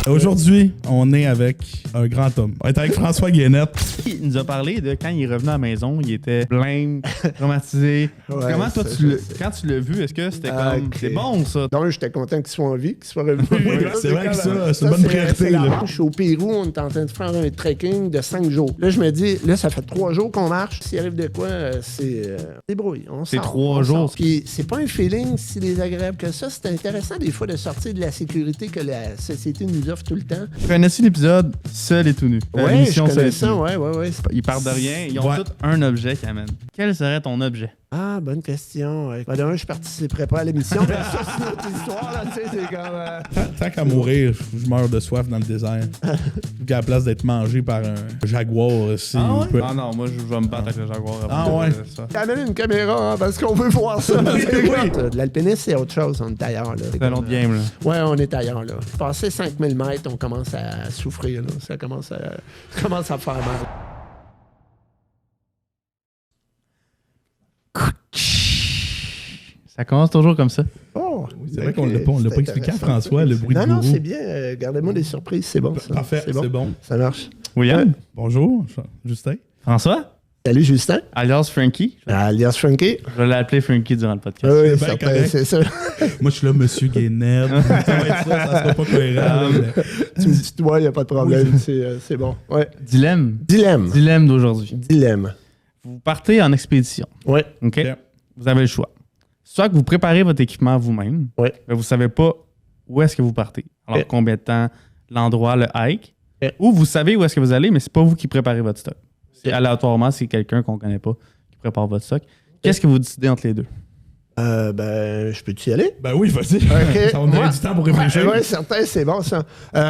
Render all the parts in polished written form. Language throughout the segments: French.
Aujourd'hui, on est avec un grand homme. On est avec François Guénette. Il nous a parlé de quand il est revenu à la maison, il était blême, traumatisé. Ouais, Comment toi, quand tu l'as vu, est-ce que c'était comme... Ok. C'est bon, ça? Donc, j'étais content qu'il soit en vie, qu'il soit revenu. C'est vrai que ça, c'est une bonne priorité. Là. Je suis au Pérou, on est en train de faire un trekking de 5 jours. Là, je me dis, là, ça fait 3 jours qu'on marche. S'il arrive de quoi, c'est débrouille. C'est 3 jours. Puis, c'est pas un feeling si désagréable que ça. C'est intéressant, des fois, de sortir de la sécurité que la société nous offre tout le temps. Connais-tu l'épisode Seul et tout nu? Ouais, je connais ça, ouais. Ils partent de rien, ils ont tous un objet qu'ils amènent. Quel serait ton objet? Ah, bonne question. Ben, d'un, je participerai pas à l'émission. Mais ça, c'est notre histoire, là, tu sais, c'est comme... Tant qu'à mourir, je meurs de soif dans le désert. Qu'à la place d'être mangé par un jaguar, si on peut... Ah non, moi, je vais me battre avec le jaguar. Ah ouais? Amène une caméra, hein, parce qu'on veut voir ça. De l'alpinisme, c'est autre chose. On est ailleurs, là. C'est un autre game, là. Ouais, on est ailleurs, là. Passé 5000 mètres, on commence à souffrir, là. Ça commence à faire mal. Ça commence toujours comme ça. Oh, C'est vrai qu'on l'a pas expliqué à François, le bruit de Non, gourou. c'est bien. Gardez-moi des surprises, c'est bon, ça. Parfait, c'est bon. Ça marche. William? Bonjour, Justin. François? Salut, Justin. Alias Frankie. Alias Frankie. Je vais l'appeler Frankie durant le podcast. Oui, bien correct. c'est ça. Moi, je suis là, Monsieur Guénette. Ça va être ça sera pas cohérent. Tu me dis, toi, il n'y a pas de problème. C'est bon. Ouais. Dilemme. Dilemme. Dilemme d'aujourd'hui. Dilemme. Vous partez en expédition. Ouais. OK? Ok. Vous avez le choix. Soit que vous préparez votre équipement vous-même, Ouais. mais vous ne savez pas où est-ce que vous partez. Alors, Ok. combien de temps, l'endroit, le hike. Ok. Ou vous savez où est-ce que vous allez, mais c'est pas vous qui préparez votre stock. C'est aléatoirement, c'est quelqu'un qu'on ne connaît pas qui prépare votre stock. Qu'est-ce que vous décidez entre les deux? Ben, je peux-y aller? Ben oui, vas-y. Ok. Ça va me donner du temps pour réfléchir. Oui, certain, c'est bon ça.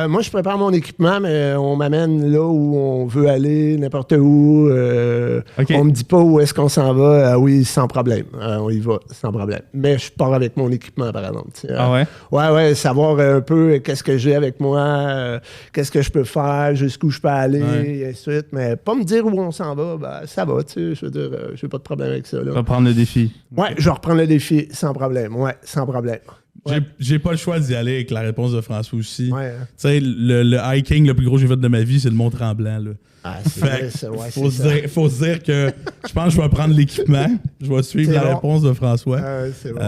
Moi, je prépare mon équipement, mais on m'amène là où on veut aller, n'importe où. Ok. On me dit pas où est-ce qu'on s'en va. Oui, sans problème. On y va, sans problème. Mais je pars avec mon équipement, par exemple. Tu sais. Ah ouais? Ouais, savoir un peu qu'est-ce que j'ai avec moi, qu'est-ce que je peux faire, jusqu'où je peux aller, et ainsi de suite. Mais pas me dire où on s'en va, ben, ça va, tu sais. Je veux dire, j'ai pas de problème avec ça. Là. On va prendre le défi. Ouais, je vais reprendre le défi, sans problème. Ouais, sans problème. Ouais. J'ai pas le choix d'y aller avec la réponse de François aussi. Ouais. Tu sais, le hiking le plus gros que j'ai fait de ma vie, c'est le Mont-Tremblant. Là. Ah, c'est vrai, Fait ça, ouais, faut, c'est se dire, faut se dire que je pense que je vais prendre l'équipement. Je vais suivre C'est la bon. réponse de François. C'est bon.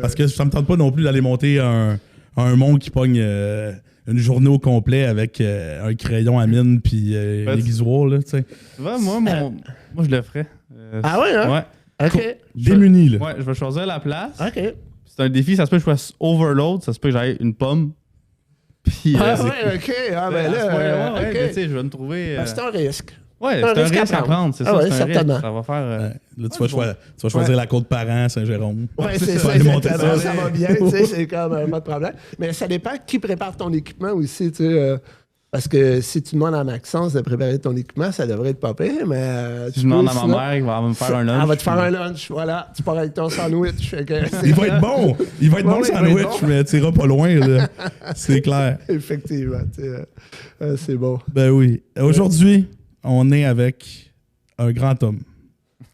Parce que ça me tente pas non plus d'aller monter un mont qui pogne une journée au complet avec un crayon à mine puis les guisoirs. Là, tu sais. Tu vois, moi, je le ferais. Ah ouais, hein? Ouais. OK. Démuni, là. Ouais, je vais choisir la place. OK. C'est un défi, ça se peut que je fasse overload, ça se peut que j'aille une pomme. Puis, Ah ouais, OK. Ah ben là, ouais, OK. mais tu sais, je vais me trouver. Ben, c'est un risque. Ouais, c'est un risque à prendre, c'est Ah ça. ouais, C'est un certainement. risque. Ça va faire. Là, tu vas choisir la côte parent, Saint-Jérôme. Ouais, c'est Tu vas ça, aller monter exactement. ça. Ça va bien, tu sais, c'est comme pas de problème. Mais ça dépend qui prépare ton équipement aussi, tu sais. Parce que si tu demandes à Maxence de préparer ton équipement, ça devrait être pas pire, mais... Si je demande à ma mère, il va me faire un lunch. Elle va te faire un lunch, voilà. Tu pars avec ton sandwich. Fait que Il va être bon. Il va être bon le Ouais, il va être sandwich, bon. mais tu iras pas loin. Là. C'est clair. Effectivement, tu sais, c'est bon. Ben oui. Aujourd'hui, on est avec un grand homme.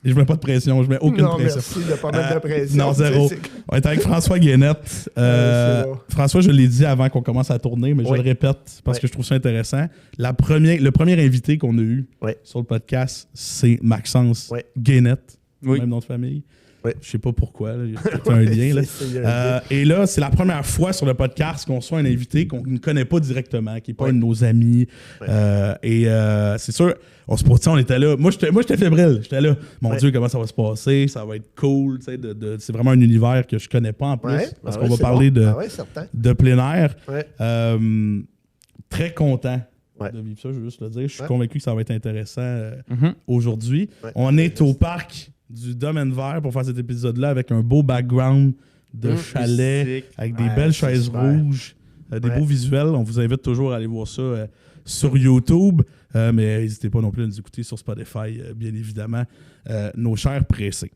Et je mets pas de pression, je mets aucune Non, pression. merci de pas mettre de pression. Non, zéro. On est avec François Guénette. C'est bon. François, je l'ai dit avant qu'on commence à tourner, mais je Oui. le répète parce que je trouve ça intéressant. Le premier invité qu'on a eu Oui. sur le podcast, c'est Maxence Oui. Guénette, Oui. même nom de famille. Oui. Je sais pas pourquoi, là, il y a peut-être un lien. Là. Il y a un lien. Et là, c'est la première fois sur le podcast qu'on reçoit un invité qu'on ne connaît pas directement, qui n'est pas un de nos amis. Oui. C'est sûr, on était là. Moi, j'étais fébrile. J'étais là. Mon Dieu, comment ça va se passer? Ça va être cool. Tu sais, c'est vraiment un univers que je connais pas en plus. Ouais. Parce Ah qu'on ouais, va c'est parler bon. de, Ah ouais, certain. de plein air. Ouais. Très content Ouais. de vivre ça, je veux juste le dire. Je suis Ouais. convaincu que ça va être intéressant Mhm. aujourd'hui. Ouais. On est au parc du Domaine Vert pour faire cet épisode-là avec un beau background de chalet, Musique. avec des Ouais, belles c'est chaises super. rouges, des Ouais. beaux visuels. On vous invite toujours à aller voir ça sur YouTube, mais n'hésitez pas non plus à nous écouter sur Spotify, bien évidemment, nos chers pressés.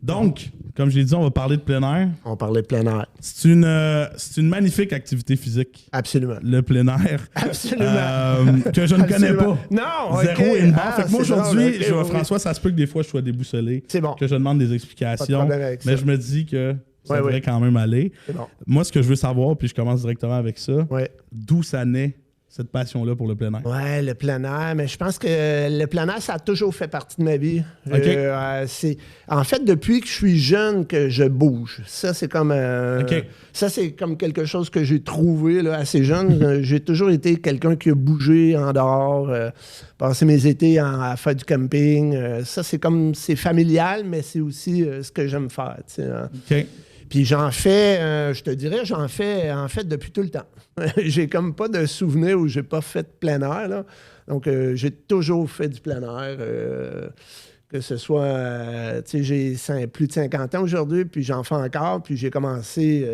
Donc, comme je l'ai dit, on va parler de plein air. On parlait de plein air. C'est une magnifique activité physique, Absolument. le plein air, Absolument. que je ne connais Absolument. pas. Non, Zéro OK. et une barre. Ah, Fait que moi, c'est aujourd'hui, drôle, OK, oui. François, ça se peut que des fois, je sois déboussolé, C'est bon. que je demande des Pas de explications, problème avec mais ça. je me dis que ça Ouais, devrait ouais. quand même aller. C'est bon. Moi, ce que je veux savoir, puis je commence directement avec ça, Ouais. d'où ça naît, cette passion-là pour le plein air? Ouais, le plein air, mais je pense que le plein air, ça a toujours fait partie de ma vie. OK. En fait, depuis que je suis jeune, que je bouge. Ça, c'est comme OK. ça, c'est comme quelque chose que j'ai trouvé là, assez jeune. J'ai toujours été quelqu'un qui a bougé en dehors, passé mes étés à faire du camping. Ça, c'est familial, mais c'est aussi ce que j'aime faire. Tu sais, hein. OK. Puis j'en fais, je te dirais, j'en fais en fait depuis tout le temps. J'ai comme pas de souvenir où j'ai pas fait de plein air. Là. Donc, j'ai toujours fait du plein air. Que ce soit, tu sais, j'ai plus de 50 ans aujourd'hui, puis j'en fais encore. Puis j'ai commencé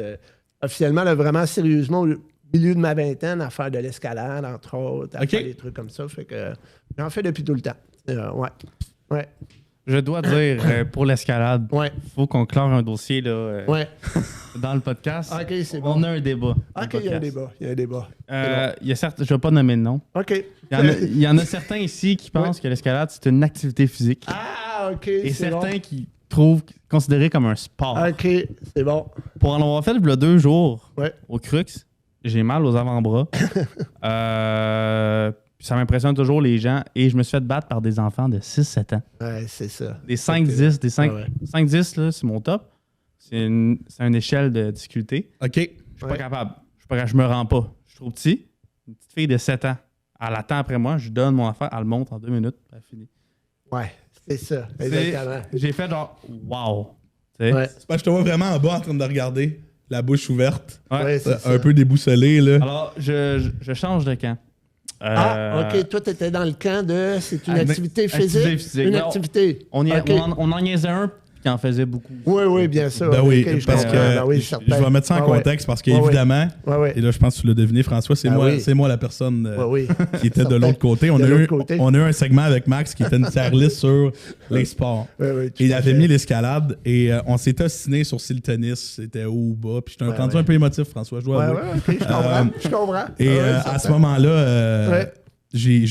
officiellement, là, vraiment sérieusement, au milieu de ma vingtaine, à faire de l'escalade, entre autres, à OK. faire des trucs comme ça. Fait que j'en fais depuis tout le temps. Ouais. Ouais. Je dois dire, pour l'escalade, Ouais. faut qu'on clore un dossier là, Ouais. dans le podcast. OK, c'est bon. On a un débat. dans le OK, il y a un podcast. débat. Il y a un débat. Il y a certes, je ne vais pas nommer de nom. OK. Il y en a certains ici qui pensent que l'escalade, c'est une activité physique. Ah, OK. Et c'est certains bon. qui trouvent considéré comme un sport. OK, c'est bon. Pour en avoir fait il y a 2 jours Ouais. au Crux, j'ai mal aux avant-bras. Ça m'impressionne toujours les gens. Et je me suis fait battre par des enfants de 6-7 ans. Ouais, c'est ça. Des 5-10, des 5, Ouais. 5-10, là, c'est mon top. C'est une échelle de difficulté. OK. Je suis pas capable. Je me rends pas. Je suis trop petit. Une petite fille de 7 ans. Elle attend après moi. Je lui donne mon affaire. Elle le monte en 2 minutes. Elle finit. Ouais, c'est ça. C'est- Exactement. J'ai fait genre, wow. Tu sais? Ouais, C'est parce que je te vois vraiment en bas en train de regarder, la bouche ouverte, Ouais. ouais, c'est ça. un peu déboussolé, là. Alors, je change de camp. Ah, OK. Toi, tu étais dans le camp de. C'est une Ah, activité physique. activité physique. Une Mais activité. On OK. en niaisait un qui en faisait beaucoup. Oui, oui, bien sûr. Ben oui, OK, je parce comprends. que Ben oui, je certain. vais mettre ça en Ouais, contexte parce Ouais, ouais. qu'évidemment, Ouais, ouais. et là je pense que tu l'as deviné François, c'est Ah moi, oui. c'est moi la personne Ouais, oui. qui était de Certain. l'autre côté. On De a, l'autre eu, côté. on a eu un segment avec Max qui était une tier list sur les sports. Oui, oui, tout Et il à avait fait. mis l'escalade et on s'est ostiné sur si le tennis c'était haut ou bas. Puis j'étais entendu ouais. un peu émotif, François, je dois Ouais, avouer. ouais, OK, je comprends. Je comprends. Et Ouais, à certain. ce moment-là, Ouais. j'ai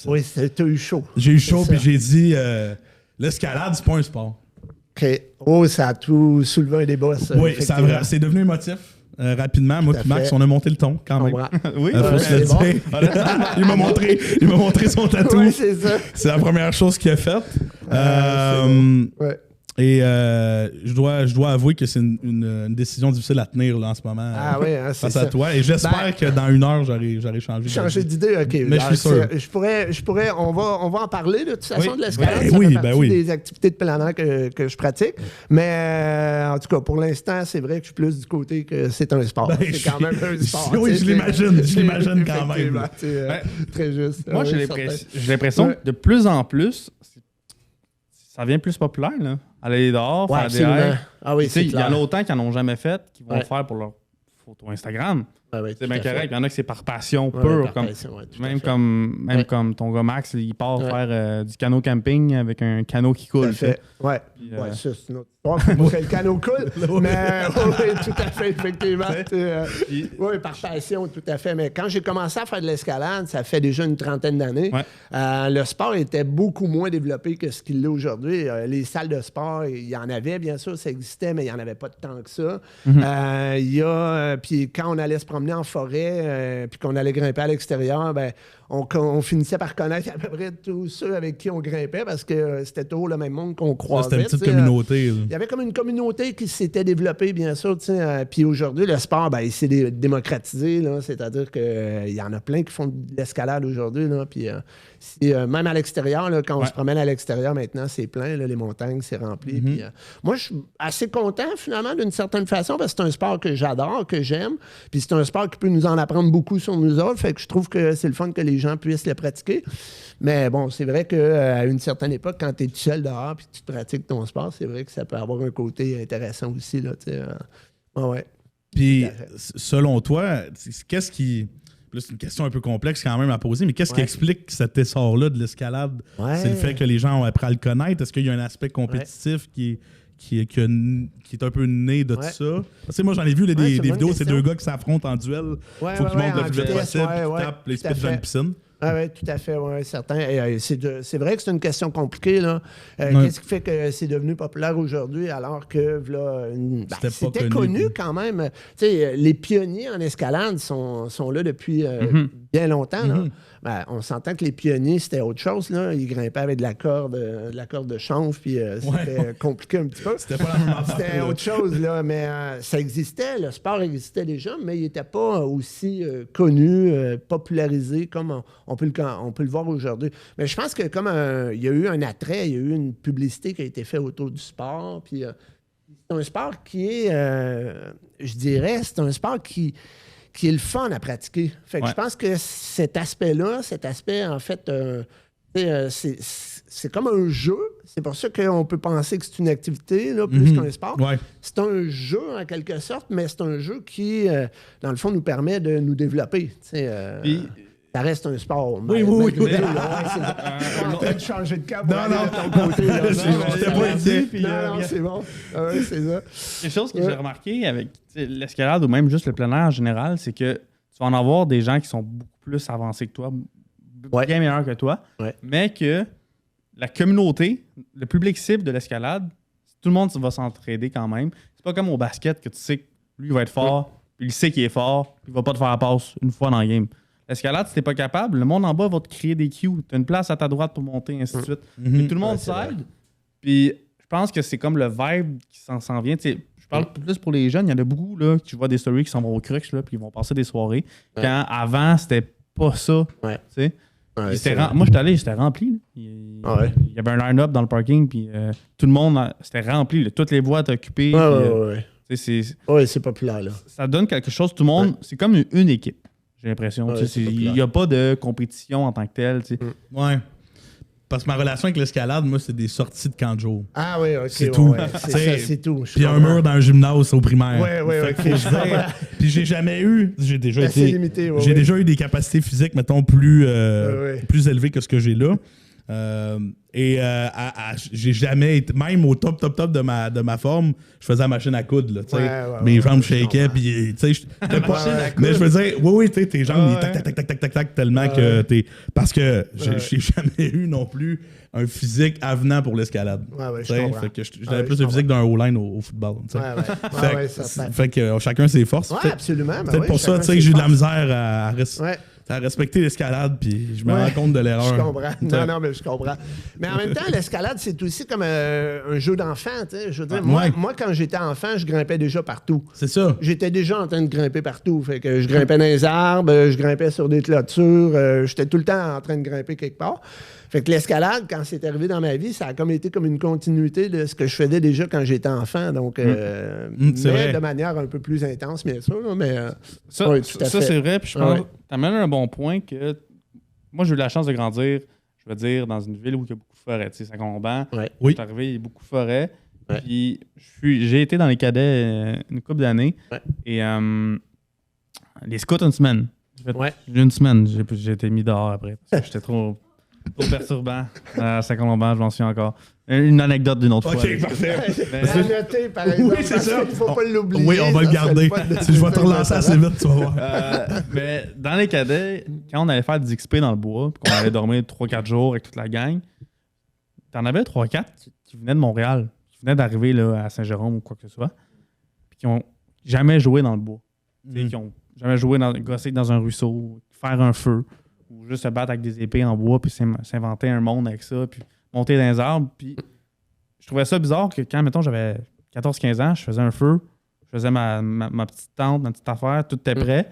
Oui, t'as eu chaud. eu chaud C'est puis ça. j'ai dit l'escalade, c'est pas un sport. OK. Oh, ça a tout soulevé un débat, ça. Oui, effectivement. c'est devenu émotif rapidement. Moi Tout à et Max, fait. on a monté le ton quand Je même. comprends. Oui, Faut Ouais, se le c'est bon. dire. il m'a montré son tatou. Oui, c'est ça. C'est la première chose qu'il a faite. Ouais. Et je dois avouer que c'est une décision difficile à tenir là, en ce moment Ah oui, hein, c'est face ça. à toi. Et j'espère que dans 1 heure, j'aurai changé. Changer d'idée, OK. Mais je suis Alors, sûr. Je pourrais, on va en parler, de toute façon, Oui. de l'escalade. Ben ça oui, fait ben partie oui. des activités de plein air que je pratique. Mais en tout cas, pour l'instant, c'est vrai que je suis plus du côté que c'est un sport. Ben, c'est quand même un sport. oui, tu sais, je l'imagine quand même. effectivement, tu sais, Ouais. Très juste. Moi, Oui, j'ai certain. l'impression Ouais. que de plus en plus, ça devient plus populaire. Là. Aller dehors, Ouais, faire des absolument. hikes. Ah oui, Tu sais, c'est il y clair. en a autant qui n'en ont jamais fait, qui vont Ouais. le faire pour leur photo Instagram. Ouais, ouais, C'est tout bien à fait. correct. Il y en a que c'est par passion Ouais, pure. par Comme, passion, ouais, tout à même fait. comme, Ouais. comme ton gars Max, il part Ouais. faire du canot camping avec un canot qui Tout coule. à fait. Ouais. Puis, Ouais, ça, c'est une autre histoire. Pour que le canot coule. Mais oui, tout à fait, effectivement. Puis- Oui, par passion, tout à fait. Mais quand j'ai commencé à faire de l'escalade, ça fait déjà une trentaine d'années, Ouais. le sport était beaucoup moins développé que ce qu'il l'est aujourd'hui. Les salles de sport, il y en avait, bien sûr, ça existait, mais il n'y en avait pas tant que ça. Il y a, puis quand on allait se promener en forêt, puis qu'on allait grimper à l'extérieur, ben, on finissait par connaître à peu près tous ceux avec qui on grimpait parce que c'était toujours le même monde qu'on Ça, croisait. c'était une petite tu sais. communauté. là. Il y avait comme une communauté qui s'était développée, bien sûr. Tu sais, puis aujourd'hui, le sport, ben, il s'est démocratisé. Là, c'est-à-dire qu'il y en a plein qui font de l'escalade aujourd'hui. Là, puis même à l'extérieur, là, quand on Ouais. se promène à l'extérieur, maintenant, c'est plein. Là, les montagnes, c'est rempli. Puis, moi, je suis assez content, finalement, d'une certaine façon, parce que c'est un sport que j'adore, que j'aime. Puis c'est un sport qui peut nous en apprendre beaucoup sur nous autres. Fait que je trouve que c'est le fun que les gens puissent le pratiquer. Mais bon, c'est vrai qu'à une certaine époque, quand tu es tout seul dehors puis tu pratiques ton sport, c'est vrai que ça peut avoir un côté intéressant aussi. Là, tu sais. Ouais. Puis, Tout à fait. selon toi, qu'est-ce qui. Là, c'est une question un peu complexe quand même à poser, mais qu'est-ce qui Ouais. explique cet essor-là de l'escalade? Ouais. C'est le fait que les gens ont appris à le connaître? Est-ce qu'il y a un aspect compétitif qui est un peu né de Ouais. tout ça? Parce que moi, j'en ai vu là, Ouais, des c'est une bonne vidéos, c'est question. deux gars qui s'affrontent en duel. Ouais, Faut qu'ils montent le en plus vite vitesse, possible, ouais, puis ouais, ils tapent les tout à spits dans fait. une piscine. Ah oui, tout à fait, ouais, certain. Et, c'est vrai que c'est une question compliquée, là. Ouais. Qu'est-ce qui fait que c'est devenu populaire aujourd'hui alors que là, c'était connu quand même. Tu sais, les pionniers en escalade sont là depuis bien longtemps. Là. Ben, on s'entend que les pionniers, c'était autre chose. Là. Ils grimpaient avec de la corde de chanvre, puis c'était compliqué un petit peu. C'était pas la même affaire. C'était autre chose, là, mais ça existait, le sport existait déjà, mais il n'était pas aussi connu, popularisé comme on peut le voir aujourd'hui. Mais je pense que comme il y a eu un attrait, il y a eu une publicité qui a été faite autour du sport, puis c'est un sport qui est, je dirais, c'est un sport qui est le fun à pratiquer. Fait que je pense que cet aspect, en fait, c'est comme un jeu. C'est pour ça qu'on peut penser que c'est une activité là, plus qu'un sport. Ouais. C'est un jeu en quelque sorte, mais c'est un jeu qui, dans le fond, nous permet de nous développer. Puis, ça reste un sport. Oui. On en train de changer de cap. Non. De ton côté, là. J'étais pas ici. Non, c'est bon. Ouais, c'est ça. quelque chose que j'ai remarqué avec l'escalade ou même juste le plein air en général, c'est que tu vas en avoir des gens qui sont beaucoup plus avancés que toi, bien meilleurs que toi, mais que la communauté, le public cible de l'escalade, tout le monde va s'entraider quand même. C'est pas comme au basket que tu sais que lui il va être fort, puis il sait qu'il est fort, puis il va pas te faire la passe une fois dans le game. L'escalade, si t'es pas capable, le monde en bas va te créer des cues. T'as une place à ta droite pour monter, ainsi de suite. Puis tout le monde s'aide. Puis je pense que c'est comme le vibe qui s'en vient. T'sais, je parle plus pour les jeunes. Il y en a beaucoup là, qui voient des stories qui s'en vont au crux, là, puis ils vont passer des soirées. Quand avant, c'était pas ça. Ouais. Moi, j'étais allé, j'étais rempli. Là. Il y avait un line-up dans le parking, puis tout le monde, c'était rempli. Là. Toutes les voies étaient occupées. C'est populaire. Là. Ça donne quelque chose. Tout le monde, c'est comme une équipe. J'ai l'impression. Il n'y a pas de compétition en tant que telle. Ouais. Parce que ma relation avec l'escalade, moi, c'est des sorties de camp de jour. Ah oui, OK. C'est tout. C'est tout. Puis un mur dans un gymnase au primaire. Oui, OK. Puis j'ai jamais eu... J'ai déjà limité, déjà eu des capacités physiques, mettons, plus élevées que ce que j'ai là. J'ai jamais été, même au top de ma forme, je faisais la machine à coudre. Mes jambes shakaient. Puis, mais je veux dire, oui, tes jambes, tac, tellement que t'es. Parce que j'ai jamais eu non plus un physique avenant pour l'escalade. Fait que j'avais plus de physique d'un O-line au football. Fait que chacun ses forces. Oui, absolument. Peut-être pour ça que j'ai eu de la misère à respecter l'escalade, puis je me rends compte de l'erreur. Je comprends. Non, mais je comprends. Mais en même temps, l'escalade, c'est aussi comme un jeu d'enfant. Je veux dire, moi, quand j'étais enfant, je grimpais déjà partout. C'est ça. J'étais déjà en train de grimper partout. Fait que je grimpais dans les arbres, je grimpais sur des clôtures, j'étais tout le temps en train de grimper quelque part. Fait que l'escalade, quand c'est arrivé dans ma vie, ça a comme été comme une continuité de ce que je faisais déjà quand j'étais enfant. Donc, mais de manière un peu plus intense, bien sûr. Mais, ça, c'est vrai. Puis je pense que tu amènes un bon point que moi, j'ai eu la chance de grandir, je veux dire, dans une ville où il y a beaucoup de forêts. Tu sais, Saint-Colomban, je suis arrivé, il y a beaucoup de forêts. Puis j'ai été dans les cadets une couple d'années. Et les scouts, une semaine. J'ai une semaine. J'ai été mis dehors après parce que j'étais trop perturbant à Saint-Colomban, je m'en souviens encore. Une anecdote d'une autre fois. OK, parfait. À noter, par exemple. Oui, c'est ça. Il ne faut pas l'oublier. Oui, on va le garder. Si je vais te relancer assez vite, tu vas voir. Mais dans les cadets, quand on allait faire des XP dans le bois, puis qu'on allait dormir 3-4 jours avec toute la gang, t'en avais 3-4 qui venaient de Montréal, qui venaient d'arriver là, à Saint-Jérôme ou quoi que ce soit, puis qui n'ont jamais joué dans le bois. Qui n'ont jamais joué gosser dans un ruisseau, faire un feu, ou juste se battre avec des épées en bois, puis s'inventer un monde avec ça, puis monter dans les arbres. Puis je trouvais ça bizarre que quand, mettons, j'avais 14-15 ans, je faisais un feu, je faisais ma petite tente, ma petite affaire, tout était prêt.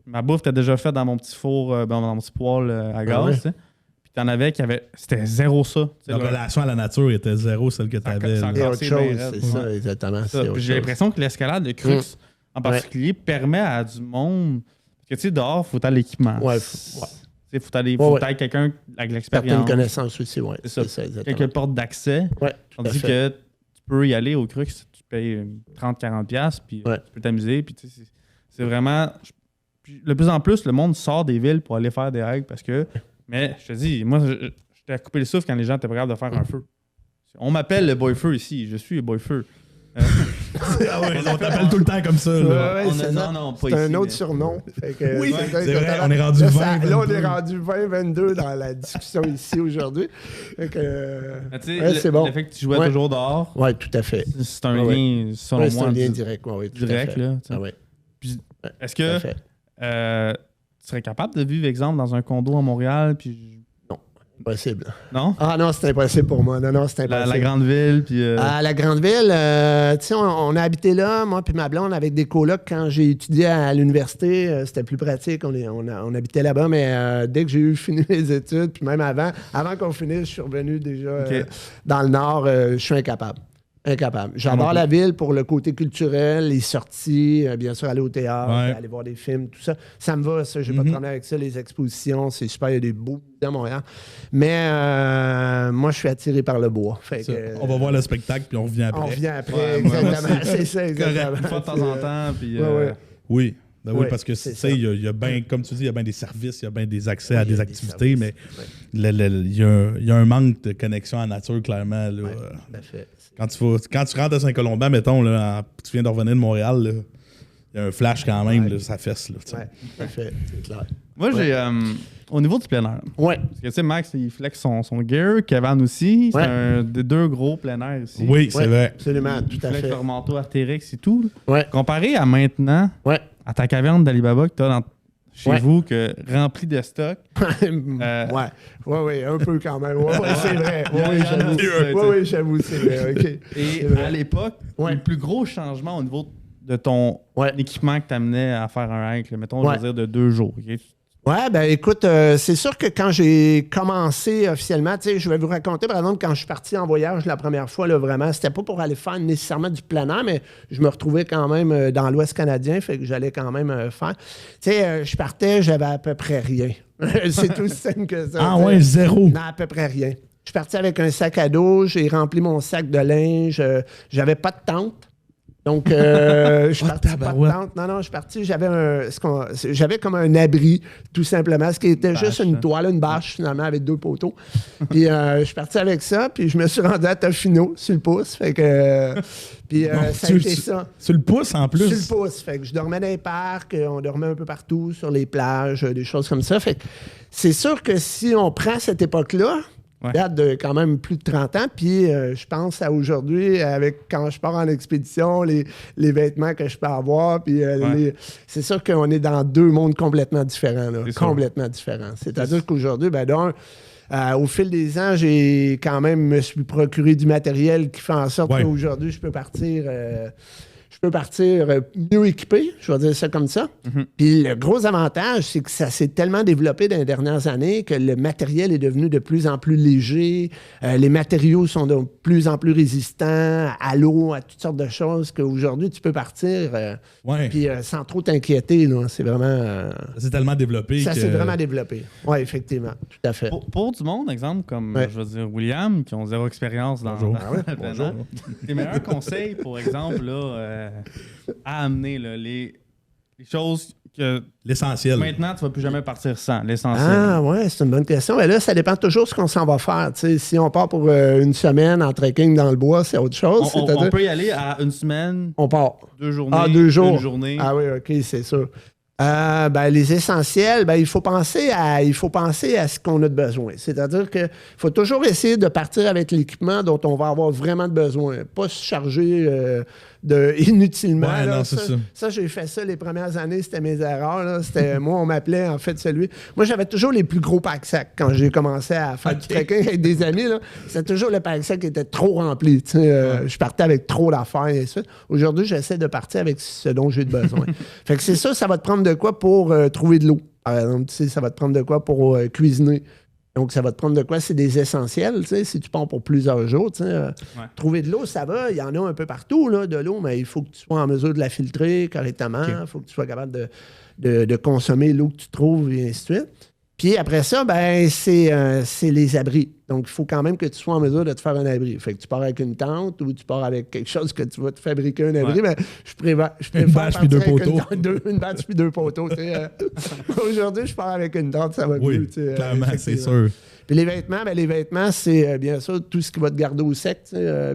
Ma bouffe était déjà faite dans mon petit four, dans mon petit poêle à gaz. Puis t'en avais c'était zéro ça. La relation à la nature était zéro, celle que t'avais. C'est autre chose, c'est ça, exactement. Puis j'ai l'impression que l'escalade de crux, en particulier, permet à du monde... Parce que tu sais, dehors, il faut avoir l'équipement. Il faut aller quelqu'un avec l'expérience. Certaines connaissances aussi, oui. C'est ça, quelques portes d'accès. Tandis que tu peux y aller au Crux, tu payes 30-40$, puis tu peux t'amuser. Puis c'est vraiment... Puis, de plus en plus, le monde sort des villes pour aller faire des règles parce que... Mais je te dis, moi, j'étais à couper le souffle quand les gens étaient capables de faire un feu. On m'appelle le boy feu ici. Je suis le boy feu. Ah ouais, on t'appelle tout le temps comme ça. Là. Ouais, c'est ça. Non, pas c'est ici, un autre mais- surnom. Fait que, Oui, ça, c'est vrai, quand on est rendu là, 20, Là, on est 22. rendu 20-22 dans la discussion ici aujourd'hui. Fait que, Mais tu sais, ouais, c'est bon. Le fait que tu jouais Ouais. toujours dehors, Oui, tout à fait. c'est un Ouais, lien, selon Ouais, c'est moi, un lien direct. Ouais, tout direct, à fait. là, tu sais. Ah, ouais, Puis, est-ce tout à que fait. tu serais capable de vivre, exemple, dans un condo à Montréal, puis... Impossible. Non? Ah non, c'est impossible pour moi. Non, c'est impossible. La grande ville, puis... À la grande ville, tu sais, on a habité là, moi puis ma blonde, avec des colocs quand j'ai étudié à l'université. C'était plus pratique, on habitait là-bas, mais dès que j'ai eu fini les études, puis même avant qu'on finisse, je suis revenu déjà Ok. dans le Nord, je suis incapable. Incapable. J'adore la ville pour le côté culturel, les sorties, bien sûr, aller au théâtre, Ouais. aller voir des films, tout ça. Ça me va, ça. J'ai pas de problème avec ça. Les expositions, c'est super. Il y a des beaux musées à Montréal. Mais moi, je suis attiré par le bois. Fait Ça, que, on va voir le spectacle, puis on revient après. on revient après, Ouais, exactement. C'est ça, exactement. Une fois de temps en temps, puis... Ouais. Oui. Ben oui, Ouais, parce que c'est tu ça. sais, il y a bien, comme tu dis, il y a bien des services, il y a bien des accès à Il y a des des activités, mais services, il y a un manque de connexion à la nature, clairement. Là. Tout à fait. Quand tu rentres à Saint-Colomban, mettons, là, tu viens de revenir de Montréal, là, il y a un flash quand même, là, ça fesse. Là, tu sais. Ouais, tout à fait. C'est clair. Moi, j'ai... au niveau du plein air, Ouais. parce que tu sais, Max, il flex son gear, Kevin aussi, c'est Ouais. un des deux gros plein air ici. Oui, c'est Ouais, vrai. absolument, Il tout à flex fait. leur manteau Artérix et tout. là. Ouais. Comparé à maintenant, Ouais. à ta caverne d'Alibaba que tu as chez Ouais. vous, que remplie de stock. Ouais, un peu quand même. Ouais, c'est vrai. Il y en Ouais, a, j'avoue. tu sais. Ouais, j'avoue, c'est vrai. OK. Et C'est vrai. à l'époque, Ouais. le plus gros changement au niveau de ton Ouais. équipement que tu amenais à faire un hike, là, mettons, je Ouais. veux dire, de 2 jours. ok? Ouais, ben écoute, c'est sûr que quand j'ai commencé officiellement, tu sais, je vais vous raconter, par exemple, quand je suis parti en voyage la première fois, là, vraiment, c'était pas pour aller faire nécessairement du plein air, mais je me retrouvais quand même dans l'Ouest canadien, fait que j'allais quand même faire. Tu sais, je partais, j'avais à peu près rien. C'est tout simple que ça. Ah tu sais. ouais, zéro. Non, à peu près rien. Je suis parti avec un sac à dos, j'ai rempli mon sac de linge, j'avais pas de tente. Donc, je suis parti pas de tabarouette. tente. Non, je suis parti, j'avais comme un abri, tout simplement, ce qui était juste une toile, une bâche, finalement, avec 2 poteaux. Puis, je suis parti avec ça, puis je me suis rendu à Tofino, sur le pouce. Fait que, puis, ça a été ça. Sur le pouce, en plus. Sur le pouce. Fait que je dormais dans les parcs, on dormait un peu partout, sur les plages, des choses comme ça. Fait que c'est sûr que si on prend cette époque-là, Ouais. date de quand même plus de 30 ans, puis je pense à aujourd'hui, avec quand je pars en expédition, les vêtements que je peux avoir, puis c'est sûr qu'on est dans 2 mondes complètement différents. Là, C'est sûr. complètement différents. C'est-à-dire qu'aujourd'hui, ben d'un, au fil des ans, j'ai quand même me suis procuré du matériel qui fait en sorte Ouais. qu'aujourd'hui, je peux partir mieux équipé, je vais dire ça comme ça. Puis le gros avantage, c'est que ça s'est tellement développé dans les dernières années que le matériel est devenu de plus en plus léger. Les matériaux sont de plus en plus résistants à l'eau, à toutes sortes de choses qu'aujourd'hui, tu peux partir Ouais. puis sans trop t'inquiéter. Là. C'est vraiment... Ça s'est tellement développé ça que... s'est vraiment développé. Oui, effectivement. Tout à fait. Pour du monde, exemple, comme, Ouais. je veux dire, William, qui ont zéro expérience dans, Bonjour. dans Ah ouais, le plein bonjour. air, tes meilleurs conseils, pour exemple, là, à amener là, les choses que L'essentiel. maintenant, tu vas plus jamais partir sans, l'essentiel. Ah ouais, c'est une bonne question. Mais là, ça dépend toujours de ce qu'on s'en va faire. Tu sais, si on part pour une semaine en trekking dans le bois, c'est autre chose. On C'est-à-dire, peut y aller à une semaine, on part. 2 journées, Ah, 2 jours. une journée. Ah oui, OK, c'est sûr. Ben, les essentiels, ben, il faut penser à ce qu'on a de besoin. C'est-à-dire qu'il faut toujours essayer de partir avec l'équipement dont on va avoir vraiment de besoin. Pas se charger inutilement. Ouais, là. non, c'est ça. Ça, j'ai fait ça les premières années, c'était mes erreurs. Là. C'était, moi, on m'appelait en fait celui. Moi, j'avais toujours les plus gros pack-sacs quand j'ai commencé à faire du trekking avec des amis. Là. C'était toujours le pack-sac qui était trop rempli. Tu sais, je partais avec trop d'affaires et ainsi de suite. Aujourd'hui, j'essaie de partir avec ce dont j'ai de besoin. Fait que c'est ça va te prendre de quoi pour trouver de l'eau. Par exemple, tu sais, ça va te prendre de quoi pour cuisiner. Donc, ça va te prendre de quoi? C'est des essentiels, tu sais, si tu pars pour plusieurs jours, tu sais. Trouver de l'eau, ça va, il y en a un peu partout, là, de l'eau, mais il faut que tu sois en mesure de la filtrer correctement, il faut que tu sois capable de consommer l'eau que tu trouves, et ainsi de suite. Puis après ça, ben c'est les abris. Donc, il faut quand même que tu sois en mesure de te faire un abri. Fait que tu pars avec une tente ou tu pars avec quelque chose que tu vas te fabriquer un abri. Mais je préfère une bâche puis 2 poteaux. Une bâche puis 2 poteaux. Aujourd'hui, je pars avec une tente, ça va mieux. Clairement, c'est sûr. Puis les vêtements, c'est bien sûr tout ce qui va te garder au sec,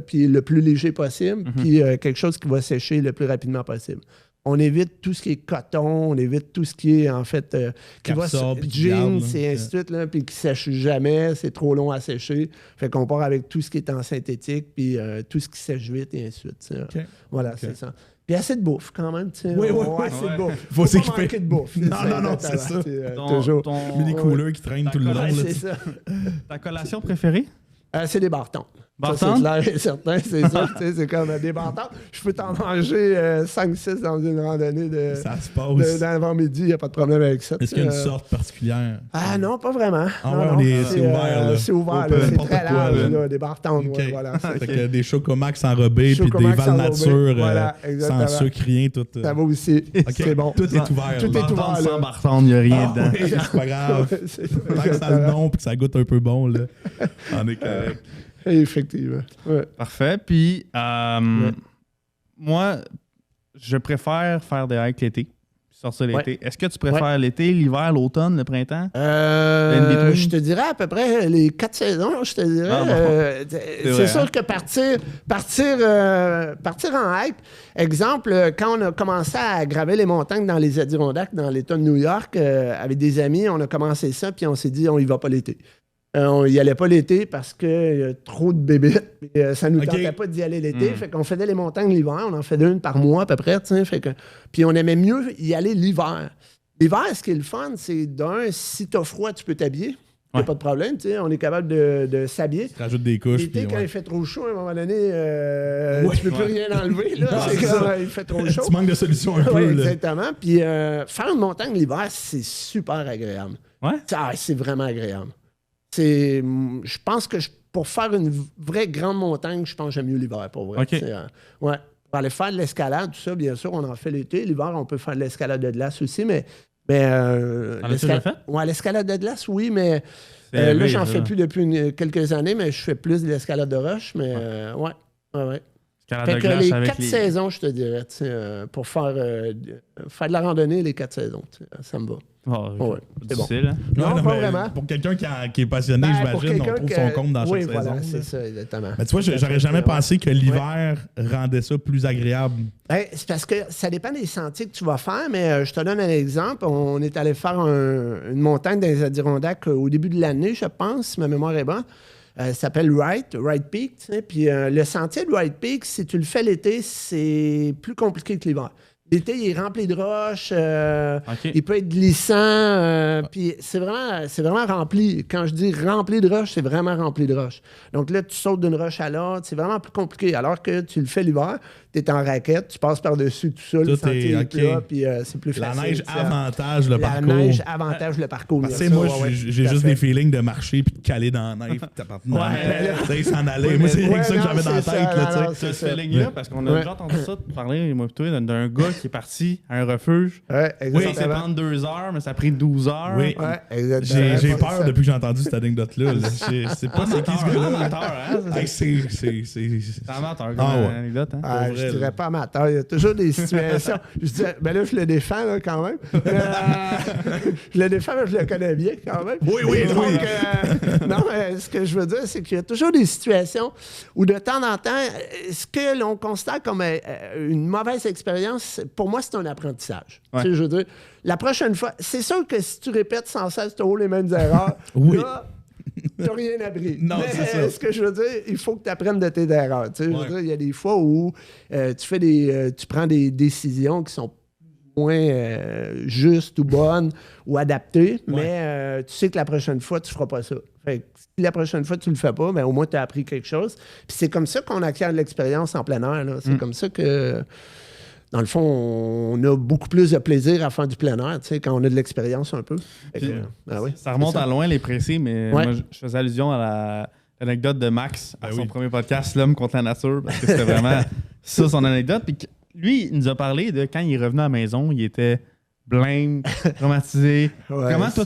puis le plus léger possible, puis quelque chose qui va sécher le plus rapidement possible. On évite tout ce qui est coton, on évite tout ce qui est, en fait, qui va jeans et ainsi de suite, là, puis qui ne sèche jamais, c'est trop long à sécher. Fait qu'on part avec tout ce qui est en synthétique, puis tout ce qui sèche vite et ainsi de suite. Okay. Voilà, c'est ça. Puis assez de bouffe, quand même. Oui. Assez de bouffe. Faut s'équiper. Manquer de bouffe. Non, c'est ça. Toujours. Ton mini-cooler qui traîne tout le long. C'est ça. Ta collation préférée? C'est des bartons. Bartons? C'est clair et certain, c'est ça. C'est comme des bartons. Je peux t'en manger 5-6 dans une randonnée ça se passe. d'avant-midi, il n'y a pas de problème avec ça. Est-ce qu'il y a une sorte particulière? Ah non, pas vraiment. C'est ouvert. C'est ouvert, c'est très large, des bartons. Okay. Voilà, fait que des chocomax enrobés, puis des Val Nature sans sucre, rien. Tout, ça va aussi. C'est bon. Tout est ouvert. Tout est ouvert. Sans barton, il n'y a rien dedans. C'est pas grave. Tant que ça a le nom et que ça goûte un peu bon, là, on est correct. Effectivement. Ouais. Parfait. Puis, moi, je préfère faire des hikes l'été. Sortir l'été. Ouais. Est-ce que tu préfères l'été, l'hiver, l'automne, le printemps? Je te dirais à peu près les 4 saisons, je te dirais. C'est sûr que partir en hike, exemple, quand on a commencé à graver les montagnes dans les Adirondacks, dans l'État de New York, avec des amis, on a commencé ça, puis on s'est dit, on y va pas l'été. On n'y allait pas l'été parce qu'il y a trop de bébites. Ça ne nous tentait pas d'y aller l'été. Fait qu'on faisait les montagnes l'hiver. On en faisait une par mois à peu près. Puis on aimait mieux y aller l'hiver. L'hiver, ce qui est le fun, c'est si tu as froid, tu peux t'habiller. Il n'y a pas de problème. On est capable de s'habiller. Tu rajoutes des couches. L'été, quand il fait trop chaud, à un moment donné, tu ne peux plus rien enlever. Là. Il fait trop chaud. Tu manques de solution un peu. Exactement. Puis faire une montagne l'hiver, c'est super agréable. Ouais? C'est vraiment agréable. Je pense que pour faire une vraie grande montagne, je pense que j'aime mieux l'hiver, pour vrai. Okay. Pour aller faire de l'escalade, tout ça, bien sûr, on en fait l'été. L'hiver, on peut faire de l'escalade de glace aussi, mais l'escalade de glace, oui, mais là, j'en fais plus depuis quelques années, mais je fais plus de l'escalade de roche, mais ouais. Fait que les 4 saisons, je te dirais, pour faire de la randonnée, les 4 saisons, ça me va. C'est difficile, bon. Hein? Non, pas vraiment. Pour quelqu'un qui est passionné, j'imagine, on trouve son compte dans chaque saison. Voilà, c'est ça, exactement. Mais tu vois, j'aurais jamais pensé que l'hiver rendait ça plus agréable. C'est parce que ça dépend des sentiers que tu vas faire, mais je te donne un exemple. On est allé faire une montagne dans les Adirondacks au début de l'année, je pense, si ma mémoire est bonne. Ça s'appelle Wright Peak. Puis le sentier de Wright Peak, si tu le fais l'été, c'est plus compliqué que l'hiver. L'été, il est rempli de roches, il peut être glissant, puis c'est vraiment rempli. Quand je dis rempli de roches, c'est vraiment rempli de roches. Donc là, tu sautes d'une roche à l'autre, c'est vraiment plus compliqué. Alors que tu le fais l'hiver, tu es en raquette, tu passes par-dessus tout ça, le sentier est plat, puis c'est plus facile. La neige avantage le parcours. La neige avantage le parcours. Parce que moi, j'ai juste des feelings de marcher puis de caler dans la neige, puis s'en aller. Moi, c'est ça que j'avais dans la tête. Ce feeling-là, parce qu'on a déjà entendu ça parler, moi, plutôt, d'un gars qui est parti à un refuge. Oui, ça fait prendre 2 heures, mais ça a pris 12 heures. Oui, exactement. J'ai peur depuis que j'ai entendu cette anecdote-là. Je sais pas c'est qui ce gars-là. C'est amateur, comme anecdote. Je dirais pas amateur. Il y a toujours des situations. Je disais, là, je le défends là, quand même. Je le défends, mais je le connais bien quand même. Oui. Non, mais ce que je veux dire, c'est qu'il y a toujours des situations où de temps en temps, ce que l'on constate comme une mauvaise expérience, pour moi, c'est un apprentissage. Tu sais, je veux dire, la prochaine fois, c'est sûr que si tu répètes sans cesse toujours les mêmes erreurs, là, tu n'as rien appris. Non, mais c'est ça. Ce que je veux dire, il faut que tu apprennes de tes erreurs. Tu sais, je veux dire, il y a des fois où tu prends des décisions qui sont moins justes ou bonnes ou adaptées, mais tu sais que la prochaine fois, tu ne feras pas ça. Fait que si la prochaine fois, tu ne le fais pas, ben, au moins, tu as appris quelque chose. Puis c'est comme ça qu'on acquiert de l'expérience en plein air. Là. C'est comme ça que, dans le fond, on a beaucoup plus de plaisir à faire du plein air, tu sais, quand on a de l'expérience un peu. Ça remonte à loin, les précis, mais moi, je faisais allusion à l'anecdote de Max à son premier podcast, L'Homme contre la nature, parce que c'était vraiment ça, son anecdote. Puis lui, il nous a parlé de quand il est revenu à la maison, il était blême, traumatisé. Ouais, Comment toi,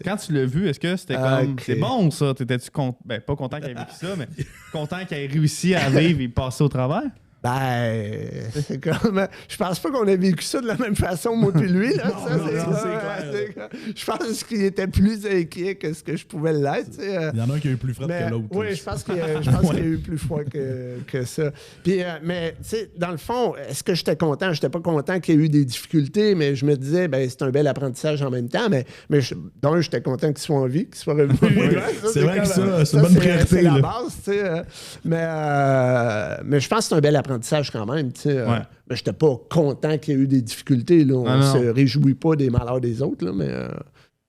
quand tu l'as vu, est-ce que c'était comme... Ok. C'est bon, ça? T'étais-tu pas content qu'il ait vécu ça, mais content qu'il ait réussi à vivre et passer au travers? Ben, c'est comme... Je pense pas qu'on a vécu ça de la même façon, moi puis lui. Là. C'est clair. Je pense qu'il était plus inquiet que ce que je pouvais l'être. Il y en a un qui a eu plus froid que l'autre. Oui, je pense qu'il y a eu plus froid que ça. Puis, mais, tu sais, dans le fond, est-ce que j'étais content? J'étais pas content qu'il y ait eu des difficultés, mais je me disais, ben c'est un bel apprentissage en même temps. Mais d'un, j'étais content qu'il soit en vie, qu'il soit revenu. C'est vrai que ça, c'est une bonne priorité. C'est la base, tu sais. Mais je pense que c'est un bel apprentissage quand même, tu sais. Mais j'étais pas content qu'il y ait eu des difficultés, là. On se réjouit pas des malheurs des autres, là, mais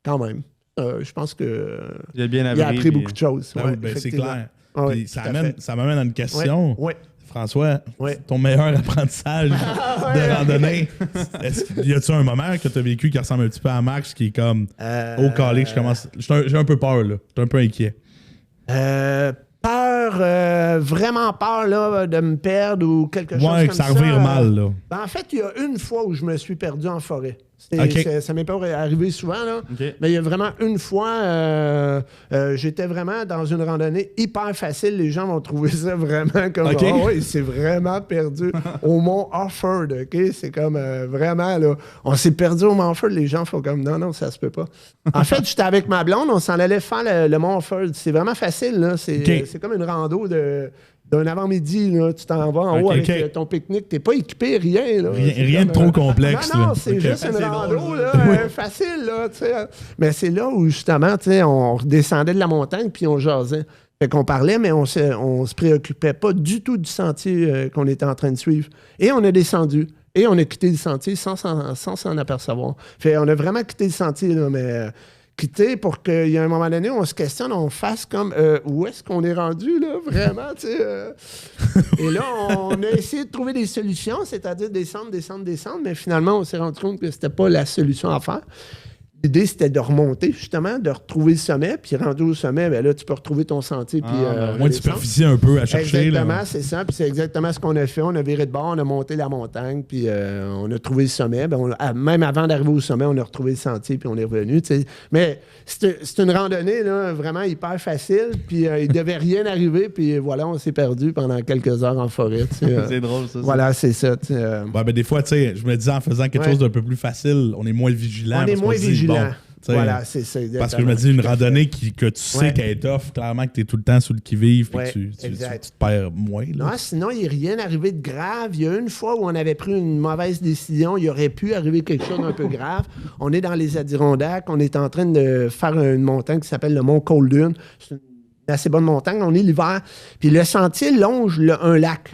quand même. Je pense que il a appris beaucoup de choses. C'est clair. Oui, ça m'amène à une question. Oui. François, ton meilleur apprentissage de randonnée, y a-tu un moment que tu as vécu qui ressemble un petit peu à Max, qui est comme au calé, j'ai un peu peur, là. Je suis un peu inquiet. Vraiment peur là, de me perdre ou quelque chose comme ça. Ouais, que ça revire mal, là. Ben, en fait, il y a une fois où je me suis perdu en forêt. Ça m'est pas arrivé souvent, là. Okay. Mais il y a vraiment une fois, j'étais vraiment dans une randonnée hyper facile. Les gens vont trouver ça vraiment comme... Okay. Oh, oui, c'est vraiment perdu au mont Offord, OK? C'est comme vraiment, là... On s'est perdu au mont Offord. Les gens font comme... Non, ça se peut pas. En fait, j'étais avec ma blonde. On s'en allait faire le mont Offord. C'est vraiment facile, là. C'est comme une rando d'un avant-midi, là, tu t'en vas en haut avec ton pique-nique. T'es pas équipé, rien. Là. Rien de trop complexe. Non, c'est juste une rando facile. Là, mais c'est là où, justement, on redescendait de la montagne puis on jasait. Fait qu'on parlait, mais on se préoccupait pas du tout du sentier qu'on était en train de suivre. Et on a descendu. Et on a quitté le sentier sans s'en apercevoir. Fait on a vraiment quitté le sentier, là, mais... quitter pour qu'il y ait un moment donné où on se questionne, on fasse comme où est-ce qu'on est rendu, là, vraiment, tu sais. Et là, on a essayé de trouver des solutions, c'est-à-dire descendre, mais finalement, on s'est rendu compte que c'était pas la solution à faire. L'idée, c'était de remonter, justement, de retrouver le sommet, puis rendu au sommet, bien là, tu peux retrouver ton sentier. Moins de superficie un peu à chercher. Exactement, là. c'est ça. Puis c'est exactement ce qu'on a fait. On a viré de bord, on a monté la montagne, puis on a trouvé le sommet. Même avant d'arriver au sommet, on a retrouvé le sentier, puis on est revenu. T'sais. Mais c'est une randonnée là, vraiment hyper facile, puis il ne devait rien arriver, puis voilà, on s'est perdu pendant quelques heures en forêt. C'est drôle, ça. Voilà, c'est ça. Des fois, je me dis, en faisant quelque chose d'un peu plus facile, on est moins vigilant. On est moins vigilant. Voilà, c'est ça. Parce que je me dis, une randonnée que tu sais qu'elle est tough, clairement que tu es tout le temps sur le qui-vive et que tu te perds moins. Là. Non, sinon, il n'est rien arrivé de grave. Il y a une fois où on avait pris une mauvaise décision. Il aurait pu arriver quelque chose d'un peu grave. On est dans les Adirondacks. On est en train de faire une montagne qui s'appelle le Mont Colden. C'est une assez bonne montagne. On est l'hiver. Puis le sentier longe un lac.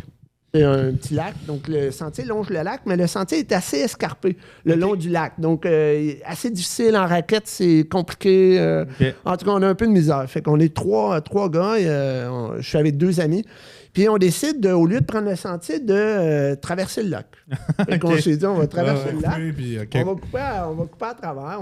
C'est un petit lac, donc le sentier longe le lac, mais le sentier est assez escarpé le long du lac. Donc, assez difficile en raquette, c'est compliqué. En tout cas, on a un peu de misère. Fait qu'on est trois gars, je suis avec 2 amis. Puis on décide, au lieu de prendre le sentier, de traverser le lac. Fait qu'on s'est dit, on va traverser le lac. On va couper à travers.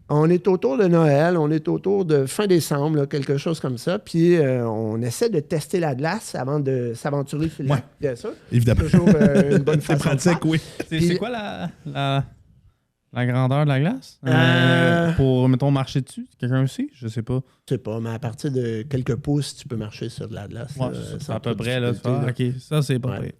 On est autour de Noël, on est autour de fin décembre, là, quelque chose comme ça. Puis on essaie de tester la glace avant de s'aventurer sur le lac. Bien sûr. Évidemment. Toujours une bonne façon. C'est pratique, oui. C'est quoi la grandeur de la glace? Pour, mettons, marcher dessus? Quelqu'un aussi? Je sais pas. Je sais pas, mais à partir de quelques pouces, tu peux marcher sur de la glace. Ouais, c'est à peu près, là. OK, ça, c'est pas vrai.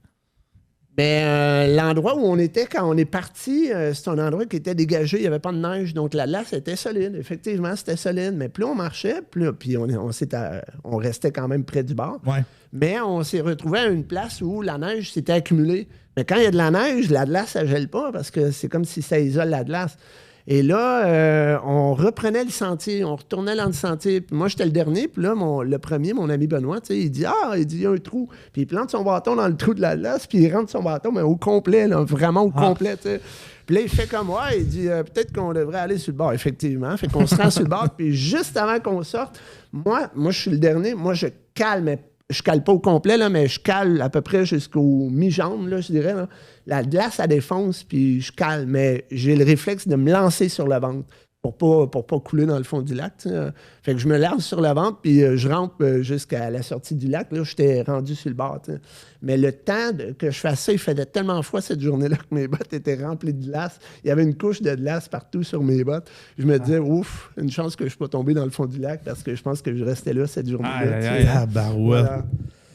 Ben, l'endroit où on était quand on est parti, c'est un endroit qui était dégagé, il n'y avait pas de neige, donc la glace était solide. Effectivement, c'était solide, mais plus on marchait, puis on restait quand même près du bord. Ouais. Mais on s'est retrouvé à une place où la neige s'était accumulée. Mais quand il y a de la neige, la glace, ça ne gèle pas parce que c'est comme si ça isole la glace. Et là, on reprenait le sentier, on retournait dans le sentier. Puis moi, j'étais le dernier, puis là, le premier, mon ami Benoît, il dit « il y a un trou. » Puis il plante son bâton dans le trou de la glace, puis il rentre son bâton, mais au complet, là, vraiment au complet, tu sais. Puis là, il fait comme moi, il dit peut-être qu'on devrait aller sur le bord, effectivement. Fait qu'on se rend sur le bord, puis juste avant qu'on sorte, moi, je suis le dernier, moi, je cale, mais je cale pas au complet, là, mais je cale à peu près jusqu'au mi-jambe, là, je dirais. Là. La glace, elle défonce, puis je cale, mais j'ai le réflexe de me lancer sur le ventre. pour pas couler dans le fond du lac. T'sais. Fait que je me lave sur la ventre, puis je rentre jusqu'à la sortie du lac. Là, j'étais rendu sur le bord. T'sais. Mais le temps que je fasse ça, il faisait tellement froid cette journée-là que mes bottes étaient remplies de glace. Il y avait une couche de glace partout sur mes bottes. Je me disais, ouf, une chance que je ne suis pas tombé dans le fond du lac parce que je pense que je restais là cette journée-là. Voilà.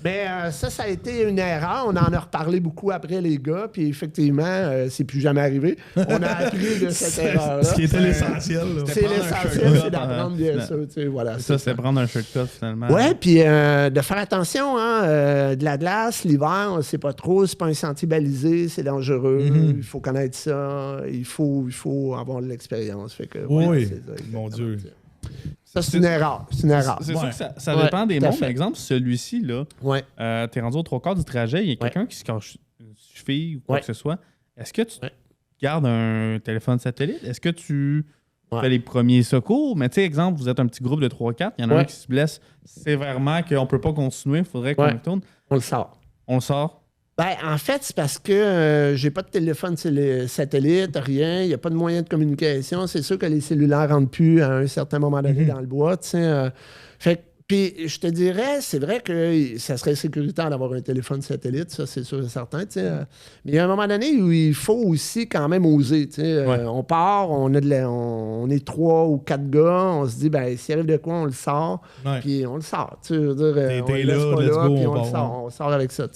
Mais ça a été une erreur. On en a reparlé beaucoup après, les gars. Puis effectivement, c'est plus jamais arrivé. On a appris de cette erreur-là. Ce qui était l'essentiel. C'est l'essentiel, c'est d'apprendre bien ça. Voilà, ça, c'est prendre un shortcut, finalement. Oui, puis de faire attention. De la glace, l'hiver, on ne sait pas trop. C'est pas un sentier balisé, c'est dangereux. Il faut connaître ça. Il faut avoir de l'expérience. Fait que, oui, mon Dieu. Ça, c'est une erreur. C'est sûr que ça dépend des mondes. Par exemple, celui-ci, là, t'es rendu aux 3/4 du trajet, il y a quelqu'un qui se cache une cheville ou quoi que ce soit. Est-ce que tu gardes un téléphone satellite? Est-ce que tu fais les premiers secours? Mais tu sais, exemple, vous êtes un petit groupe de 3-4, il y en a un qui se blesse sévèrement, qu'on ne peut pas continuer, il faudrait qu'on retourne. On le sort. On le sort? Ben, en fait, c'est parce que j'ai pas de téléphone satellite, rien, il n'y a pas de moyen de communication. C'est sûr que les cellulaires rentrent plus à un certain moment donné dans le bois. Fait puis je te dirais, c'est vrai que ça serait sécuritaire d'avoir un téléphone satellite, ça c'est sûr et certain. Mais il y a un moment donné où il faut aussi quand même oser. On part, on est 3 ou 4 gars, on se dit, ben s'il arrive de quoi, on le sort, puis on le sort. On le laisse pas là, puis on le sort. On sort avec ça.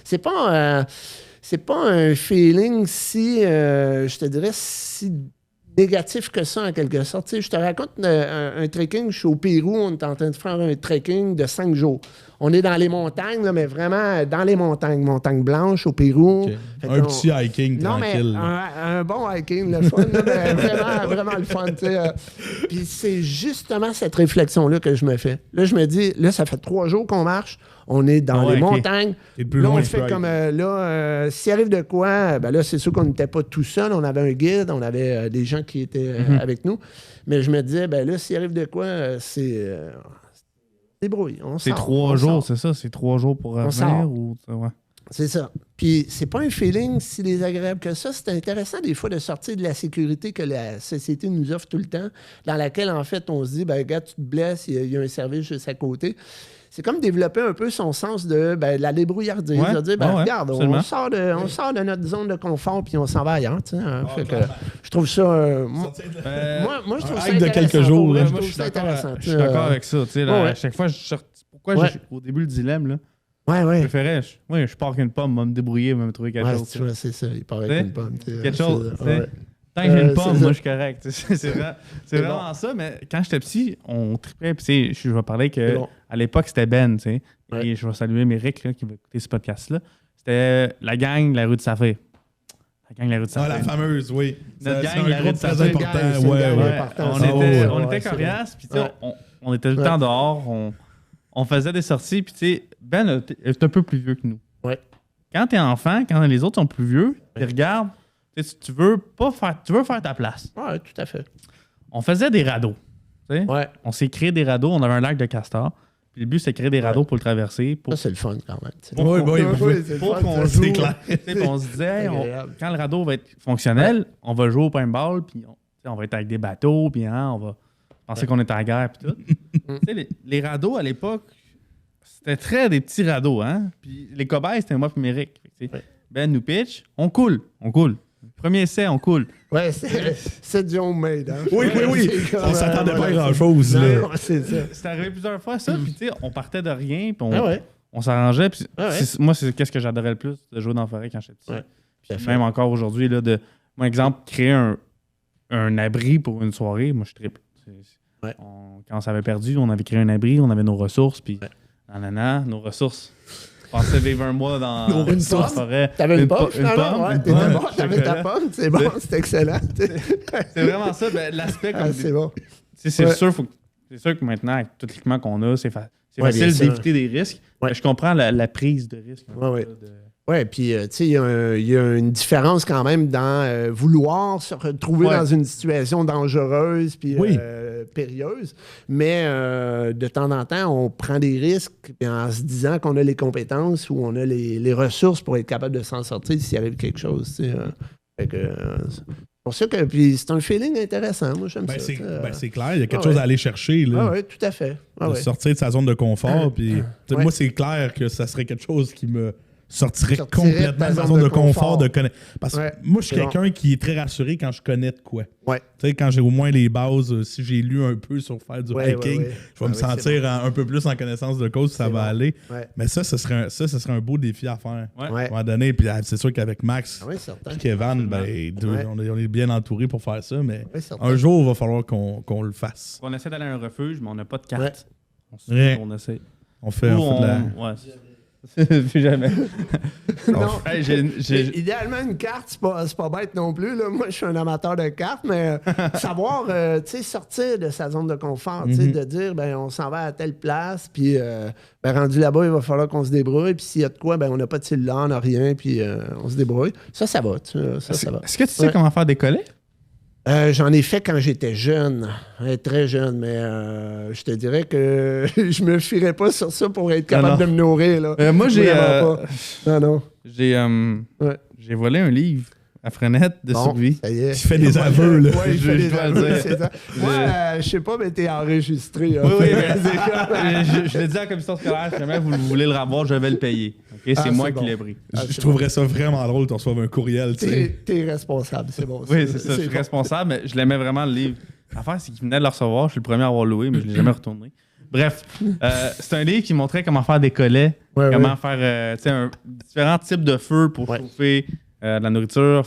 C'est pas un feeling si, je te dirais, si négatif que ça, en quelque sorte. Je te raconte un trekking, je suis au Pérou, on est en train de faire un trekking de 5 jours. On est dans les montagnes, là, mais vraiment dans les montagnes blanches au Pérou. Okay. Petit hiking tranquille. Non, mais un bon hiking, le fun, là, mais vraiment le fun. Puis c'est justement cette réflexion-là que je me fais. Là, je me dis, là, ça fait 3 jours qu'on marche, on est dans les montagnes. Là, on fait comme, s'il arrive de quoi, ben là, c'est sûr qu'on n'était pas tout seul, on avait un guide, on avait des gens qui étaient avec nous. Mais je me disais, ben là, s'il arrive de quoi, c'est... débrouille. C'est 3 jours, c'est ça? C'est 3 jours pour revenir? Ou... Ouais. C'est ça. Puis c'est pas un feeling si désagréable que ça. C'est intéressant des fois de sortir de la sécurité que la société nous offre tout le temps, dans laquelle, en fait, on se dit, ben regarde, tu te blesses, il y a un service juste à côté. C'est comme développer un peu son sens de la débrouillardise. De dire, regarde, on sort de notre zone de confort puis on s'en va ailleurs. Fait que, je trouve ça... moi, je trouve ça intéressant. De quelques jours. Moi, je trouve ça intéressant. Je suis d'accord avec ça. À chaque fois, pourquoi j'ai au début le dilemme, là? Je préférais... je pars avec une pomme, me débrouiller, me trouver quelque chose. C'est ça, il part avec une pomme. Quelque chose, tant que j'ai une pomme, moi, je suis correct. C'est vraiment ça, mais quand j'étais petit, on tripait. Puis, je vais parler que à l'époque, c'était Ben, tu sais. Et je vais saluer Méric, là, qui va écouter ce podcast-là. C'était la gang de la rue de Saphir. La gang de la rue de Saphir. La fameuse, oui. Notre gang de la rue de Saphir. On était coriaces, puis on était tout le temps dehors. On faisait des sorties, puis tu sais, Ben est un peu plus vieux que nous. Quand t'es enfant, quand les autres sont plus vieux, ils regardent. Tu veux faire ta place. Oui, tout à fait. On faisait des radeaux. On s'est créé des radeaux. On avait un lac de castor. Puis le but, c'est de créer des radeaux pour le traverser. Ça, c'est le fun quand même. Pour qu'on joue. On se disait, quand le radeau va être fonctionnel, on va jouer au paintball, puis on va être avec des bateaux, puis on va penser qu'on est en guerre, puis tout. Les radeaux, à l'époque, c'était très des petits radeaux. Hein? Puis les cobayes, c'était moi et Méric. Ben nous pitch, on coule. Premier essai, on coule. Ouais, c'est du homemade. Hein? Oui. On s'attendait pas à grand-chose. C'est arrivé plusieurs fois, ça. Puis, tu sais, on partait de rien. Puis on s'arrangeait. Puis, moi, c'est qu'est-ce que j'adorais le plus, de jouer dans la forêt quand j'étais petit. Puis, même encore aujourd'hui, moi, exemple, créer un abri pour une soirée, moi, je triple. Quand on s'avait perdu, on avait créé un abri, on avait nos ressources. Puis, nos ressources. Je pensais vivre un mois dans la forêt. T'avais une pomme, finalement? T'avais ta pomme, c'est bon, c'est excellent. C'est vraiment ça, l'aspect comme... c'est bon. C'est sûr que maintenant, avec tout l'équipement qu'on a, c'est facile d'éviter des risques. Je comprends la prise de risque. Oui, puis tu sais, il y a une différence quand même dans vouloir se retrouver dans une situation dangereuse puis périlleuse, mais de temps en temps, on prend des risques en se disant qu'on a les compétences ou on a les ressources pour être capable de s'en sortir s'il arrive quelque chose. Fait que, Pour ça que puis c'est un feeling intéressant. Moi, j'aime ça. C'est clair, il y a quelque chose à aller chercher. Là, oui, tout à fait. sortir de sa zone de confort. Puis, moi, c'est clair que ça serait quelque chose qui me sortirait complètement de ma zone de confort de connaître. Parce que moi, je suis quelqu'un qui est très rassuré quand je connais de quoi. Ouais. Tu sais, quand j'ai au moins les bases, si j'ai lu un peu sur faire du hiking, je vais me sentir un peu plus en connaissance de cause, ça va aller. Ouais. Mais ça, ce serait un beau défi à faire. À un moment donné, puis c'est sûr qu'avec Max et Kevin, on est bien entourés pour faire ça, mais un jour, il va falloir qu'on le fasse. On essaie d'aller à un refuge, mais on n'a pas de carte. On essaie. On fait la... Plus jamais. Non. Idéalement, une carte, c'est pas bête non plus. Là. Moi, je suis un amateur de cartes, mais savoir sortir de sa zone de confort, de dire on s'en va à telle place, puis rendu là-bas, il va falloir qu'on se débrouille, puis s'il y a de quoi, on n'a pas de cellulaire, on n'a rien, puis on se débrouille. Ça va. Ça va. Est-ce que tu sais comment faire des collets? J'en ai fait quand j'étais jeune, très jeune, mais je te dirais que je me fierais pas sur ça pour être capable de me nourrir. Là. Moi, j'ai j'ai volé un livre à Frenette de survie. Ça y est. Tu fais des aveux, là. Oui, je fais des aveux, c'est ça. Moi, je sais pas, mais t'es enregistré. Oui, je l'ai dit à la commission scolaire, si jamais vous voulez le revoir, je vais le payer. Okay? C'est moi qui l'ai pris. Je trouverais ça vraiment drôle qu'on reçoive un courriel. T'es responsable, c'est bon. Oui, c'est ça, je suis responsable, mais je l'aimais vraiment le livre. L'affaire, c'est qu'il venait de le recevoir, je suis le premier à avoir loué, mais je ne l'ai jamais retourné. Bref, c'est un livre qui montrait comment faire des collets, comment faire différents types de feux pour chauffer de la nourriture,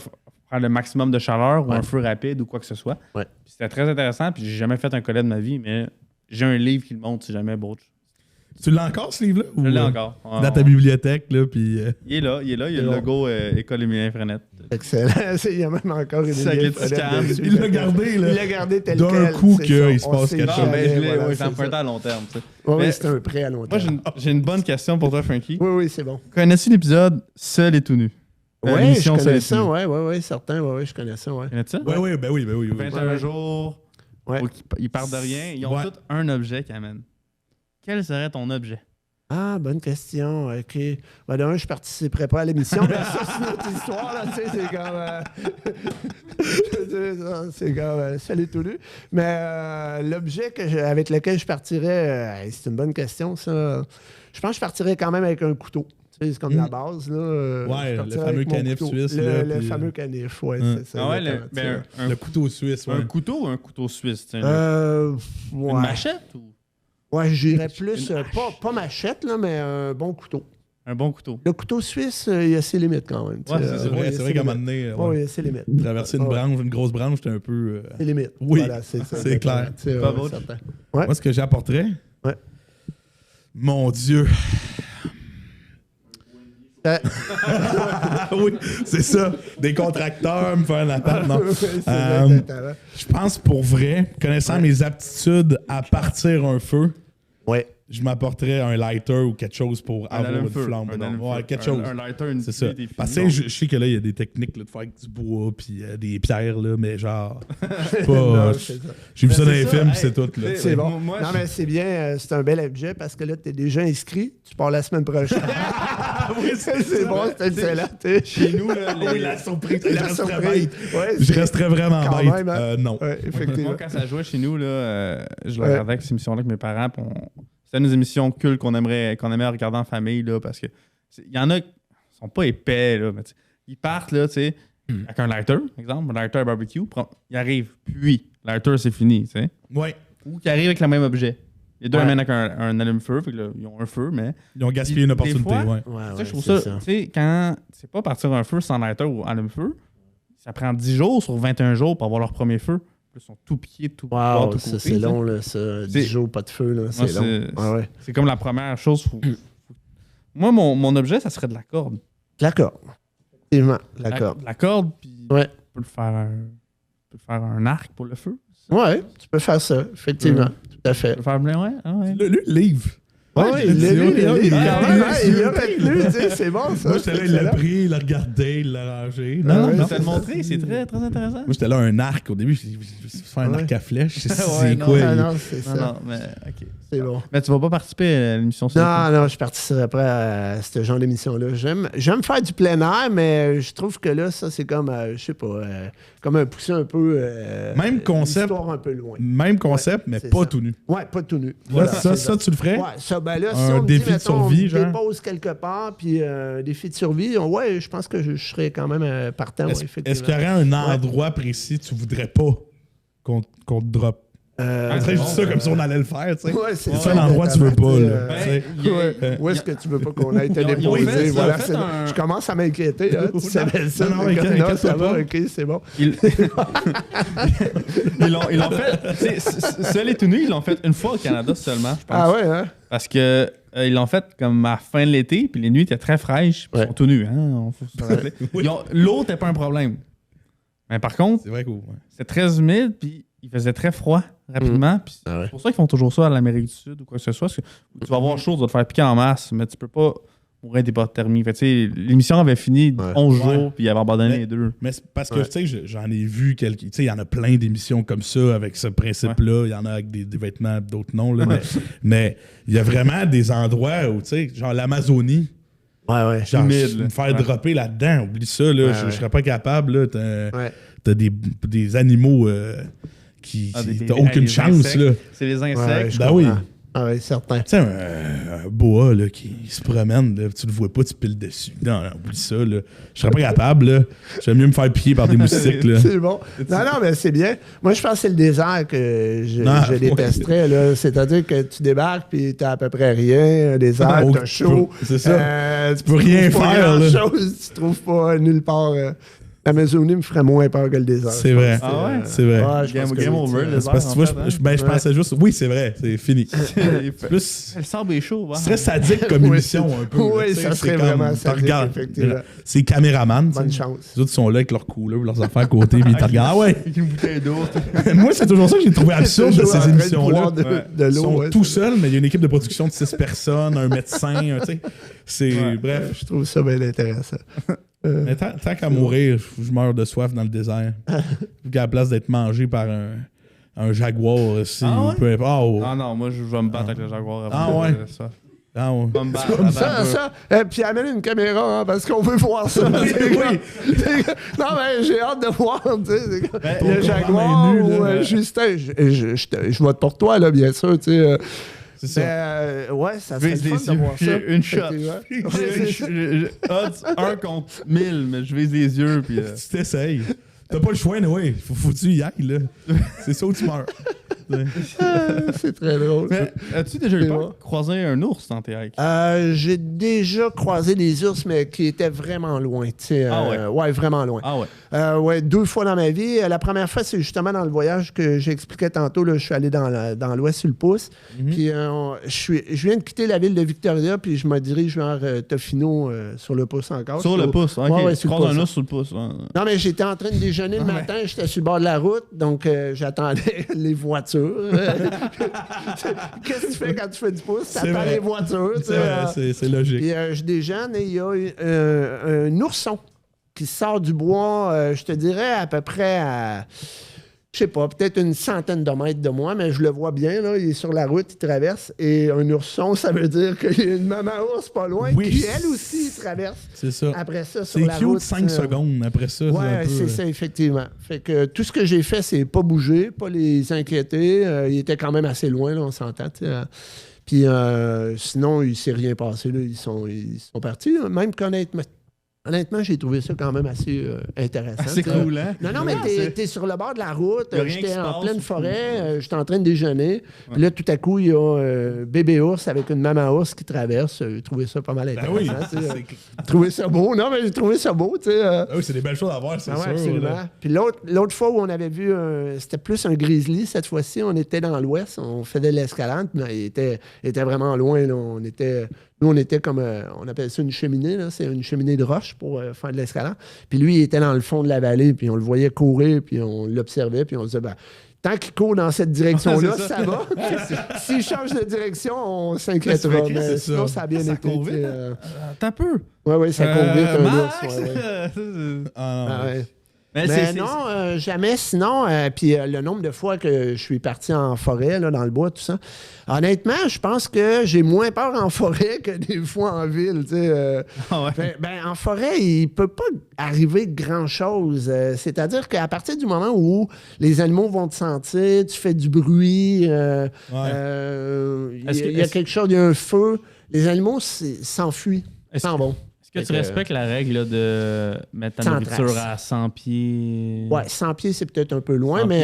faire le maximum de chaleur ou un feu rapide ou quoi que ce soit. C'était très intéressant, puis j'ai jamais fait un collet de ma vie, mais j'ai un livre qui le montre si jamais Broach. Tu l'as encore, ce livre-là? Je l'ai encore. Dans ta bibliothèque, là, puis... Il est là, il y a le logo École Émilien Frenette. Excellent. Il y a même encore une Frenette. Il l'a gardé, là. Il l'a gardé tel quel. D'un coup qu'il se passe quelque chose. Non, mais je l'ai emprunté à long terme. Oui, c'est un prêt à long terme. Moi, j'ai une bonne question pour toi, Frankie. Oui, c'est bon. Connais-tu l'épisode Seul et tout nu? Oui, je connais ça, oui, certain, je connais ça, oui. Connais-tu ça? Oui. 21 jours, ils partent de rien, ils ont tous un objet qu'ils amènent. Quel serait ton objet? Ah, bonne question. OK. D'un, je participerai pas à l'émission, mais ça, c'est notre histoire, là, tu sais, c'est comme... salut tout nu. Mais l'objet avec lequel je partirais, c'est une bonne question, ça. Je pense que je partirais quand même avec un couteau. C'est comme la base, là. Le fameux canif suisse. Le fameux canif, c'est ça. Le couteau suisse, Un couteau ou un couteau suisse? Une machette ou... Ouais, j'irais plus, pas machette, là, mais un bon couteau. Un bon couteau. Le couteau suisse, il y a ses limites quand même. C'est vrai qu'à un moment donné, il y a ses limites. Traverser une grosse branche, c'était un peu... Ses limites. Oui, voilà, c'est clair. Pas beau. Moi, ce que j'apporterais... Mon Dieu... Oui, c'est ça. Des contracteurs, me faire un appart. Non. Je pense pour vrai, connaissant mes aptitudes à partir un feu, je m'apporterais un lighter ou quelque chose pour avoir une flamme. Quelque chose. Un lighter, une c'est ça. Parce que je sais que là, il y a des techniques là, de faire avec du bois puis des pierres, là, mais genre. J'ai vu ça dans les films, puis c'est tout. Là, c'est bon. Non, mais c'est bien, c'est un bel objet parce que là, tu es déjà inscrit, tu pars la semaine prochaine. Oui, c'est bon, c'est excellent. Chez nous, là, la surprise. Je resterais vraiment bête. Non. Effectivement. Moi, quand ça jouait chez nous, là, je le regardais avec ces émissions-là avec mes parents. C'était une émissions cultes qu'on aimait regarder en famille, là, parce que il y en a qui sont pas épais, là, mais ils partent là, avec un lighter, par exemple, un lighter barbecue, ils arrivent, puis lighter, c'est fini, tu sais. Ouais. Ou qu'ils arrivent avec le même objet. Les deux amènent avec un allume-feu, fait que là, ils ont un feu, mais... Ils ont gaspillé une opportunité, je trouve ça, tu sais, quand c'est pas partir un feu sans lighter ou allume-feu, ça prend 10 jours sur 21 jours pour avoir leur premier feu. Ils sont tout pieds, tout bord, tout côté. C'est long, là, ça. 10 jours, pas de feu, là. C'est long. C'est comme la première chose. Moi, mon objet, ça serait de la corde. De la corde. Effectivement, la corde. La corde, puis on peut faire un arc pour le feu. Ouais, tu peux faire ça, effectivement. Tout à fait. Tu peux faire le livre. il l'a lu, il l'a retenu, tu sais, c'est bon, ça. Moi, j'étais là, il l'a pris, il l'a regardé, il l'a rangé. Non, je vais te le montrer, c'est très, très intéressant. Moi, j'étais là, un arc. Au début, je vais faire un arc à flèche. C'est non, quoi? Non, c'est ça. Non, mais OK. C'est bon. Mais tu vas pas participer à l'émission Non, je participerai pas à ce genre d'émission-là. J'aime faire du plein air, mais je trouve que là, ça, c'est comme, je sais pas, comme un pousser un peu. Même concept. L'histoire un peu loin. Même concept, mais pas ça. tout nu. Ouais, pas tout nu. Voilà, ça, tu le ferais? Ouais, ça, ben là, si Un on me défi dit, de mettons, survie, on me genre? dépose quelque part, puis un défi de survie, ouais, je pense que je serais quand même partant, effectivement. Est-ce qu'il y aurait un endroit précis que tu voudrais pas qu'on te drop? On dirait juste ça comme si on allait le faire, tu sais. Ouais, c'est ça l'endroit que tu veux pas, là. Où est-ce que tu veux pas qu'on aille te déposer? Voilà, je commence à m'inquiéter, hein, tu savais ça. Non, ça va, ok, c'est bon. Ils l'ont fait, seul et tout nu, ils l'ont fait une fois au Canada seulement, je pense. Ah ouais, hein? Parce que ils l'ont fait comme à la fin de l'été, puis les nuits étaient très fraîches, puis ils sont tout nus, hein, faut se rappeler. L'eau n'était pas un problème. Mais par contre, c'est vrai que c'était très humide, puis il faisait très froid rapidement. Puis c'est pour ça qu'ils font toujours ça à l'Amérique du Sud ou quoi que ce soit. Parce que tu vas avoir chaud, tu vas te faire piquer en masse, mais tu peux pas mourir d'hypothermie. Fait que, l'émission avait fini 11 jours, puis il avait abandonné les deux. Mais c'est parce que tu sais, j'en ai vu quelques. Tu sais, il y en a plein d'émissions comme ça avec ce principe-là. Il y en a avec des vêtements, d'autres non. Là, mais il y a vraiment des endroits où, tu sais, genre l'Amazonie. Ouais. Genre, me faire dropper là-dedans, oublie ça, là, je serais pas capable. Là, t'as des animaux qui. T'as aucune chance, là. C'est les insectes. Ben oui. Ah oui, certain. Tu sais, un boa là, qui se promène, là, tu le vois pas, tu piles dessus. Non, oublie ça. Là. Je serais pas capable. Là. J'aime mieux me faire piquer par des moustiques. Là. C'est bon. Non, mais c'est bien. Moi, je pense que c'est le désert que je détesterais. Là. C'est-à-dire que tu débarques puis t'as à peu près rien. Un désert, t'as chaud. C'est ça. Tu peux rien faire. Tu trouves pas nulle part. L'Amazonie me ferait moins peur que le désert. C'est vrai. Ah ouais? C'est vrai. Game over, le désert. Parce que tu vois, je pensais juste, oui, c'est vrai, c'est fini. Plus. Le sable est chaud. Ce serait sadique comme émission un peu. Oui, ça serait vraiment sadique, effectivement. C'est caméramans. Bonne chance. Les autres sont là avec leurs couleurs, leurs affaires à côté, puis ils te regardent. Ah ouais! Avec une bouteille d'eau. Moi, c'est toujours ça que j'ai trouvé absurde de ces émissions-là. Ils sont tout seuls, mais il y a une équipe de production de 6 personnes, un médecin, tu sais. C'est. Bref. Je trouve ça bien intéressant. Mais tant qu'à mourir, je meurs de soif dans le désert. À la place d'être mangé par un jaguar aussi. Peu importe. Ah non, moi je vais me battre avec le jaguar. Ah ouais? Ah ouais. Comme ça. Puis amène une caméra, hein, parce qu'on veut voir ça. Oui. Non, mais j'ai hâte de voir. Le jaguar ou Justin. Je vote pour toi, là, bien sûr. Tu sais. C'est ça. Ouais, ça serait le fun de voir ça. Une shot. Odds 1 contre 1000, mais je vise les yeux. Puis, tu t'essayes. T'as pas le choix, oui. Faut que tu y ailles, là. C'est ça où tu meurs. C'est très drôle. Mais as-tu déjà eu peur de croiser un ours dans tes hikes? J'ai déjà croisé des ours, mais qui étaient vraiment loin. Ouais, vraiment loin. Ah ouais? Ouais, 2 fois dans ma vie. La première fois, c'est justement dans le voyage que j'expliquais tantôt. Là, je suis allé dans l'ouest sur le pouce. Puis je viens de quitter la ville de Victoria, puis je me dirige vers Tofino sur le pouce encore. Sur le pouce, ok. Ouais, tu croises un ours sur le pouce. Ouais. Non, mais j'étais en train de déjeuner le matin, j'étais sur le bord de la route, donc j'attendais les voitures. Qu'est-ce que tu fais quand tu fais du pouce? Tu attends les voitures. C'est logique. Puis je déjeune et il y a un ourson qui sort du bois, je te dirais à peu près à, je sais pas, peut-être une centaine de mètres de moi, mais je le vois bien, là, il est sur la route, il traverse. Et un ourson, ça veut dire qu'il y a une maman ours pas loin, qui elle aussi traverse. C'est ça. Après ça, sur la route. C'est cute 5 secondes après ça. Ouais, c'est ça, effectivement. Fait que tout ce que j'ai fait, c'est pas bouger, pas les inquiéter. Il était quand même assez loin, là, on s'entend. Puis sinon, il s'est rien passé. Là. Ils sont partis. Là. Même honnêtement, j'ai trouvé ça quand même assez intéressant. C'est cool, hein? Non, mais t'es sur le bord de la route. J'étais en pleine forêt. J'étais en train de déjeuner. Ouais. Puis là, tout à coup, il y a un bébé ours avec une maman ours qui traverse. J'ai trouvé ça pas mal intéressant. J'ai trouvé ça beau. Non, mais j'ai trouvé ça beau. Oui, c'est des belles choses à voir, c'est sûr. Absolument. Puis l'autre fois où on avait vu, c'était plus un grizzly cette fois-ci. On était dans l'ouest. On faisait de l'escalade. Il était vraiment loin. Là. Nous, on était comme, on appelle ça une cheminée, là. C'est une cheminée de roche pour faire de l'escalade. Puis lui, il était dans le fond de la vallée, puis on le voyait courir, puis on l'observait, puis on se disait, tant qu'il court dans cette direction-là, C'est ça va. S'il change de direction, on s'inquiétera. Mais sinon, ça a bien été. Court vite, Attends un peu. Oui, ça court vite. Max! Mais non, jamais. Sinon, puis le nombre de fois que je suis parti en forêt, là, dans le bois, tout ça, honnêtement, je pense que j'ai moins peur en forêt que des fois en ville. En forêt, il peut pas arriver grand-chose. C'est-à-dire qu'à partir du moment où les animaux vont te sentir, tu fais du bruit, il y a quelque chose, il y a un feu, les animaux s'enfuient, s'en vont. Est-ce que tu respectes la règle là, de mettre ta nourriture à 100 pieds? Oui, 100 pieds, c'est peut-être un peu loin, mais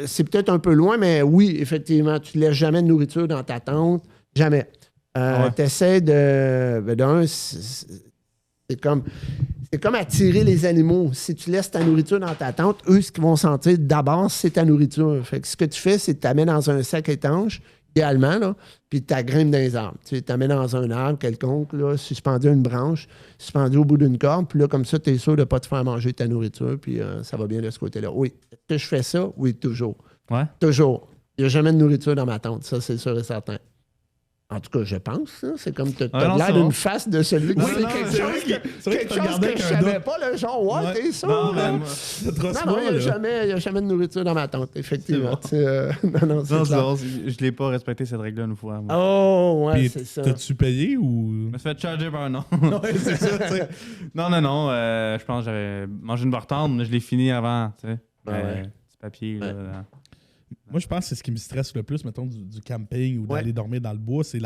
c'est peut-être un peu loin, mais oui, effectivement, tu ne laisses jamais de nourriture dans ta tente. Jamais. Tu essaies de... C'est comme attirer les animaux. Si tu laisses ta nourriture dans ta tente, eux, ce qu'ils vont sentir d'abord, c'est ta nourriture. Fait que ce que tu fais, c'est que tu la mets dans un sac étanche, idéalement, là, puis tu grimpes dans les arbres. Tu la mets dans un arbre quelconque, là, suspendu à une branche, suspendu au bout d'une corde, puis là, comme ça, tu es sûr de ne pas te faire manger ta nourriture, puis ça va bien de ce côté-là. Oui. Est-ce que je fais ça? Oui, toujours. Ouais. Toujours. Il n'y a jamais de nourriture dans ma tente, ça, c'est sûr et certain. En tout cas, je pense. Hein? C'est comme tu as l'air d'une face de celui qui sait quelque chose que je savais pas. Là, genre, ouais, t'es sûr. Non, il n'y a jamais de nourriture dans ma tente, effectivement. Je ne l'ai pas respecté cette règle-là une fois. Moi. Oh, ouais, puis, c'est ça. T'as-tu payé ou. Je me suis fait charger par un nom. Ouais, c'est ça, tu sais. Non. Je pense que j'avais mangé une bartende, mais je l'ai fini avant. Tu sais. Petit papier. Ouais. Là. Moi, je pense que c'est ce qui me stresse le plus, mettons, du camping ou d'aller dormir dans le bois, c'est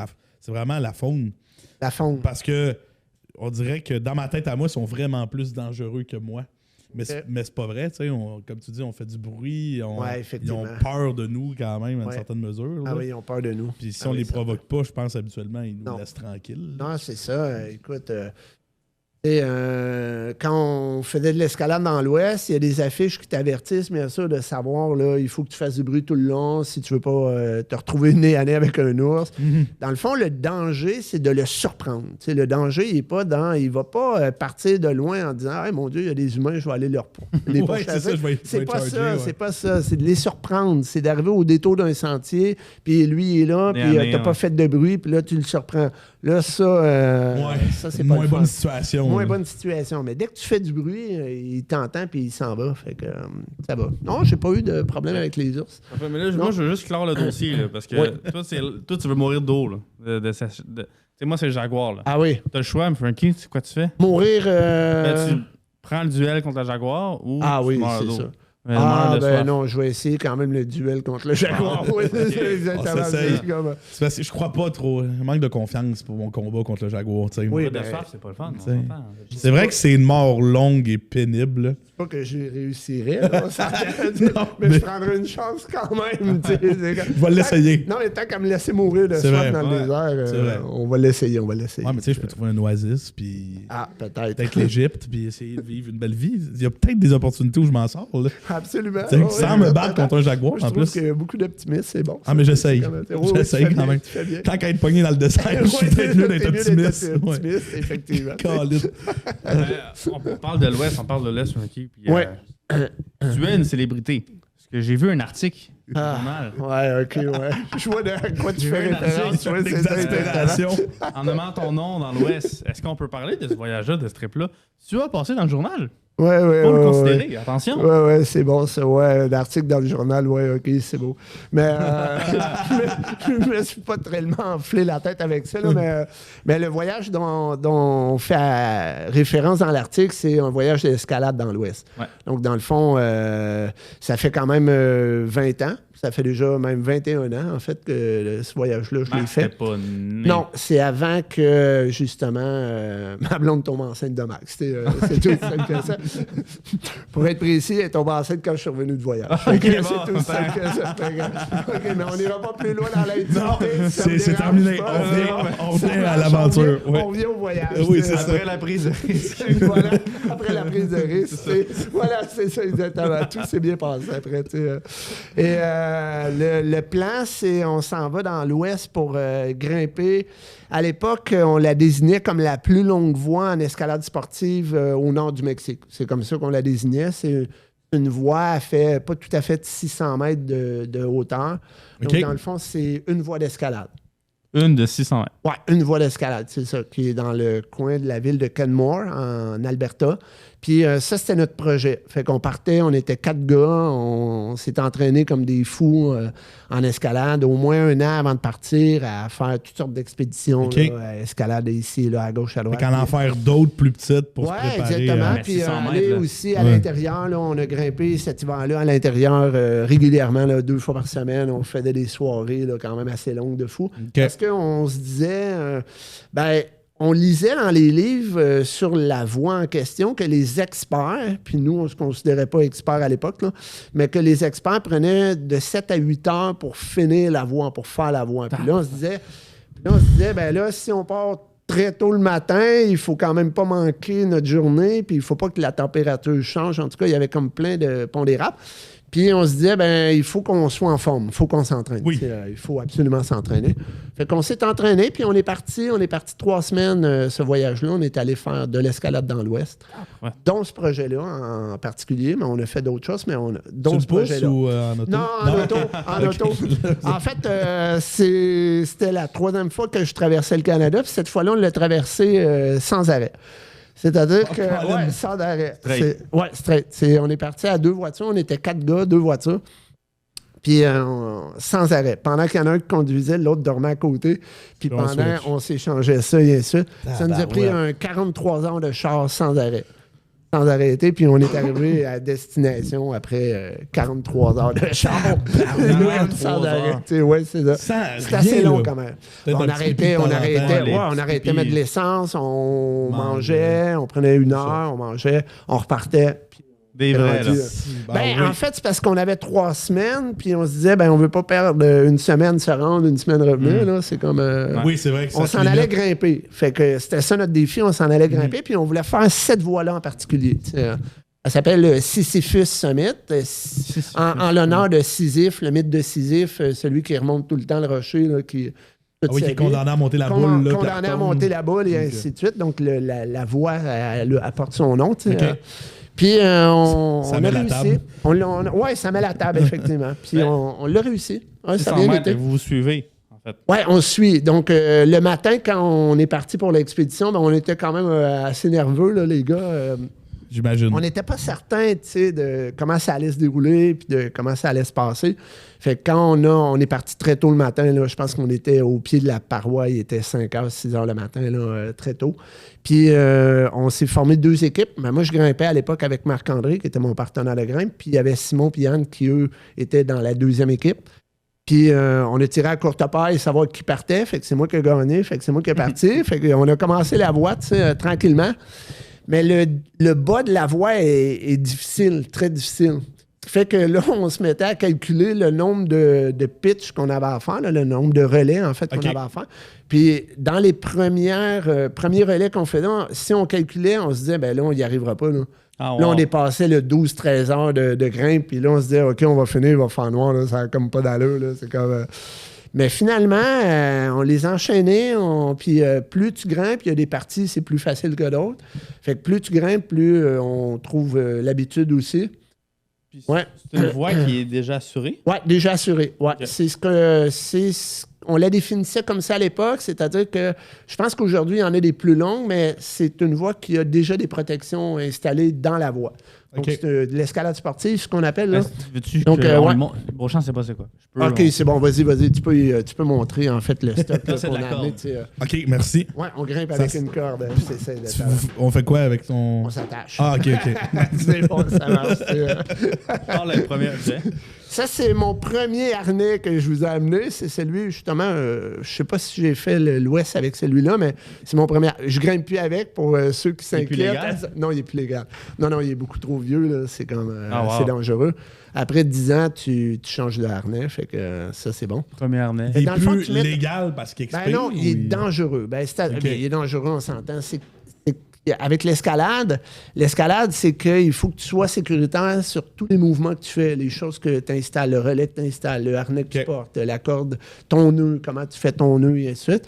vraiment la faune. La faune. Parce que on dirait que dans ma tête à moi, ils sont vraiment plus dangereux que moi. Mais c'est pas vrai, tu sais. Comme tu dis, on fait du bruit. Ils ont peur de nous quand même, à une certaine mesure. Ah oui, ils ont peur de nous. Puis si on les provoque pas, je pense habituellement, ils nous laissent tranquilles. Non, c'est ça. Écoute... quand on faisait de l'escalade dans l'Ouest, il y a des affiches qui t'avertissent, bien sûr, de savoir, là, il faut que tu fasses du bruit tout le long si tu veux pas te retrouver nez à nez avec un ours. Mm-hmm. Dans le fond, le danger, c'est de le surprendre. T'sais, le danger, il va pas partir de loin en disant « Hey, mon Dieu, il y a des humains, je vais aller leur pourchasser. » C'est pas ça, c'est pas ça. C'est de les surprendre. C'est d'arriver au détour d'un sentier, puis lui, il est là, puis t'as pas fait de bruit, puis là, tu le surprends. Là, ça c'est pas moins bonne situation. Moins bonne situation. Mais dès que tu fais du bruit, il t'entend puis il s'en va. Fait que ça va. Non, j'ai pas eu de problème avec les ours. Enfin, mais là, moi, je veux juste clore le dossier, là, parce que toi, tu veux mourir d'eau. Là, moi, c'est le jaguar. Là. Ah oui. T'as le choix, mais Frankie, c'est quoi tu fais? Mourir. Tu prends le duel contre le jaguar ou tu meurs d'eau? Ça. Non, je vais essayer quand même le duel contre le jaguar. Oui, c'est exactement ça. Je crois pas trop. Je manque de confiance pour mon combat contre le jaguar. Oui, de soif, c'est pas le fun. C'est vrai que c'est une mort longue et pénible. C'est pas que j'y réussirais. Mais je prendrais une chance quand même. Je vais l'essayer. Non, mais tant qu'à me laisser mourir de soif dans le désert, on va l'essayer. Ouais, mais tu sais, je peux trouver un oasis. Puis peut-être l'Égypte, puis essayer de vivre une belle vie. Il y a peut-être des opportunités où je m'en sors. Là. Absolument. Sans me battre contre un jaguar, en plus. Je trouve qu'il y a beaucoup d'optimisme, c'est bon. Ah, mais j'essaye. J'essaye quand même. Tant qu'à être pogné dans le dessert, je suis peut-être mieux d'être optimiste. Effectivement. On parle de l'Ouest, on parle de l'Est, Frankie. Tu es une célébrité. Parce que j'ai vu un article. Je vois de quoi tu fais référence. En nommant ton nom dans l'Ouest, est-ce qu'on peut parler de ce voyage-là, de ce trip-là? Tu vas passer dans le journal? Faut le considérer, attention. Ouais, c'est bon, ça. Ouais, l'article dans le journal, OK, c'est beau. Mais je me suis pas tellement enflé la tête avec ça, là, mais le voyage dont on fait référence dans l'article, c'est un voyage d'escalade dans l'Ouest. Ouais. Donc, dans le fond, ça fait quand même 20 ans. Ça fait déjà même 21 ans, en fait, que ce voyage-là, je l'ai fait. Non, c'est avant que, justement, ma blonde tombe enceinte de Max. C'est tout simple que ça. Pour être précis, elle tombe enceinte quand je suis revenu de voyage. C'est tout simple que ça. Mais on n'ira pas plus loin dans l'intimité. C'est terminé. On vient à l'aventure. On vient au voyage. Oui, c'est après la prise de risque. Voilà, après la prise de risque. Voilà, c'est ça exactement. Tout s'est bien passé après. Et le plan, c'est on s'en va dans l'ouest pour grimper. À l'époque, on la désignait comme la plus longue voie en escalade sportive au nord du Mexique. C'est comme ça qu'on la désignait. C'est une voie, elle fait pas tout à fait 600 mètres de hauteur. Donc, dans le fond, c'est une voie d'escalade. Une de 600 mètres. Oui, une voie d'escalade, c'est ça, qui est dans le coin de la ville de Kenmore, en Alberta. Puis ça, c'était notre projet. Fait qu'on partait, on était 4 gars, on s'est entraînés comme des fous en escalade, au moins 1 an avant de partir, à faire toutes sortes d'expéditions, là, escalade ici, là, à gauche, à droite. Fait qu'en en faire d'autres plus petites pour se préparer. Oui, exactement. Puis aller aussi à l'intérieur, là, on a grimpé cet hiver-là à l'intérieur régulièrement, là, 2 fois par semaine. On faisait des soirées là, quand même assez longues de fou. Parce qu'on se disait, on lisait dans les livres sur la voie en question que les experts, puis nous, on ne se considérait pas experts à l'époque, là, mais que les experts prenaient de 7 à 8 heures pour finir la voie, pour faire la voie. Puis là, on se disait, si on part très tôt le matin, il faut quand même pas manquer notre journée, puis il faut pas que la température change. En tout cas, il y avait comme plein de pondérables. Puis on se disait, il faut qu'on soit en forme, il faut qu'on s'entraîne. Oui. Il faut absolument s'entraîner. Fait qu'on s'est entraîné, puis on est parti 3 semaines, ce voyage-là. On est allé faire de l'escalade dans l'Ouest, dont ce projet-là en particulier, mais on a fait d'autres choses, mais dont ce projet-là. Ou en auto? Non, en auto. En fait, c'était la 3e fois que je traversais le Canada, puis cette fois-là, on l'a traversé sans arrêt. C'est-à-dire que, sans arrêt. Straight. On est parti à 2 voitures. On était 4 gars, 2 voitures. Puis, sans arrêt. Pendant qu'il y en a un qui conduisait, l'autre dormait à côté. Puis, on s'échangeait ça et ça. Ça nous a pris 43 heures de char sans arrêt. Sans arrêter, puis on est arrivé à destination après 43 heures de char. Sans arrêter. Oui, c'est ça. C'est assez long quand même. On arrêtait de mettre de l'essence, on mangeait, on prenait 1 heure, on mangeait, on repartait. Des vrais, là. En fait, c'est parce qu'on avait 3 semaines, puis on se disait, on veut pas perdre 1 semaine se rendre, 1 semaine revenir. Là. C'est comme. Oui, c'est vrai que ça on s'en allait grimper. Fait que c'était ça notre défi, on s'en allait grimper, puis on voulait faire cette voie-là en particulier. Ça s'appelle le Sisyphus Summit, en l'honneur de Sisyphe, le mythe de Sisyphe, celui qui remonte tout le temps le rocher, là, qui est condamné à monter la boule. Condamné à monter la boule et ainsi de suite. Donc, la voie, elle porte son nom. Puis on a réussi. Oui, ça met la table, effectivement. Puis on l'a réussi. Ouais, ça a bien été. Vous suivez, en fait. Oui, on suit. Donc, le matin, quand on est parti pour l'expédition, on était quand même assez nerveux, là, les gars. J'imagine. On n'était pas certains, de comment ça allait se dérouler puis de comment ça allait se passer. Fait que quand on est parti très tôt le matin, là, je pense qu'on était au pied de la paroi, il était 5h, 6h le matin, là, très tôt. Puis on s'est formé 2 équipes. Mais moi, je grimpais à l'époque avec Marc-André, qui était mon partenaire de grimpe. Puis il y avait Simon et Yann qui, eux, étaient dans la 2e équipe. Puis on a tiré à courte paille, savoir qui partait. Fait que c'est moi qui ai gagné. Fait que c'est moi qui ai parti. Fait qu'on a commencé la voie, tranquillement. Mais le bas de la voie est difficile, très difficile. Ce qui fait que là, on se mettait à calculer le nombre de pitch qu'on avait à faire, là, le nombre de relais, en fait, qu'on avait à faire. Puis, dans les premiers relais qu'on faisait, si on calculait, on se disait, là, on n'y arrivera pas. Là, là on dépassait le 12-13 heures de grimpe. Puis là, on se disait, OK, on va finir, il va faire noir. Là, ça n'a comme pas d'allure. Là, c'est comme... Mais finalement, on les enchaînait. Puis plus tu grimpes, il y a des parties, c'est plus facile que d'autres. Fait que plus tu grimpes, plus on trouve l'habitude aussi. Puis c'est une voie qui est déjà assurée? Oui, déjà assurée. Ouais. Okay. On la définissait comme ça à l'époque, c'est-à-dire que je pense qu'aujourd'hui, il y en a des plus longues, mais c'est une voie qui a déjà des protections installées dans la voie. Donc, c'est de l'escalade sportive, ce qu'on appelle. Là. Donc, Beauchamp, c'est pas c'est quoi. OK, c'est bon, vas-y. Tu peux montrer, en fait, le stock qu'on a amené. OK, merci. Oui, on grimpe avec une corde. On fait quoi avec ton... On s'attache. Ah, OK. C'est bon, ça marche. Le premier objet. Ça, c'est mon premier harnais que je vous ai amené. C'est celui, justement, je ne sais pas si j'ai fait l'Ouest avec celui-là, mais c'est mon premier. Je ne grimpe plus avec pour ceux qui s'inquiètent. Non, il n'est plus légal. Non, il est beaucoup trop vieux. Là. C'est comme c'est dangereux. Après 10 ans, tu changes de harnais. Fait que ça, c'est bon. Premier harnais. Il est plus légal parce qu'il expire? Non, il est dangereux. Il est dangereux, on s'entend. avec l'escalade, c'est qu'il faut que tu sois sécuritaire sur tous les mouvements que tu fais, les choses que tu installes, le relais que tu installes, le harnais que tu portes, la corde, ton nœud, comment tu fais ton nœud, et ainsi de suite.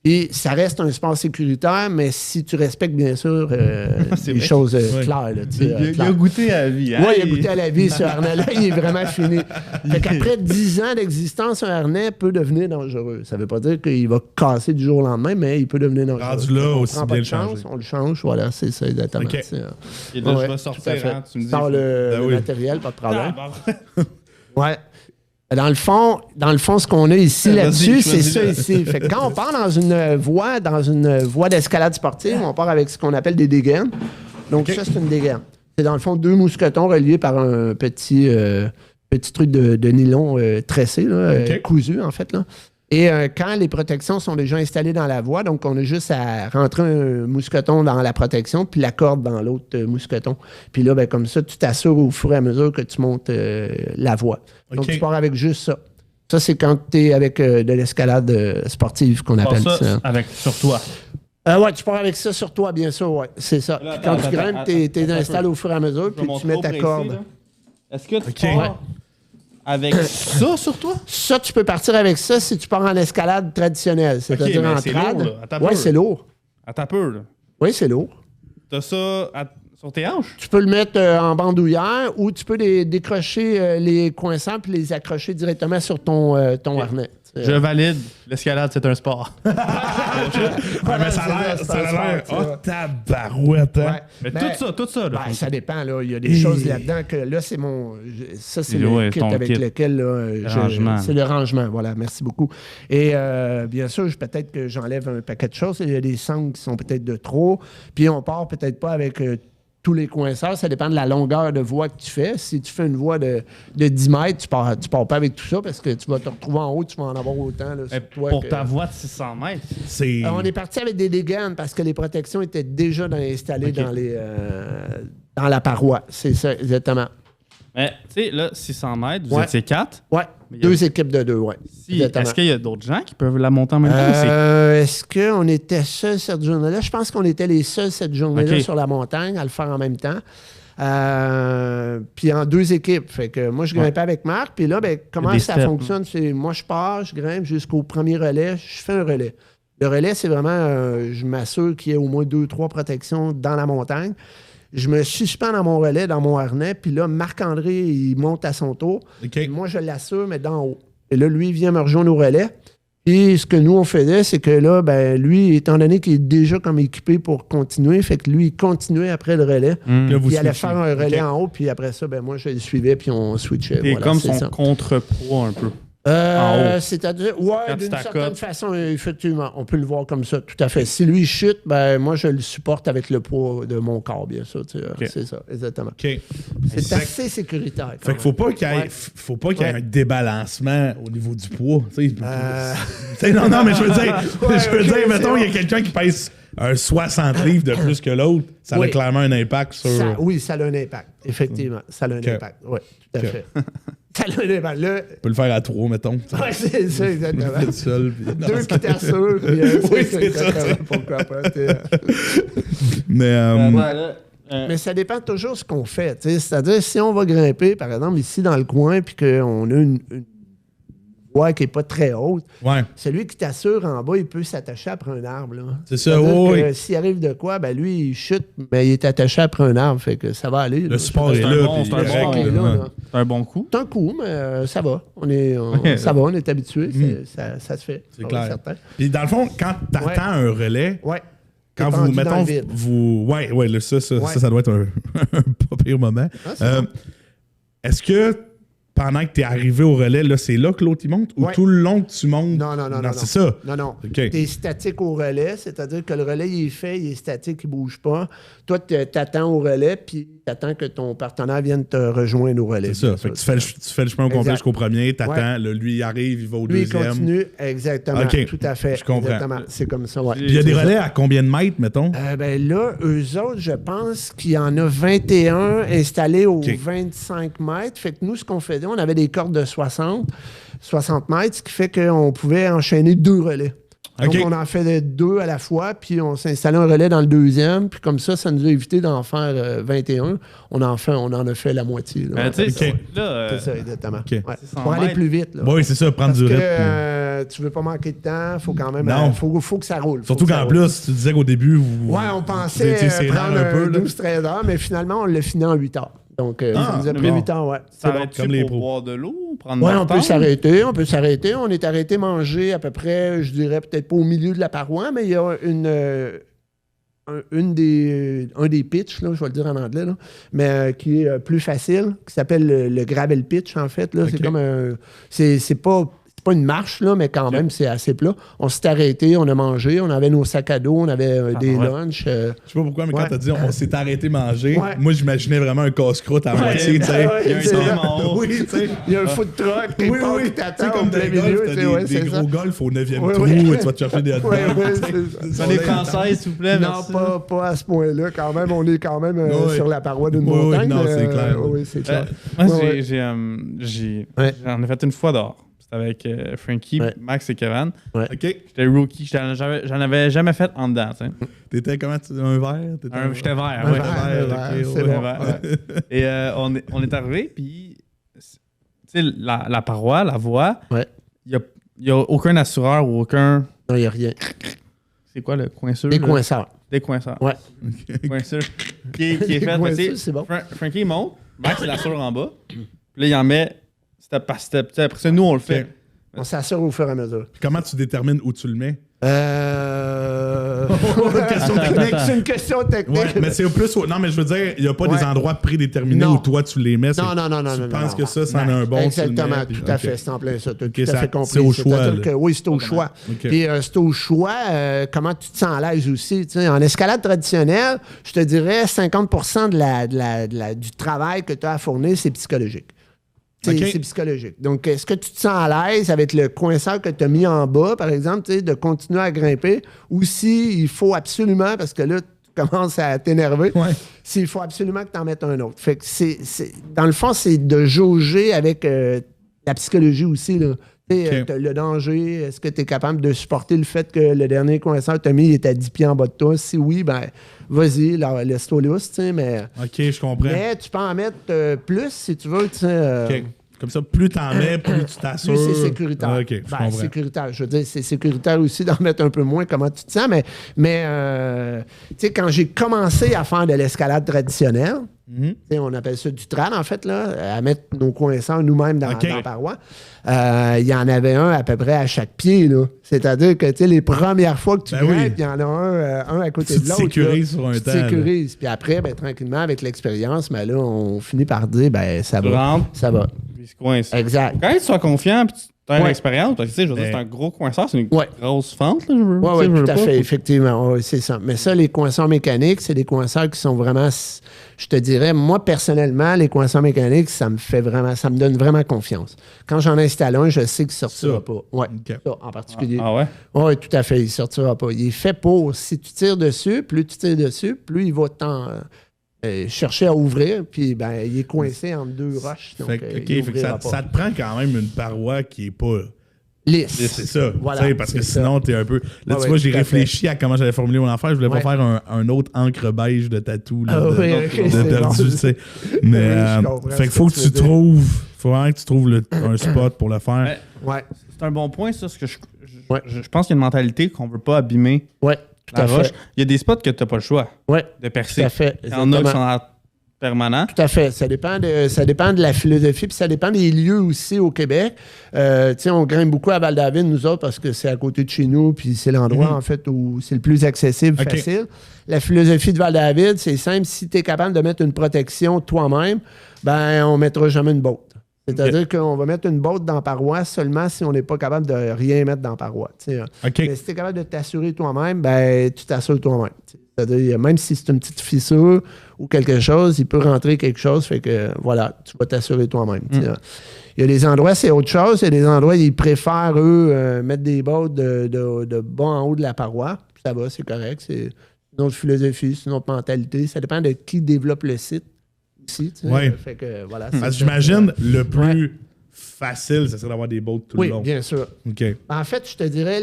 Et ça reste un sport sécuritaire, mais si tu respectes, bien sûr, les choses claires. Là, il a goûté à la vie. Hein? Oui, il a goûté à la vie, ce harnais-là. Il est vraiment fini. Fait qu'après 10 ans d'existence, un harnais peut devenir dangereux. Ça ne veut pas dire qu'il va casser du jour au lendemain, mais il peut devenir dangereux. Rendu là, on aussi prend pas de chance, on le change. Voilà, c'est ça exactement. Okay. Et là, je vais sortir. Hein, tu me dis. Sors le matériel, pas de problème. Ouais. Dans le fond, ce qu'on a ici là-dessus, c'est ça ici. Fait que quand on part dans une voie d'escalade sportive, on part avec ce qu'on appelle des dégaines. Donc ça, c'est une dégaine. C'est dans le fond 2 mousquetons reliés par un petit truc de nylon tressé, là, cousu en fait. Là. Et quand les protections sont déjà installées dans la voie, donc on a juste à rentrer un mousqueton dans la protection puis la corde dans l'autre mousqueton. Puis là, ben, comme ça, tu t'assures au fur et à mesure que tu montes la voie. Donc tu pars avec juste ça. Ça, c'est quand tu es avec de l'escalade sportive qu'on appelle ça. Sur toi. Ouais, tu pars avec ça sur toi, bien sûr, ouais. C'est ça. Puis quand tu grimpes, tu es installé au fur et à mesure, puis tu mets ta corde. Est-ce que tu pars avec ça sur toi? Ça, tu peux partir avec ça si tu pars en escalade traditionnelle. C'est-à-dire en trad. Oui, c'est lourd. Attends un peu, là. Oui, c'est lourd. T'as ça sur tes hanches? Tu peux le mettre en bandoulière ou tu peux décrocher les coincants puis les accrocher directement sur ton harnais. Je valide. L'escalade, c'est un sport. Mais ça a l'air. Oh, tabarouette. Hein? Mais tout ça. Là, ça dépend. Là. Il y a des choses là-dedans que là, c'est ça, c'est le kit avec lequel. C'est le rangement. Voilà, merci beaucoup. Et bien sûr, peut-être que j'enlève un paquet de choses. Il y a des sangles qui sont peut-être de trop. Puis on part peut-être pas avec. Tous les coinceurs, ça dépend de la longueur de voie que tu fais. Si tu fais une voie de 10 mètres, tu pars pas avec tout ça parce que tu vas te retrouver en haut, tu vas en avoir autant. Là, pour ta voie de 600 mètres? On est parti avec des dégaines parce que les protections étaient déjà installées dans la paroi. C'est ça, exactement. Mais, tu sais, là, 600 mètres, vous étiez 4? Oui, 2 équipes de 2, oui. Est-ce qu'il y a d'autres gens qui peuvent la monter en même temps? Est-ce qu'on était seuls cette journée-là? Je pense qu'on était les seuls cette journée-là sur la montagne à le faire en même temps. Puis en 2 équipes. Fait que moi, je grimpais avec Marc. Puis là, ben, comment ça fonctionne? C'est moi, je pars, je grimpe jusqu'au premier relais. Je fais un relais. Le relais, c'est vraiment, je m'assure qu'il y ait au moins 2-3 protections dans la montagne. Je me suspends dans mon relais, dans mon harnais, puis là, Marc-André, il monte à son tour. Moi, je l'assure, mais d'en haut. Et là, lui, il vient me rejoindre au relais. Et ce que nous, on faisait, c'est que là, ben, lui, étant donné qu'il est déjà comme équipé pour continuer, fait que lui, il continuait après le relais. Il allait faire un relais en haut, puis après ça, ben, moi, je le suivais, puis on switchait. Et comme son contrepoids un peu. C'est-à-dire, d'une certaine façon, effectivement, on peut le voir comme ça, tout à fait. Si lui chute, ben moi je le supporte avec le poids de mon corps, bien sûr. C'est ça, exactement. C'est assez sécuritaire. Fait qu'il faut pas qu'il y ait un débalancement au niveau du poids. Non, mais je veux dire, mettons, il y a quelqu'un qui pèse un 60 livres de plus que l'autre, ça a clairement un impact sur... ça a un impact, effectivement. Ça a un impact, oui, tout à fait. Ça a un impact. Là, on peut le faire à 3, mettons. Oui, c'est ça, exactement. Seul, puis... 2 qui t'assurent, puis c'est ça. Pourquoi pas. Mais ça dépend toujours de ce qu'on fait. C'est-à-dire, si on va grimper, par exemple, ici dans le coin, puis qu'on a une voie qui n'est pas très haute, celui qui t'assure en bas, il peut s'attacher après un arbre. Là. C'est ça, s'il arrive de quoi, ben lui, il chute, mais il est attaché après un arbre, fait que ça va aller. Le support est là. C'est un bon coup. C'est un coup, mais ça va. On est habitué, ça se fait. C'est clair. Certain. Puis dans le fond, quand tu attends un relais, quand vous, mettons, ça doit être un pas pire moment. Est-ce que pendant que tu es arrivé au relais, là, c'est là que l'autre il monte ou tout le long que tu montes? Non. C'est ça? Non. Tu es statique au relais, c'est-à-dire que le relais, il est fait, il est statique, il ne bouge pas. Toi, tu t'attends au relais, puis tu attends que ton partenaire vienne te rejoindre au relais. C'est ça. Fait que tu fais le chemin au complet jusqu'au premier, tu attends, lui, il arrive, il va au deuxième. Lui, il continue, exactement. Tout à fait. Je comprends. Exactement. C'est comme ça, Il y a des relais à combien de mètres, mettons? Ben là, eux autres, je pense qu'il y en a 21 installés aux 25 mètres. Fait que nous, ce qu'on faisait, on avait des cordes de 60 mètres, ce qui fait qu'on pouvait enchaîner 2 relais. Donc, on en fait 2 à la fois, puis on s'est installé un relais dans le deuxième, puis comme ça nous a évité d'en faire 21. On en a fait la moitié. Là. C'est ça, exactement. Okay. Ouais. Pour aller plus vite. Là. Oui, c'est ça, prendre du rythme. Tu veux pas manquer de temps, faut quand même. Faut que ça roule. Surtout qu'en plus, tu disais qu'au début, on pensait prendre 12-13 heures, mais finalement, on l'a fini en 8 heures. Donc, ça nous a pris 8 heures, Ça comme les pour boire de l'eau, prendre on peut s'arrêter. On est arrêté manger à peu près, je dirais peut-être pas au milieu de la paroi, mais il y a un des pitchs, là, je vais le dire en anglais, là, mais qui est plus facile, qui s'appelle le gravel pitch, en fait. Là. C'est comme un... C'est pas une marche, là, mais quand même, c'est assez plat. On s'est arrêté, on a mangé, on avait nos sacs à dos, on avait des lunchs. Je sais pas pourquoi, mais quand t'as dit on s'est arrêté manger, moi, j'imaginais vraiment un casse-croûte à moitié, tu sais. Il y a un système en haut. Il y a un food truck qui t'attend comme plein milieu. T'as des gros golfs au 9e trou, et tu vas te chercher des hot dogs. Ça les françaises, s'il vous plaît, merci. Non, pas à ce point-là, quand même. On est quand même sur la paroi d'une montagne. Non, c'est clair. Oui, c'est clair. Moi, j'en ai fait une fois dehors. Avec Frankie, Max et Kevin. OK. J'étais rookie. J'en avais jamais fait en dedans. T'étais comment? Un verre? J'étais vert. C'est bon. Et on est arrivé, puis la paroi, la voie, il n'y a aucun assureur ou aucun... Non, il n'y a rien. C'est quoi le coinceur? Des coinceurs. Des coinceurs. Ouais. Coinceur. Qui est fait. Coinceur, c'est bon. Frankie monte, Max il l'assure en bas, puis là, il en met... Après ça, nous, on le fait. On s'assure au fur et à mesure. Puis comment tu détermines où tu le mets? C'est une question technique. Ouais, mais c'est plus... Non, mais je veux dire, il n'y a pas des endroits prédéterminés où toi, tu les mets. Non. Tu penses que ça, c'en a un bon. Exactement, tout à fait. C'est en plein ça. Tout à fait compris. C'est au choix. Oui, c'est au choix. Puis c'est au choix comment tu te sens à l'aise aussi. En escalade traditionnelle, je te dirais 50% du travail que tu as à fournir, c'est psychologique. C'est psychologique. Donc, est-ce que tu te sens à l'aise avec le coinceur que tu as mis en bas, par exemple, de continuer à grimper, ou s'il faut absolument, parce que là, tu commences à t'énerver, s'il faut absolument que tu en mettes un autre. Fait que dans le fond, c'est de jauger avec la psychologie aussi, là. Le danger, est-ce que tu es capable de supporter le fait que le dernier coinceur que tu as mis est à 10 pieds en bas de toi? Si oui, ben vas-y, laisse-toi lousse, mais... OK, je comprends. Mais tu peux en mettre plus si tu veux, OK. Comme ça, plus t'en mets, plus tu t'assures. Plus c'est sécuritaire. OK, je comprends. Sécuritaire. Je veux dire, c'est sécuritaire aussi d'en mettre un peu moins, comment tu te sens, mais tu sais, quand j'ai commencé à faire de l'escalade traditionnelle, on appelle ça du trad, en fait, là, à mettre nos coinceurs nous-mêmes dans la paroi. Il y en avait un à peu près à chaque pied, là. C'est-à-dire que, tu sais, les premières fois que tu grimpes, il y en a un à côté de l'autre. Tu te sécurises sur un temps. Tu te sécurises. Puis après, tranquillement, avec l'expérience, là, on finit par dire, ça va. Ça va. Puis se coince. Exact. Quand tu sois confiant, puis tu as une expérience, parce que, tu sais, je veux dire, c'est un gros coinceur, c'est une grosse fente, là, Oui, tout à fait, effectivement. Oui, c'est ça. Mais ça, les coinceurs mécaniques, c'est des coinceurs qui sont vraiment... Je te dirais, moi, personnellement, les coinceurs mécaniques, ça me donne vraiment confiance. Quand j'en installe un, je sais qu'il ne sortira pas. Oui, ça en particulier. Ah ouais? Oui, tout à fait, il ne sortira pas. Il est fait pour, si tu tires dessus, plus tu tires dessus, plus il va chercher à ouvrir, puis il est coincé entre deux roches. Donc, ça te prend quand même une paroi qui n'est pas... lisse. C'est ça. Voilà, parce que sinon, t'es un peu. Là, tu vois, j'ai réfléchi à comment j'allais formuler mon affaire. Je voulais pas faire un autre encre beige de tatou de perdu, tu sais. Mais fait qu'il faut que tu trouves. Faut vraiment que tu trouves un spot pour le faire. C'est un bon point, ça. Je pense qu'il y a une mentalité qu'on veut pas abîmer. La roche. Il y a des spots que tu n'as pas le choix de percer. Tout à fait. Il y en a qui sont permanent. Tout à fait. Ça dépend de la philosophie, puis ça dépend des lieux aussi au Québec. On grimpe beaucoup à Val-David, nous autres, parce que c'est à côté de chez nous, puis c'est l'endroit, en fait, où c'est le plus accessible, facile. La philosophie de Val-David, c'est simple. Si tu es capable de mettre une protection toi-même, on ne mettra jamais une botte. C'est-à-dire qu'on va mettre une botte dans la paroi seulement si on n'est pas capable de rien mettre dans la paroi. Mais si tu es capable de t'assurer toi-même, tu t'assures toi-même. C'est-à-dire, même si c'est une petite fissure ou quelque chose, il peut rentrer quelque chose, fait que voilà, tu vas t'assurer toi-même. Il y a des endroits, c'est autre chose. Il y a des endroits, ils préfèrent, eux, mettre des bottes de bas en haut de la paroi. Ça va, c'est correct. C'est une autre philosophie, c'est une autre mentalité. Ça dépend de qui développe le site. Fait que, voilà, j'imagine le plus facile, ça serait d'avoir des boats tout le long. Oui, bien sûr. OK. En fait, je te dirais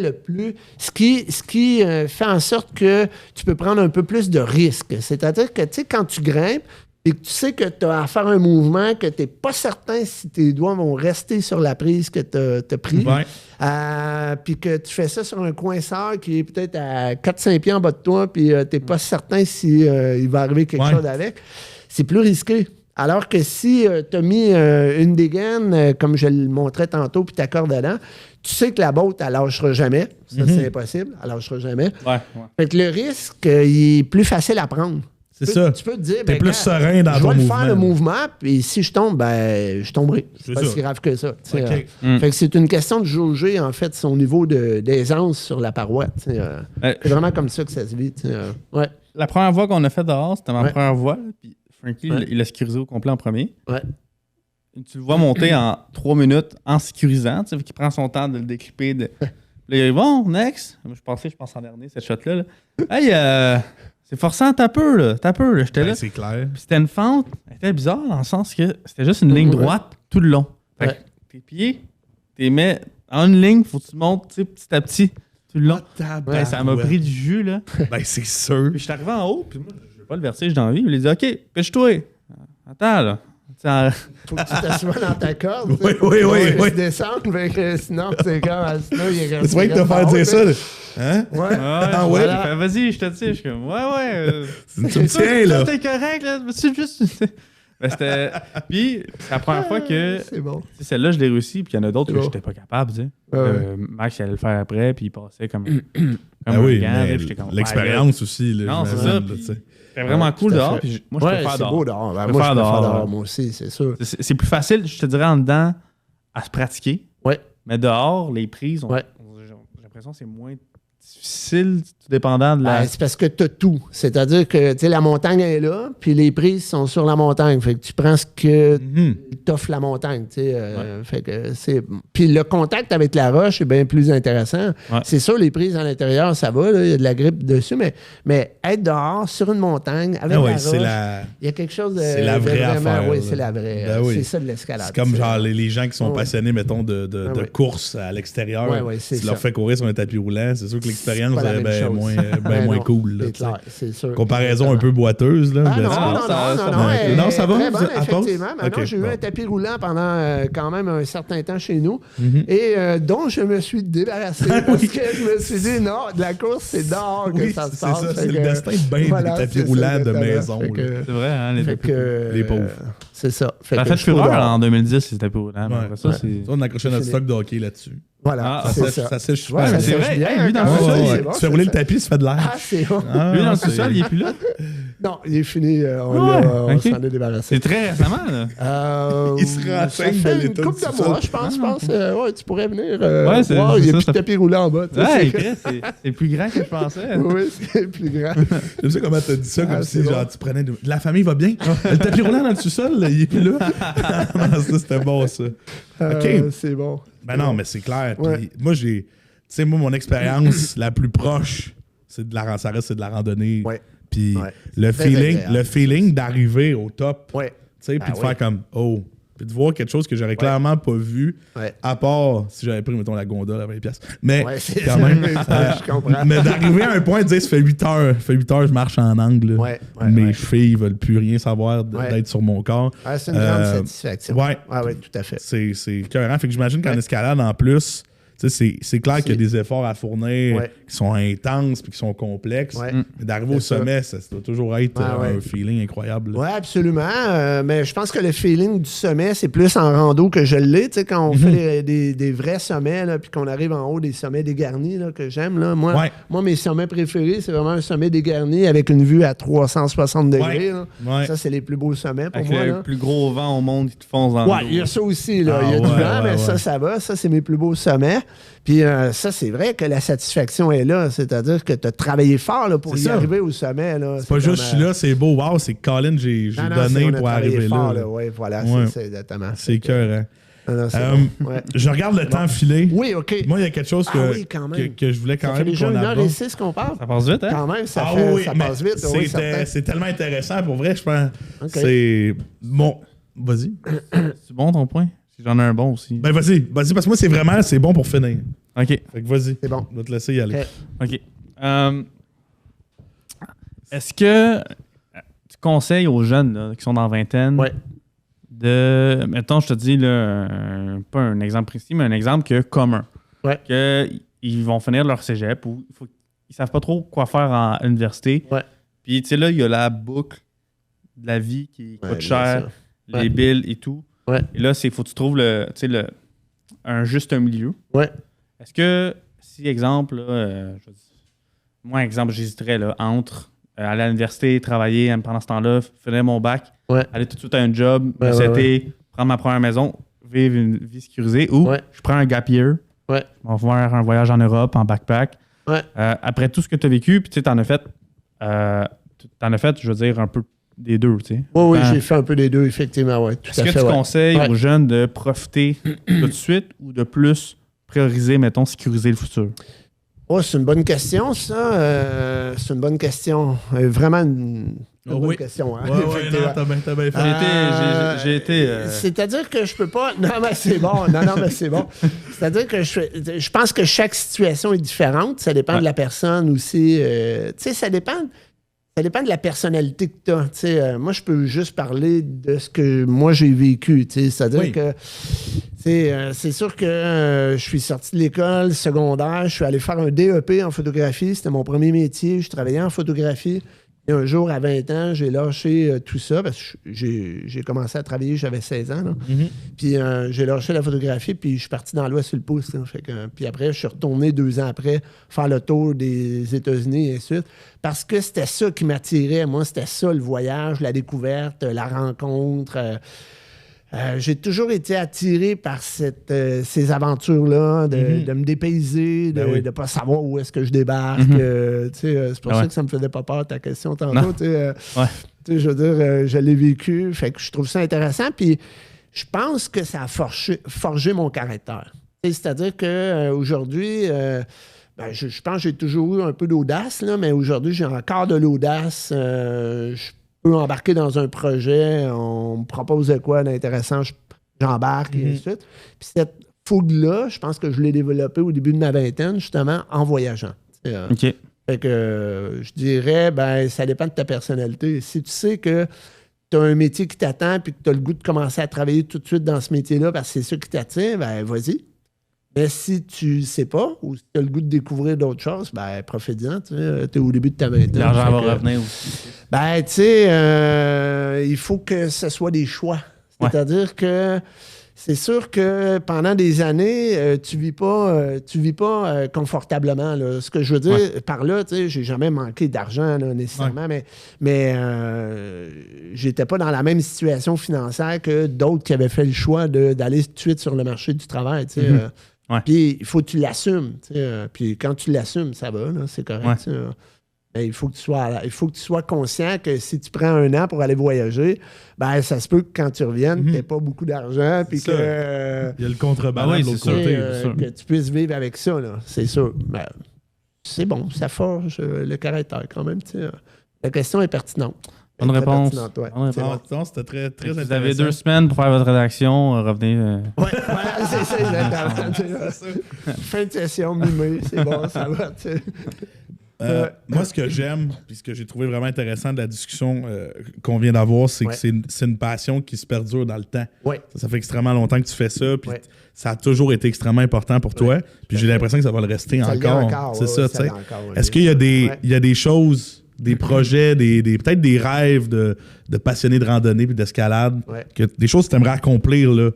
ce qui fait en sorte que tu peux prendre un peu plus de risques. C'est-à-dire que, tu sais, quand tu grimpes et que tu sais que tu as à faire un mouvement, que tu n'es pas certain si tes doigts vont rester sur la prise que tu as pris, puis que tu fais ça sur un coinceur qui est peut-être à 4-5 pieds en bas de toi, puis tu n'es pas certain si il va arriver quelque chose avec, c'est plus risqué. Alors que si tu as mis une dégaine, comme je le montrais tantôt, puis tu accordes dedans, tu sais que la botte, elle lâchera jamais. Ça, c'est impossible. Elle lâchera jamais. Fait que le risque, il est plus facile à prendre. C'est ça. Tu peux te dire, t'es plus serein dans ton mouvement. Je vais faire le mouvement, puis si je tombe, je tomberai. C'est pas si grave que ça. Fait que c'est une question de jauger, en fait, son niveau d'aisance sur la paroi. C'est vraiment comme ça que ça se vit. La première fois qu'on a fait dehors, c'était ma première fois. Puis Frankie, il l'a sécurisé au complet en premier. Tu le vois monter en 3 minutes en sécurisant. Tu sais, qu'il prend son temps de le déclipper. Là, il dit, bon, next. Je pense en dernier, cette shot-là. Hey, c'est forçant, t'as peu, là. J'étais là. C'est clair. Puis c'était une fente. Elle était bizarre dans le sens que c'était juste une ligne droite tout le long. Fait que tes pieds, t'es mets en une ligne, faut que tu montes petit à petit tout le long. Ça m'a pris du jus, là. C'est sûr. Puis je suis arrivé en haut, puis moi, je veux pas le vertige dans la vie. Il a dit, OK, pêche-toi. Attends, là. Faut que tu t'assoies dans ta corde. Oui. Tu descends, sinon, c'est comme. C'est vrai que t'as fait dire ça. Hein? Ouais. Vas-y, je te tire. Je suis comme, ouais. Tu me tiens, là. T'es correct, là. C'est juste. C'était. Puis, c'est la première fois que. C'est bon. Celle-là, je l'ai réussi, puis il y en a d'autres que j'étais pas capable, tu sais. Max, il allait le faire après, puis il passait comme un gant. L'expérience aussi, là. Non, c'est ça. C'était vraiment cool dehors. Puis moi, je peux faire dehors. C'est beau dehors. Moi, je peux faire dehors, moi aussi, c'est sûr. C'est plus facile, je te dirais, en dedans, à se pratiquer. Ouais. Mais dehors, les prises, j'ai l'impression que c'est moins difficile, tout dépendant de la... c'est parce que tu as tout. C'est-à-dire que, tu sais, la montagne est là, puis les prises sont sur la montagne. Fait que tu prends ce que t'offre la montagne, tu sais. Fait que c'est... Puis le contact avec la roche est bien plus intéressant. C'est sûr, les prises à l'intérieur, ça va, il y a de la grippe dessus, mais être dehors, sur une montagne, avec la roche, il y a quelque chose de... C'est la vraie affaire. Oui, c'est la vraie. C'est ça de l'escalade. C'est comme genre les gens qui sont passionnés, mettons, de course à l'extérieur. Tu leur fais courir sur un tapis roulant, c'est sûr que l'expérience est bien moins cool. C'est sûr. Comparaison un peu boiteuse. Là, non, ça va? Très bonne, effectivement. Maintenant, j'ai eu un tapis roulant pendant quand même un certain temps chez nous et dont je me suis débarrassé parce que je me suis dit, non, de la course, c'est dehors que ça se passe. C'est le destin de bien des tapis roulants de maison. C'est vrai, hein, les pauvres. C'est ça. Ça a fait fureur en 2010, ces tapis roulants. On a accroché notre stock de hockey là-dessus. Voilà, ça sèche super. C'est vrai, lui dans le sous-sol. Tu fais rouler le tapis, ça fait de l'air. C'est bon. Lui dans le sous-sol, il est plus là? Non, il est fini. On s'en est débarrassé. C'est très récemment, là. Il se renseigne ça fait une couple de mois, je pense. Ouais, tu pourrais venir voir. Il n'y a plus de tapis roulant en bas. C'est plus grand que je pensais. Oui, c'est plus grand. J'aime ça comment tu as dit ça, comme si genre tu prenais... La famille va bien? Le tapis roulant dans le sous-sol, il est plus là? Ça, c'était bon, ça. OK. C'est bon. Ben non, mais c'est clair. Puis moi, tu sais, mon expérience la plus proche, ça reste c'est de la randonnée. Puis le feeling d'arriver au top, tu sais, puis de faire comme, puis de voir quelque chose que j'aurais clairement pas vu, à part si j'avais pris, mettons, la gondole à 20$. Mais quand même, je comprends. Mais d'arriver à un point de dire, ça fait 8 heures, je marche en angle. Mes chevilles veulent plus rien savoir d'être sur mon corps. C'est une grande satisfaction. Oui, tout à fait. C'est cohérent. Fait que j'imagine qu'en escalade, en plus, c'est clair qu'il y a des efforts à fournir qui sont intenses puis qui sont complexes. Mais d'arriver au sommet, ça doit toujours être un feeling incroyable. Oui, absolument. Mais je pense que le feeling du sommet, c'est plus en rando que je l'ai. Tu sais, quand on fait des vrais sommets, là, puis qu'on arrive en haut des sommets dégarnis là, que j'aime. Là. Moi, mes sommets préférés, c'est vraiment un sommet dégarni avec une vue à 360 degrés. Ça, c'est les plus beaux sommets pour moi. Avec le plus gros vent au monde qui te fonce dans le dos. Il y a ça aussi. Là. Il y a du vent, mais ça va. Ça, c'est mes plus beaux sommets. Puis ça, c'est vrai que la satisfaction est là. C'est-à-dire que tu as travaillé fort là, pour y arriver au sommet. Là. C'est pas juste je suis là, c'est beau. Wow, c'est Colin, j'ai donné pour arriver fort, là. Oui, voilà, c'est exactement. C'est cœur, je regarde le temps filer. Oui, OK. Moi, il y a quelque chose que je voulais quand même qu'on aborde. Ça fait déjà 1h06 qu'on parle. Ça passe vite, hein? Quand même, ça passe vite. C'est tellement intéressant. Pour vrai, je pense. C'est bon. Vas-y. C'est bon ton point? J'en ai un bon aussi. Ben vas-y, parce que moi, c'est bon pour finir. OK. Fait que vas-y. C'est bon. Je vais te laisser y aller. OK. Est-ce que tu conseilles aux jeunes là, qui sont dans la vingtaine de... Mettons, je te dis, là, pas un exemple précis, mais un exemple commun. Ouais. Qu'ils vont finir leur cégep ou ils savent pas trop quoi faire en université. Ouais. Puis, tu sais, là, il y a la boucle de la vie qui coûte cher, les billes et tout. Ouais. Et là, il faut que tu trouves un juste milieu. Ouais. Est-ce que, si, exemple, là, moi, exemple, j'hésiterais là, entre aller à l'université, travailler pendant ce temps-là, finir mon bac, aller tout de suite à un job, prendre ma première maison, vivre une vie sécurisée, ou je prends un gap year, je vais faire un voyage en Europe en backpack. Après tout ce que tu as vécu, puis tu sais, t'en as fait, je veux dire, un peu des deux, tu sais. Oui, j'ai fait un peu des deux, effectivement, oui. Est-ce que tu conseilles aux jeunes de profiter tout de suite ou de plus prioriser, mettons, sécuriser le futur? Oh, c'est une bonne question, ça. C'est une bonne question. Vraiment une bonne question. Hein, t'as bien fait. J'ai été... C'est-à-dire que je peux pas... Non, mais c'est bon. Non, mais c'est bon. C'est-à-dire que je pense que chaque situation est différente. Ça dépend de la personne aussi. Tu sais, ça dépend de la personnalité que tu as. Moi, je peux juste parler de ce que moi, j'ai vécu. C'est-à-dire que c'est sûr que je suis sorti de l'école secondaire. Je suis allé faire un DEP en photographie. C'était mon premier métier. Je travaillais en photographie. Et un jour, à 20 ans, j'ai lâché tout ça parce que j'ai commencé à travailler, j'avais 16 ans. Là. Puis j'ai lâché la photographie, puis je suis parti dans l'Ouest sur le pouce. Puis après, je suis retourné 2 ans après faire le tour des États-Unis et ainsi de suite. Parce que c'était ça qui m'attirait. Moi, c'était ça, le voyage, la découverte, la rencontre. J'ai toujours été attiré par ces aventures-là, de me dépayser, de ne pas savoir où est-ce que je débarque. C'est pour ça que ça me faisait pas peur, ta question tantôt. Je veux dire, je l'ai vécu. Fait que je trouve ça intéressant. Puis je pense que ça a forgé mon caractère. C'est-à-dire qu'aujourd'hui, je pense que j'ai toujours eu un peu d'audace, là, mais aujourd'hui, j'ai encore de l'audace. Je peux embarquer dans un projet, on me propose de quoi d'intéressant, j'embarque et ainsi de suite. Puis cette fougue-là, je pense que je l'ai développée au début de ma vingtaine, justement, en voyageant. Fait que je dirais, ça dépend de ta personnalité. Si tu sais que tu as un métier qui t'attend puis que tu as le goût de commencer à travailler tout de suite dans ce métier-là parce que c'est ça qui t'attire, vas-y. Mais si tu sais pas ou si tu as le goût de découvrir d'autres choses, profite-en. Tu es au début de ta vingtaine. L'argent va revenir aussi. Tu sais, il faut que ce soit des choix. C'est-à-dire que c'est sûr que pendant des années, tu vis pas confortablement. Là. Ce que je veux dire par là, tu sais, j'ai jamais manqué d'argent là, nécessairement, mais j'étais pas dans la même situation financière que d'autres qui avaient fait le choix d'aller tout de suite sur le marché du travail. Tu sais, puis il faut que tu l'assumes. Puis quand tu l'assumes, ça va, là, c'est correct. Il faut que tu sois conscient que si tu prends 1 an pour aller voyager, ça se peut que quand tu reviennes, tu n'aies pas beaucoup d'argent. Puis que il y a le contrebalance de l'autre côté. Que tu puisses vivre avec ça, là, c'est sûr. C'est bon, ça forge le caractère quand même. La question est pertinente. Bonne réponse. C'était très, très intéressant. Vous avez 2 semaines pour faire votre rédaction. Revenez. C'est ça, exactement. Fin de session, mi-mai, c'est bon, ça va. Moi, ce que j'aime, puis ce que j'ai trouvé vraiment intéressant de la discussion qu'on vient d'avoir, c'est que c'est une passion qui se perdure dans le temps. Ça fait extrêmement longtemps que tu fais ça, puis ça a toujours été extrêmement important pour toi, puis j'ai l'impression que ça va le rester encore. C'est ça, tu sais. Est-ce qu'il y a des choses, des projets, peut-être des rêves de passionnés de randonnée puis d'escalade, des choses que tu aimerais accomplir là,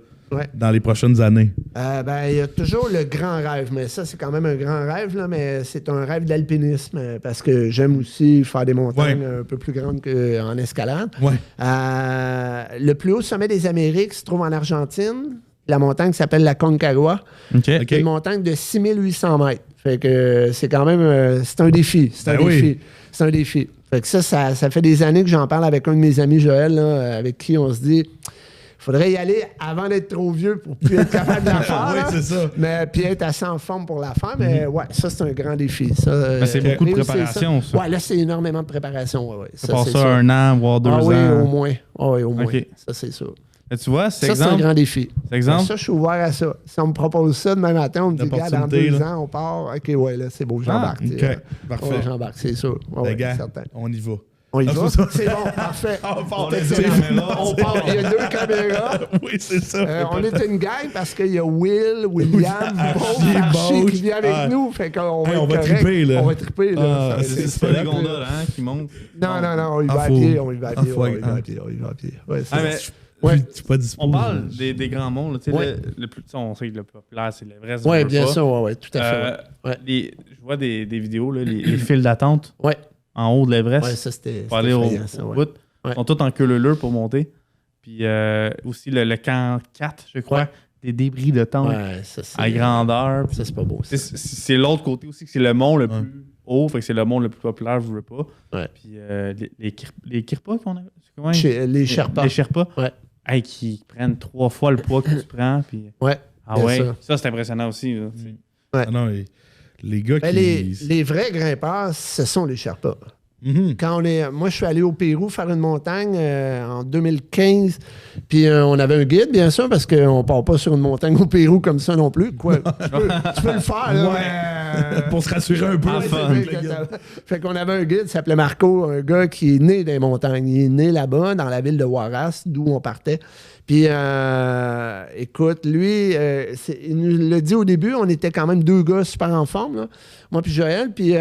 dans les prochaines années? Il y a toujours le grand rêve, mais ça, c'est quand même un grand rêve, là, mais c'est un rêve d'alpinisme parce que j'aime aussi faire des montagnes un peu plus grandes qu'en escalade. Le plus haut sommet des Amériques se trouve en Argentine. La montagne s'appelle la Concagua. C'est une montagne de 6800 mètres. Fait que c'est quand même... c'est un défi. C'est un défi. Fait que ça fait des années que j'en parle avec un de mes amis, Joël, là, avec qui on se dit... Il faudrait y aller avant d'être trop vieux pour plus être capable de la faire. C'est ça. Mais puis être assez en forme pour la faire. Mais ça, c'est un grand défi. Ça, c'est beaucoup de préparation, ça. Là, c'est énormément de préparation. Ça passe ça 1 an, voire 2 ans. Oui, au moins. Au moins. Okay. Ça, c'est ça. Tu vois, c'est un grand défi. C'est exemple. Ça, je suis ouvert à ça. Si on me propose ça demain matin, on me dit, regarde, dans 2 ans, on part. OK, ouais, là, c'est beau, j'embarque. OK, parfait. Ouais, j'embarque, c'est sûr. Les gars, on y va. On y va? C'est bon, parfait. On part. Il y a 2 caméras. Oui, c'est ça. On est une gang parce qu'il y a Will, William, Archie qui vient avec nous. Fait qu'on va on va triper, là. On va triper, là. C'est pas les gondoles qui montent. Non, on y va à pied. On y va à pied. Ouais, on parle des grands mondes. Le plus, on sait que le plus populaire, c'est l'Everest. Oui, bien sûr, oui, tout à fait. Je vois des vidéos, là, les files d'attente ouais. en haut de l'Everest. Oui, ça, c'était pour aller au bout. Ils sont tous en queue leu pour monter. Puis aussi le camp 4, je crois, des débris de tente à grandeur. Ça, c'est pas beau. C'est l'autre côté aussi, que c'est le mont le plus haut, fait que c'est le mont le plus populaire, je veux pas. Ouais. Puis les Kirpas qu'on a. Les Sherpas. Les Sherpas. Ouais. Qui prennent 3 fois le poids que tu prends. Puis... Ouais. Ah ouais. Ça, c'est impressionnant aussi. Là, ouais. Non, les gars qui... Les vrais grimpeurs, ce sont les Sherpas. Mm-hmm. Moi, je suis allé au Pérou faire une montagne en 2015. Puis on avait un guide, bien sûr, parce qu'on ne part pas sur une montagne au Pérou comme ça non plus. Quoi. tu peux le faire, là. Ouais. Pour se rassurer un peu. Fait qu'on avait un guide, il s'appelait Marco, un gars qui est né dans les montagnes. Il est né là-bas, dans la ville de Huaraz, d'où on partait. Puis, écoute, lui, il nous l'a dit au début, on était quand même 2 gars super en forme, là. Moi puis Joël. Puis...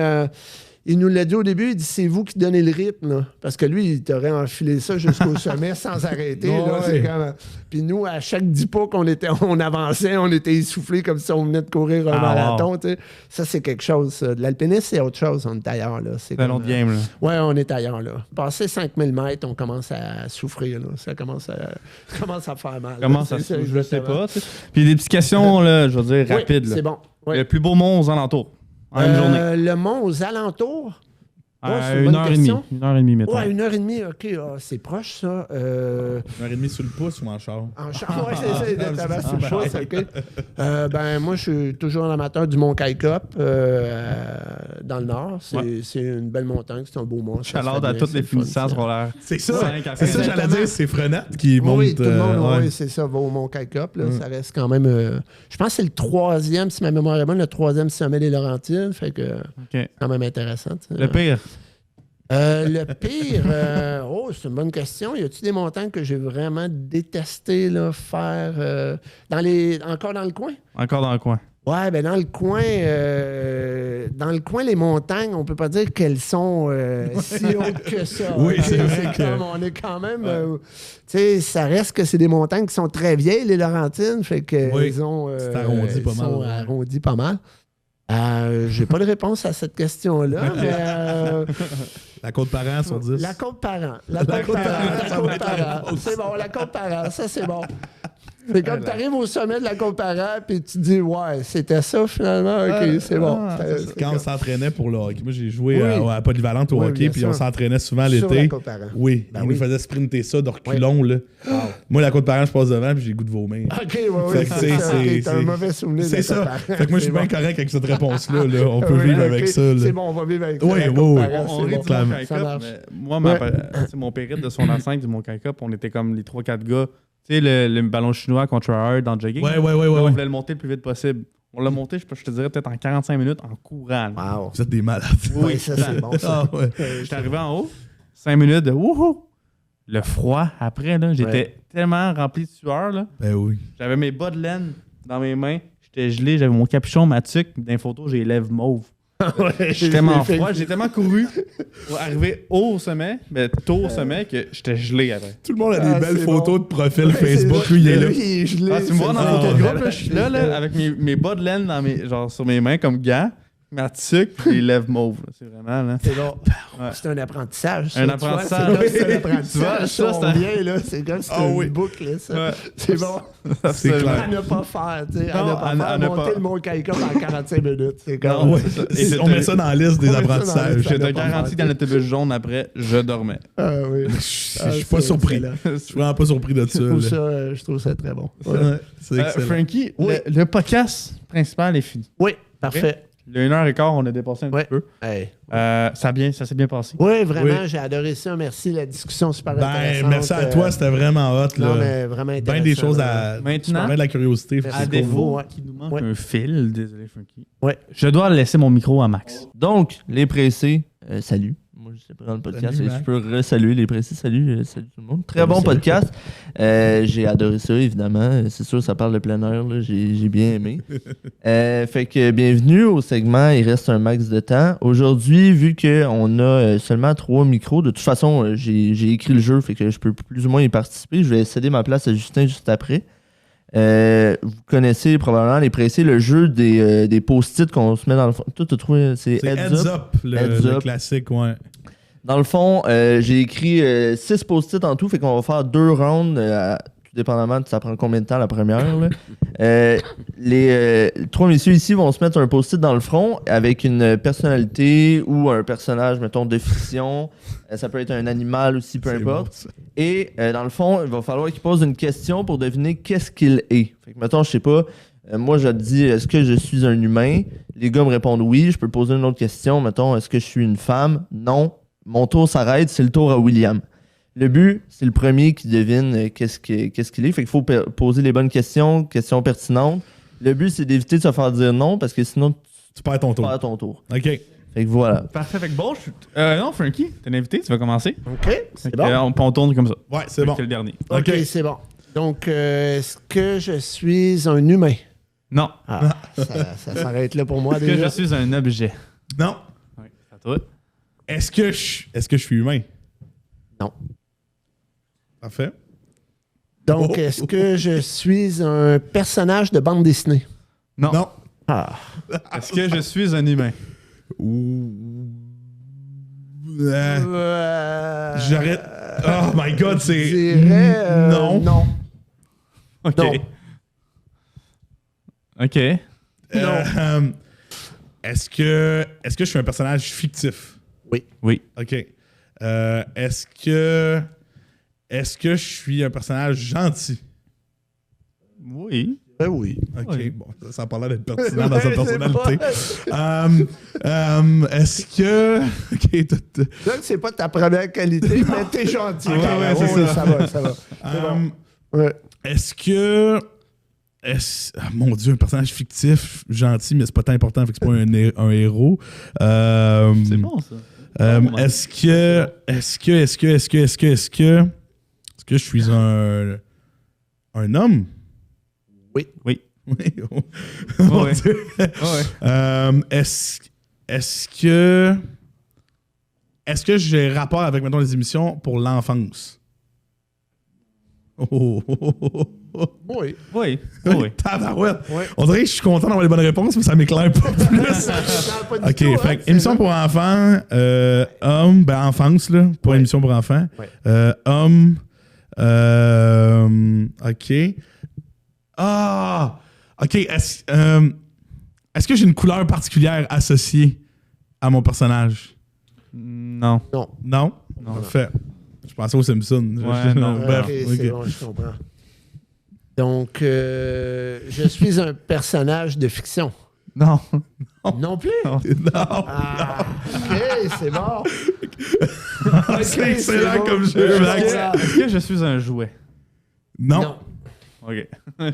il nous l'a dit au début, il dit c'est vous qui donnez le rythme. Là. Parce que lui, il t'aurait enfilé ça jusqu'au sommet sans arrêter. Là, c'est comme... Puis nous, à chaque 10 pas on avançait, on était essoufflés comme si on venait de courir un marathon. Wow. Ça, c'est quelque chose. De l'alpinisme, c'est autre chose. On est ailleurs. Là. C'est un autre game. Là. Ouais, on est ailleurs. Là. Passer 5000 mètres, on commence à souffrir. Là. Ça commence à faire mal. Je sais pas. T'sais. Puis des petites questions, là, je veux dire, rapides. C'est bon. Oui. Le plus beau mont aux alentours. En une journée. Le mont aux alentours. C'est 1h30. 1h30, mettons. Ouais, 1h30, OK. C'est proche, ça. 1h30 sur le pouce ou en char? En char, oui, c'est exactement sur le pouce, OK. Moi, je suis toujours un amateur du mont Kaikop dans le nord. C'est une belle montagne, c'est un beau mont. Chaleur à toutes les finissants scolaires. C'est ça, j'allais dire, c'est Frenat qui monte. Oui, tout le monde, c'est ça, va au mont Kaikop. Ça reste quand même... je pense que c'est le 3e, si ma mémoire est bonne, le 3e sommet des Laurentides. Fait que quand même intéressant. Le pire? Le pire, c'est une bonne question. Y a-t-il des montagnes que j'ai vraiment détesté là, faire encore dans le coin? Encore dans le coin. Ouais, ben dans le coin, les montagnes, on peut pas dire qu'elles sont si hautes que ça. Oui, c'est vrai on est quand même... tu sais, ça reste que c'est des montagnes qui sont très vieilles, les Laurentides, fait que c'est arrondi pas mal. Sont arrondis pas mal. J'ai pas de réponse à cette question-là, mais... La Côte-Parent sur 10. La Côte-Parent. La Côte-Parent. C'est bon, la Côte-Parent, ça c'est bon. C'est comme tu arrives au sommet de la Côte-Parent puis tu dis ouais, c'était ça finalement, ok, c'est bon. Quand on s'entraînait pour le hockey, moi j'ai joué à Polyvalente au hockey puis on s'entraînait souvent l'été. Oui, il nous faisait sprinter ça de reculons là. Wow. Moi la Côte-Parent, je passe devant puis j'ai le goût de vomir. OK, ouais, c'est un mauvais souvenir. C'est ça. Fait que moi je suis bien correct avec cette réponse-là. On peut vivre avec ça. C'est bon, on va vivre avec ça. Oui, on rit du Mont Kaikop. Moi, mon périple de son 5 du Mont Kaikop, on était comme les 3-4 gars. Tu sais, le ballon chinois contre Hard dans le jogging. Ouais. On voulait le monter le plus vite possible. On l'a monté, je te dirais, peut-être en 45 minutes en courant. Wow. Vous êtes des malades. Oui, ça, c'est bon. Ça. J'étais arrivé en haut, 5 minutes de wouhou! Le froid, après, là, j'étais tellement rempli de sueur. Là. Ben oui. J'avais mes bas de laine dans mes mains. J'étais gelé, j'avais mon capuchon, ma tuque. Dans les photos, j'ai les lèvres mauves. J'étais tellement froid, j'ai tellement couru pour arriver au sommet, mais tôt au sommet, que j'étais gelé après. Tout le monde a des belles photos de profil Facebook. Lui, il est là. Tu me vois dans la photo de groupe, je suis là, avec mes bas de laine sur mes mains comme gants, ma tuque et les lèvres mauves. C'est vraiment là. C'est bon. C'est un apprentissage. Un apprentissage. C'est un apprentissage. C'est comme si c'était une boucle. C'est bon. C'est clair. À ne pas faire. À ne pas monter le Mont Kaikop en 45 minutes. C'est comme on met ça dans la liste des apprentissages. Je te garantis dans l'autobus jaune après, je dormais. Ah oui. Je suis pas surpris. Je suis vraiment pas surpris de ça. Je trouve ça très bon. C'est excellent. Frankie, le podcast principal est fini. Oui, parfait. Le 1h15, on a dépassé un petit peu. Hey. Ça s'est bien passé. Oui, vraiment, Oui. j'ai adoré ça. Merci, la discussion super intéressante. Merci à toi, c'était vraiment hot. Là. Non, mais vraiment intéressant. Bien des choses à... Maintenant, bien de la curiosité. Merci. à c'est défaut cool. qu'il nous manque Ouais. un fil, désolé Funky, Ouais. je dois laisser mon micro à Max. Donc, les pressés, salut. Moi, je sais pas dans le podcast. Salut, Je Max. peux re-saluer les pressés. Salut, salut tout le monde. Très bon Salut. podcast. J'ai adoré ça, évidemment. C'est sûr, ça parle de plein air. Là. J'ai bien aimé. Fait que bienvenue au segment. Il reste un max de temps. Aujourd'hui, vu qu'on a seulement 3 micros, de toute façon, j'ai écrit le jeu, fait que je peux plus ou moins y participer. Je vais céder ma place à Justin juste après. Vous connaissez probablement les pressés, le jeu des post-it qu'on se met dans le fond. Toi, tu as trouvé, c'est Heads Up, le classique, ouais. Dans le fond, j'ai écrit 6 post-it en tout, fait qu'on va faire 2 rounds, tout dépendamment de ça prend combien de temps la première. Là. Les 3 messieurs ici vont se mettre un post-it dans le front avec une personnalité ou un personnage, mettons, de fiction. Ça peut être un animal aussi, peu importe. Bon, ça. Et dans le fond, il va falloir qu'ils posent une question pour deviner qu'est-ce qu'il est. Fait que, mettons, je sais pas, moi je te dis, est-ce que je suis un humain? Les gars me répondent oui. Je peux poser une autre question, mettons, est-ce que je suis une femme? Non. Mon tour s'arrête, c'est le tour à William. Le but, c'est le premier qui devine qu'est-ce qu'il est. Fait qu'il faut poser les bonnes questions pertinentes. Le but, c'est d'éviter de se faire dire non, parce que sinon, Tu perds ton tu tour. perds ton tour. OK. Fait que voilà. Parfait, fait que bon, non, Funky, t'es un invité, tu vas commencer. OK, c'est Fait bon. que, on tourne comme ça. Ouais, c'est bon. C'est le dernier. OK, OK. c'est bon. Donc, est-ce que je suis un humain? Non. Ah, ça s'arrête là pour moi Est-ce que déjà. je suis un objet? Non. Oui, c'est à toi. Est-ce que je suis humain? Non. Parfait. Donc, Oh. est-ce que je suis un personnage de bande dessinée? Non. Non. Ah. Est-ce que je suis un humain? J'arrête. Oh my god, Je c'est. dirais, Non. Non. OK. Non. OK. Est-ce que je suis un personnage fictif? Oui. OK. Est-ce que je suis un personnage gentil? Oui. Ben oui. OK, Oui. bon, ça a pas l'air d'être pertinent dans sa Ouais, c'est personnalité. pas- Est-ce que... OK, Donc, c'est pas ta première qualité, mais t'es gentil. Ouais, quand ouais, même. c'est Oui, ça. ça va, ça va. C'est bon. Ouais. Est-ce que... mon Dieu, un personnage fictif, gentil, mais c'est pas tant important, fait que c'est pas un héros. C'est bon, ça. Est-ce que je suis un homme? Oui. Oui. Oui. Mon Ouais. Dieu. Ouais. Est-ce que j'ai rapport avec, mettons, les émissions pour l'enfance? Oh. Oui. Oui. Oui. Tabarouette. Ouais. On dirait que je suis content d'avoir les bonnes réponses, mais ça m'éclaire pas plus. Pas du OK, tout, fait hein, que émission c'est pour enfants, homme, ben enfance, là, pas Ouais. émission pour enfants. Ouais. Homme, OK. Ah! OK, est-ce que j'ai une couleur particulière associée à mon personnage? Non. Non. Non? Non. Parfait. Je pensais aux Simpsons. Ouais, non. Bref, OK, OK. c'est bon, je comprends. Donc, je suis un personnage de fiction. Non. Non plus? Non. Ah, OK, c'est bon. C'est excellent bon. comme jeu, Max. Est-ce que je suis un jouet? Non. OK.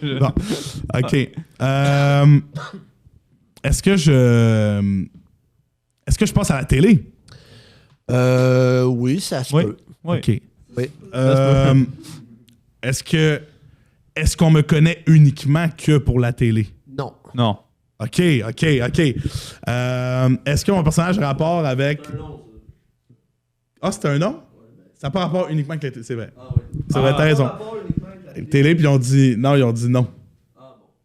Non. OK. Est-ce que je passe à la télé? Oui, ça se Oui. peut. Oui. OK. Oui. Est-ce qu'on me connaît uniquement que pour la télé? Non. Non. OK. Est-ce que mon personnage a rapport avec... Ah, c'est un nom? Ça n'a pas rapport uniquement avec la télé, c'est vrai. C'est vrai, t'as raison. Télé, puis ils ont dit non.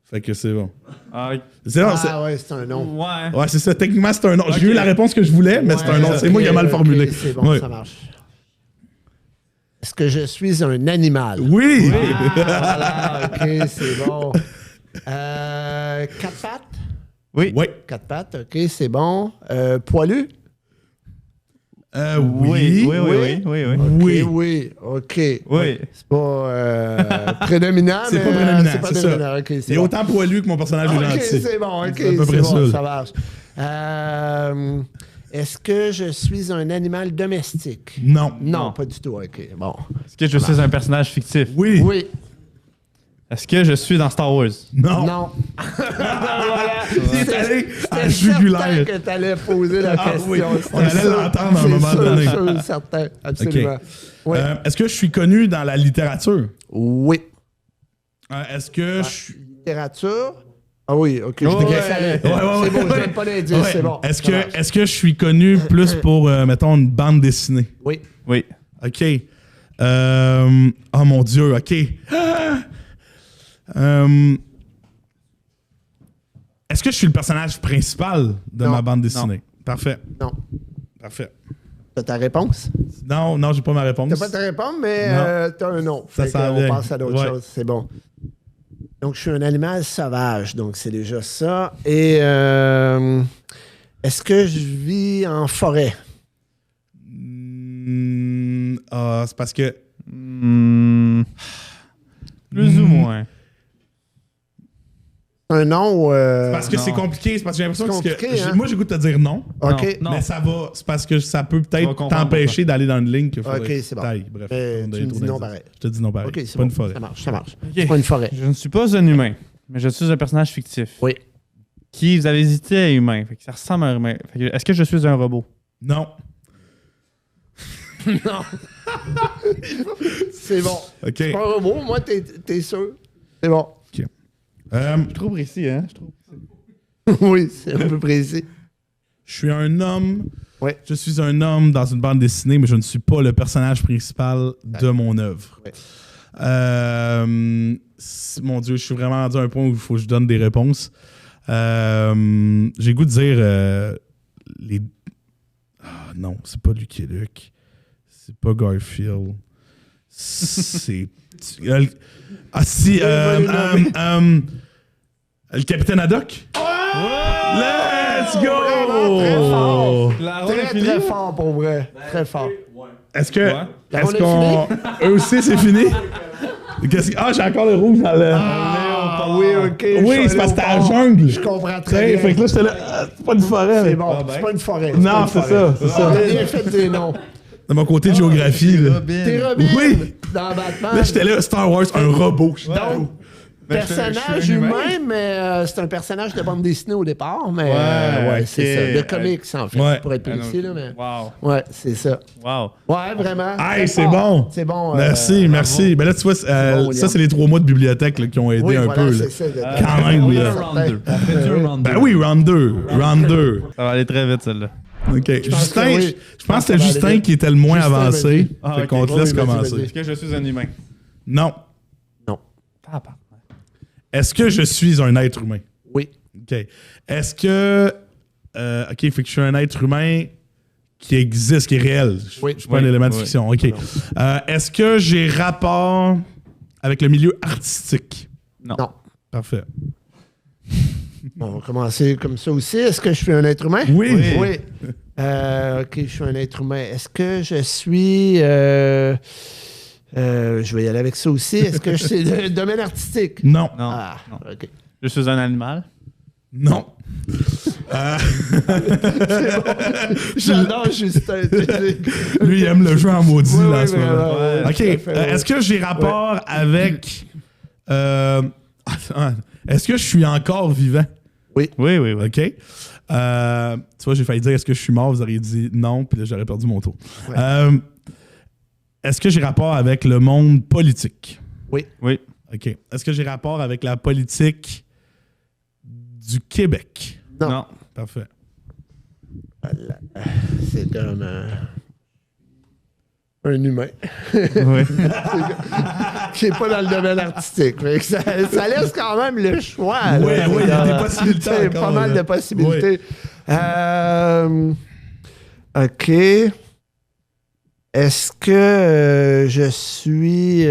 Fait que c'est bon. Ah, C'est bon, Ah ouais, c'est un nom. ouais. ouais, c'est ça. Techniquement, c'est un nom. Ok. J'ai eu la réponse que je voulais, mais c'est un nom. C'est moi qui ai mal formulé. OK, c'est bon, Ouais. ça marche. Est-ce que je suis un animal? Oui! Ah, voilà, OK, c'est bon. 4 pattes? Oui. Oui. 4 pattes, OK, c'est bon. Poilu? Oui. Oui. Oui. Oui, OK. Oui. C'est pas prédominant, C'est mais pas prédominant, c'est pas c'est ça. prédominant. OK, Il c'est est bon. autant poilu que mon personnage est OK, gentil. c'est bon, OK, C'est à peu c'est près bon, ça. ça marche. Est-ce que je suis un animal domestique? Non. Non, pas du tout. OK, bon. Est-ce que je suis un personnage fictif? Oui. Oui. Est-ce que je suis dans Star Wars? Non. Non. Voilà. C'est allé à C'était jugulaire. certain que tu allais poser la question. Oui. C'était On allait sûr. l'entendre à un C'est moment sûr, donné. sûr, certain. Absolument. Ouais. Est-ce que je suis connu dans la littérature? Oui. Est-ce que je suis... Littérature? Ah oui, OK. Je Ouais, te laisse aller. ouais, C'est bon, je ouais. donne pas d'indice, Ouais. c'est bon. Est-ce que je suis connu plus pour, mettons, une bande dessinée? Oui. Oui. OK. Oh mon Dieu, OK. Est-ce que je suis le personnage principal de Non. ma bande dessinée? Parfait. Non. Parfait. T'as ta réponse? Non, j'ai pas ma réponse. T'as pas ta réponse, mais Non. t'as un nom. Ça Fait s'en qu'on vient. passe à d'autres Ouais. choses. C'est bon. Donc, je suis un animal sauvage. Donc, c'est déjà ça. Et est-ce que je vis en forêt? C'est parce que... Plus ou moins. Un nom? Parce que c'est compliqué. C'est parce que j'ai l'impression C'est que... compliqué, hein? Moi, j'ai goût de te dire non. OK. Non. Mais ça va. C'est parce que ça peut On va peut-être comprendre t'empêcher d'aller dans une ligne qu'il faudrait OK, que c'est bon. t'ailles. Bref. Mais on tu donne me trop dis non d'indices. pareil. Je te dis non pareil. OK, c'est pas bon. une forêt. Ça marche. Ok. C'est pas une forêt. Je ne suis pas un humain, mais je suis un personnage fictif. Oui. Qui, vous avez hésité à humain. Fait que ça ressemble à un humain. Fait que, est-ce que je suis un robot? Non. Non. C'est bon. OK. C'est pas un robot, moi, t'es sûr? C'est bon. Je trouve précis, hein? Je trouve. Oui, c'est un peu précis. Je suis un homme. Ouais. Je suis un homme dans une bande dessinée, mais je ne suis pas le personnage principal de mon œuvre. Ouais. Mon Dieu, je suis vraiment rendu à un point où il faut que je donne des réponses. J'ai le goût de dire les. Ah non, c'est pas Lucky Luke. C'est pas Garfield. C'est. Le Capitaine Haddock? Let's go! Très fort. La ronde est Très, finie? très fort pour vrai. Très fort. Est-ce que. Ouais. Est-ce qu'on. Eux aussi, c'est fini? J'ai encore le rouge dans le. Ah oui, OK. Oui, c'est parce que c'était à la jungle. Je comprends T'sais, très bien. fait que là, j'étais là. C'est pas une forêt. C'est bon. C'est pas une forêt. Non, c'est ça. C'est ça. T'as bien fait des noms. De mon côté de géographie, là. T'es Robin Oui. dans Batman. Là, j'étais là, Star Wars, un robot. Donc, personnage humain, mais c'est un personnage de bande dessinée au départ, mais Ouais, c'est ok. ça. De comics, en fait, Ouais. pour être précis, là, mais... Wow. Ouais, c'est ça. Wow. Ouais, vraiment. Hey, Très c'est fort. bon. C'est bon. Merci, merci. Ben là, tu vois, bon, ça, William. c'est les 3 mois de bibliothèque là, qui ont aidé Oui, un voilà, peu. c'est Là. ça. Quand même, Oui, là. un round 2. On fait du round 2. Ben oui, round 2. Round 2. Ça va aller très vite, celle-là. OK. Justin, que oui. je pense que c'était Ça va Justin aller vite. qui était le moins Justin, avancé. vas-y. Ah, Fait ok. qu'on te Oui, laisse vas-y, commencer. vas-y. Est-ce que je suis un humain? Non. Non. Papa. Est-ce que je suis un être humain? Oui. OK. Est-ce que... OK, fait que je suis un être humain qui existe, qui est réel. Oui. Je suis pas un élément de fiction. OK. Est-ce que j'ai rapport avec le milieu artistique? Non. Non. Parfait. On va commencer comme ça aussi. Est-ce que je suis un être humain? Oui. Oui. OK, je suis un être humain. Est-ce que je suis... je vais y aller avec ça aussi. Est-ce que c'est le domaine artistique? Non. Non. Ah, Non. OK. Je suis un animal. Non. J'adore Justin. Lui, il aime le jeu en maudit, Oui, là, en oui, ce moment. vraiment, ouais, OK. tout à fait, ouais. Est-ce que j'ai rapport avec... est-ce que je suis encore vivant? Oui, oui, oui. OK. Tu vois, j'ai failli dire est-ce que je suis mort? Vous auriez dit non, puis là, j'aurais perdu mon tour. Ouais. Est-ce que j'ai rapport avec le monde politique? Oui. OK. Est-ce que j'ai rapport avec la politique du Québec? Non. Parfait. Voilà. C'est comme un humain Oui. qui n'est pas dans le domaine artistique. Fait que ça laisse quand même le choix. Oui, là. oui, il y a des possibilités C'est encore, pas mal là. de possibilités. OK. Est-ce que je suis...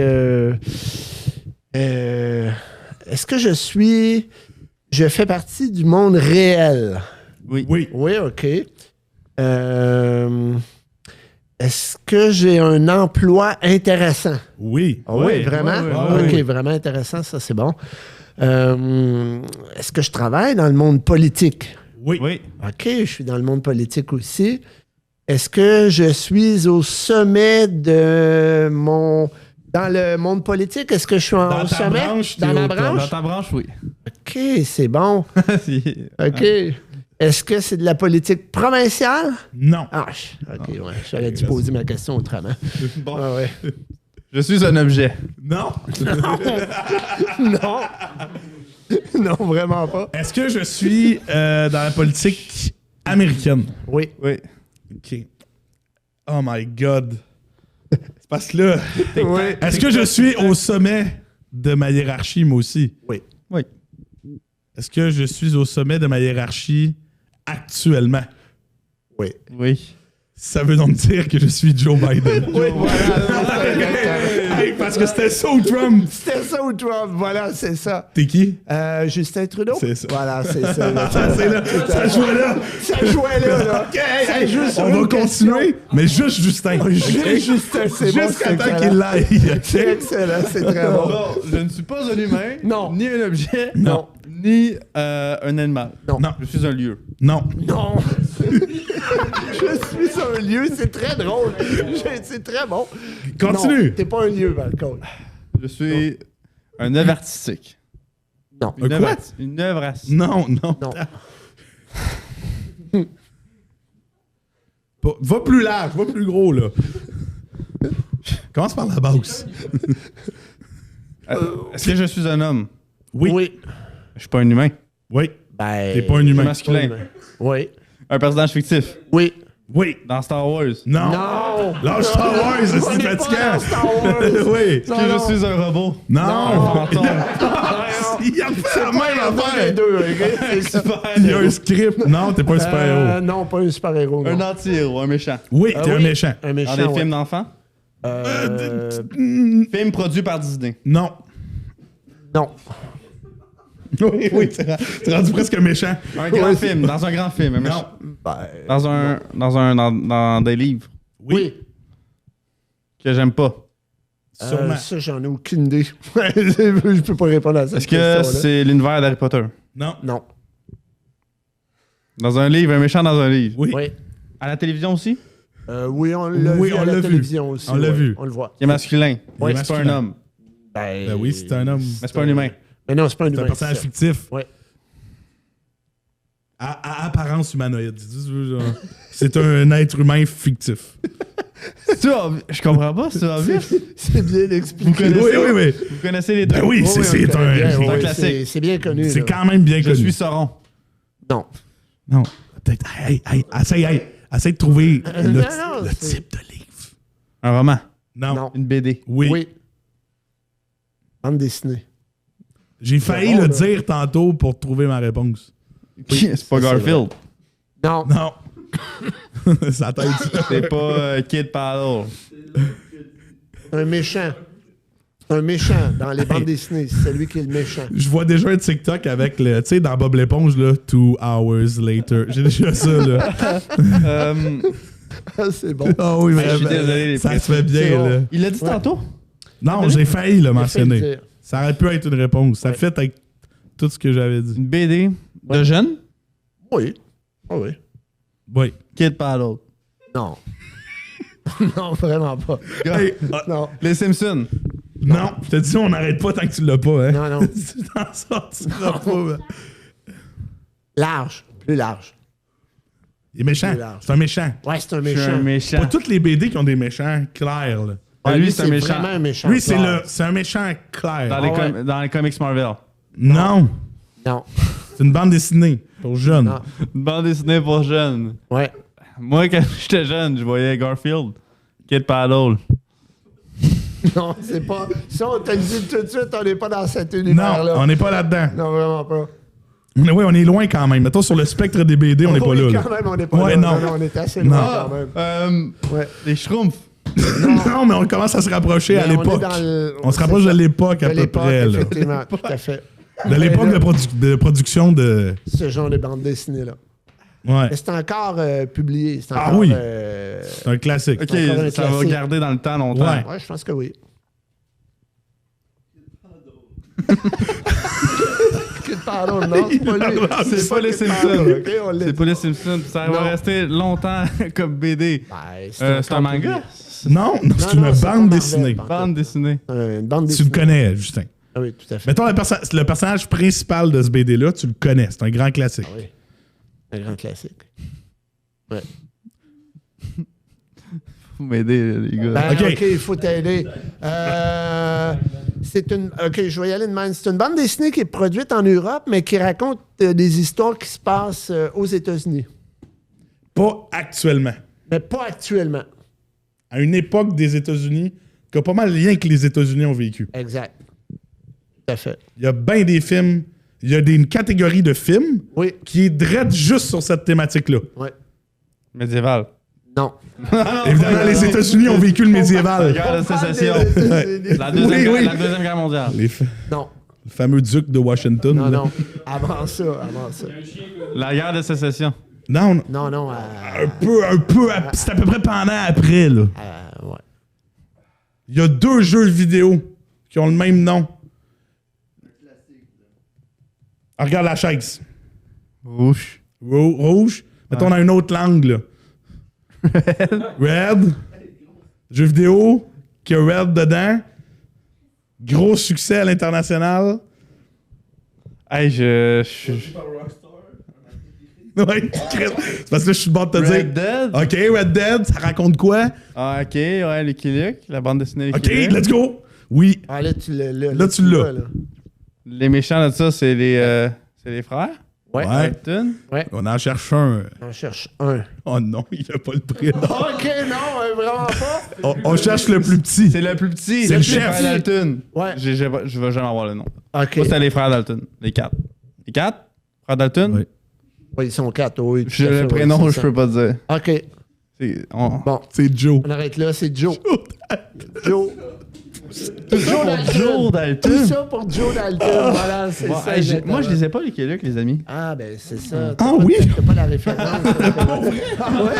est-ce que je suis... Je fais partie du monde réel? Oui. Oui. Oui, OK. Est-ce que j'ai un emploi intéressant? Oui. Ah oui, vraiment? oui, Ah, oui, OK, oui. vraiment intéressant, ça, c'est bon. Est-ce que je travaille dans le monde politique? Oui. OK, je suis dans le monde politique aussi. Est-ce que je suis au sommet de mon... Dans le monde politique, est-ce que je suis au sommet? Dans ma branche? Dans ta branche, oui. OK, c'est bon. OK. Est-ce que c'est de la politique provinciale? Non. Ah, OK, ouais. J'aurais dû poser ma question autrement. Bon. Ah, ouais. Je suis un objet. Non. Non. Non, vraiment pas. Est-ce que je suis dans la politique américaine? Oui. Oui. OK. Oh my God. C'est parce que là... Oui. Est-ce que je suis au sommet de ma hiérarchie, moi aussi? Oui. Oui. Est-ce que je suis au sommet de ma hiérarchie actuellement? Oui. Oui. Ça veut donc dire que je suis Joe Biden. Oui, voilà. Hey, parce que c'était ça ou Trump. C'était ça ou Trump, voilà, c'est ça. T'es qui? Justin Trudeau? C'est ça. Voilà, c'est ça. Là. C'est là. Ça jouait là. Ça jouait là. OK, hey, juste on une va continuer, mais juste Justin. Juste Justin, c'est bon. Jusqu'à temps qu'il l'aille. C'est excellent, c'est très bon. Non, je ne suis pas un humain. Non. Ni un objet. Non. Ni un animal. Non. Non. Je suis un lieu. Non. Non. Je suis un lieu, c'est très drôle. C'est très bon. Continue. Non, t'es pas un lieu, par contre. Je suis un œuvre artistique. Non. Une Un œuvre quoi? une œuvre artistique. Non. Non. Va plus large, va plus gros, là. Commence par la base. Est-ce que je suis un homme? Oui. Oui. Je suis pas un humain. Oui. Ben, T'es pas un humain. Masculin. Oui. Un personnage fictif. Oui. Oui. Dans Star Wars. Non. Non. Lâche Star Wars, On c'est est pas fatigant. dans Star Wars. Oui. Est-ce que je suis un robot? Non. Fantôme. Il a fait la même Les affaire. deux, OK? C'est ça. Il y a un script. Non, t'es pas un super-héros. Non, pas un super-héros. Un non. anti-héros, un méchant. Oui, t'es un oui. méchant. Un méchant, Dans des ouais. films d'enfants? Film produit par Disney. Non. Non. Oui, t'es rendu presque méchant. Un grand film, dans un grand film. Un méchant. Non. Dans des livres Oui. que j'aime pas. Sûrement. Ça, j'en ai aucune idée. Je peux pas répondre à ça. Est-ce que c'est l'univers d'Harry Potter? Non. Non. Dans un livre, un méchant dans un livre. Oui. Oui. À la télévision aussi? Oui, on l'a Oui, vu on à l'a la vu. télévision aussi. On l'a ouais. vu. On le voit. Qui est masculin. Oui, C'est pas un masculin. homme. Ben oui, c'est un homme. Mais c'est pas un humain. Mais non, c'est pas un C'est humain. un personnage ça. fictif. Ouais. À apparence humanoïde. C'est un être humain fictif. Je comprends pas, c'est obvious. C'est bien expliqué. Oui. Vous connaissez les deux? Ben oui, Oui, c'est on le connaît bien, un. ouais, classique. C'est bien connu. C'est là. quand même bien Je connu. suis Sauron. Non. Non. Peut-être. Essaye de trouver non, le c'est- type de livre. Un roman. Non. Non. Une BD. Oui. Bande dessinée. J'ai failli bon, le là. dire tantôt pour trouver ma réponse. C'est pas Garfield. Non. Non. Ça tête. C'est pas Kid Paddle. Un méchant. C'est un méchant dans les bandes dessinées. C'est lui qui est le méchant. Je vois déjà un TikTok avec le. Tu sais, dans Bob l'éponge, là, 2 hours later. J'ai déjà ça, là. Ah, c'est bon. Ah oui, Je suis désolé, les ça se fait C'est bien, bon. là. Il l'a dit tantôt? Non, j'ai failli le J'ai fait le mentionner. dire. Ça aurait pu être une réponse. Ça Ouais. fait avec tout ce que j'avais dit. Une BD de jeune? Oui. Ah oui. Oui. Kid Paddle. Non. Non, vraiment pas. Hey, Non. Les Simpsons. non, je te dis, on n'arrête pas tant que tu l'as pas, hein. Non, non. Tu t'en sortiras pas. Large. Plus large. Il est méchant. Plus large. C'est un méchant. Ouais, c'est un Je suis un méchant. méchant. Pas toutes les BD qui ont des méchants clairs, là. Ah, lui, c'est un méchant. vraiment un méchant. Lui, c'est clair. c'est un méchant clair. Dans les, ouais. dans les comics Marvel. Non, Non. c'est une bande dessinée pour jeunes. Non. Une bande dessinée pour jeunes. Ouais. Moi, quand j'étais jeune, je voyais Garfield. Kid Paddle. Non, c'est pas. Ça, on te le dit tout de suite, on n'est pas dans cet Non, univers-là. on n'est pas là-dedans. Non, vraiment pas. Mais oui, on est loin quand même. Mettons sur le spectre des BD, on n'est pas Oui, là. quand là. même, on n'est pas Ouais, là. non. On est assez loin Non. quand même. Ouais. Les Schtroumpfs. Non, mais on commence à se rapprocher à Mais on est l'époque. dans le- On se rapproche de c'est ça. l'époque à De peu l'époque, près. Là. effectivement, tout à fait. De l'époque de production de. Ce genre de bande dessinée-là. Ouais. Mais c'est encore publié. C'est Ah encore, oui. C'est un classique. Ok, encore un ça va classique. garder dans le temps longtemps. Ouais. Ouais, je pense que oui. Kid Paddle, non, c'est pas lui. C'est pas les Kid Simpsons. Paddle, ok, on l'a C'est dit. pas les Simpsons. Ça va Non. rester longtemps comme BD. Ben, C'est un manga? Non, c'est Non, une c'est pas bande Marvel, dessinée. par Bande dessinée. Une bande Tu dessinée. le connais, Justin. Ah oui, tout à fait. Mettons, le personnage principal de ce BD-là, tu le connais. C'est un grand classique. Ah oui. Un grand classique. Ouais. Faut m'aider, les gars. Ben, Ok. OK, il faut t'aider. C'est une. OK, je vais y aller de même. C'est une bande dessinée qui est produite en Europe, mais qui raconte des histoires qui se passent aux États-Unis. Pas actuellement. Mais pas actuellement. À une époque des États-Unis qui a pas mal de liens que les États-Unis ont vécu. Exact. Tout à fait. Il y a bien des films. Il y a une catégorie de films Oui. qui est drette juste sur cette thématique-là. Oui. Médiéval. Non. Évidemment, les États-Unis ont vécu le médiéval. Guerre de sécession. La Oui. Deuxième Guerre mondiale. Non. Le fameux duc de Washington. Non, là. non. Avant ça, avant ça. La guerre de sécession. Non, non. Non, non. C'est à peu près pendant après, là. Ouais. Il y a 2 jeux vidéo qui ont le même nom. Ah, regarde la chaise. Rouge. Rouge. Mettons dans une autre langue, là. Red. Jeu vidéo qui a Red dedans. Gros succès à l'international. Hey, Ouais, c'est parce que je suis le bord de te Red dire. Dead? OK, Red Dead, ça raconte quoi? Ah, ok, ouais, Lucky Luke, la bande dessinée OK, Lucky Luke. let's go. Oui. Ah, là, tu l'as. Là, tu l'as. Les méchants de ça, c'est les frères. Ouais. Ouais. Dalton. On en cherche un. On cherche un. Oh non, il a pas le prénom. OK, non, vraiment pas. On cherche le plus petit. C'est le plus petit. C'est le les chef. frères Dalton. Ouais. Je vais jamais avoir le nom. OK. Moi, c'était les frères Dalton. Les 4. Les 4? Frères Dalton? Oui. Oui, ils sont 4, oui. tout J'ai à fait, le oui, prénom, c'est je ça. peux pas dire. OK. Bon, C'est Joe. on arrête là, c'est Joe. Joe. Joe Dalton. Joe Dalton. Tout ça pour Joe Dalton. Voilà, c'est Bon, ça. hey, moi, je exactement. lisais pas Lucky Luke, les amis. Ah, ben, c'est ça. Ah oui? T'as pas la référence. Ah ouais?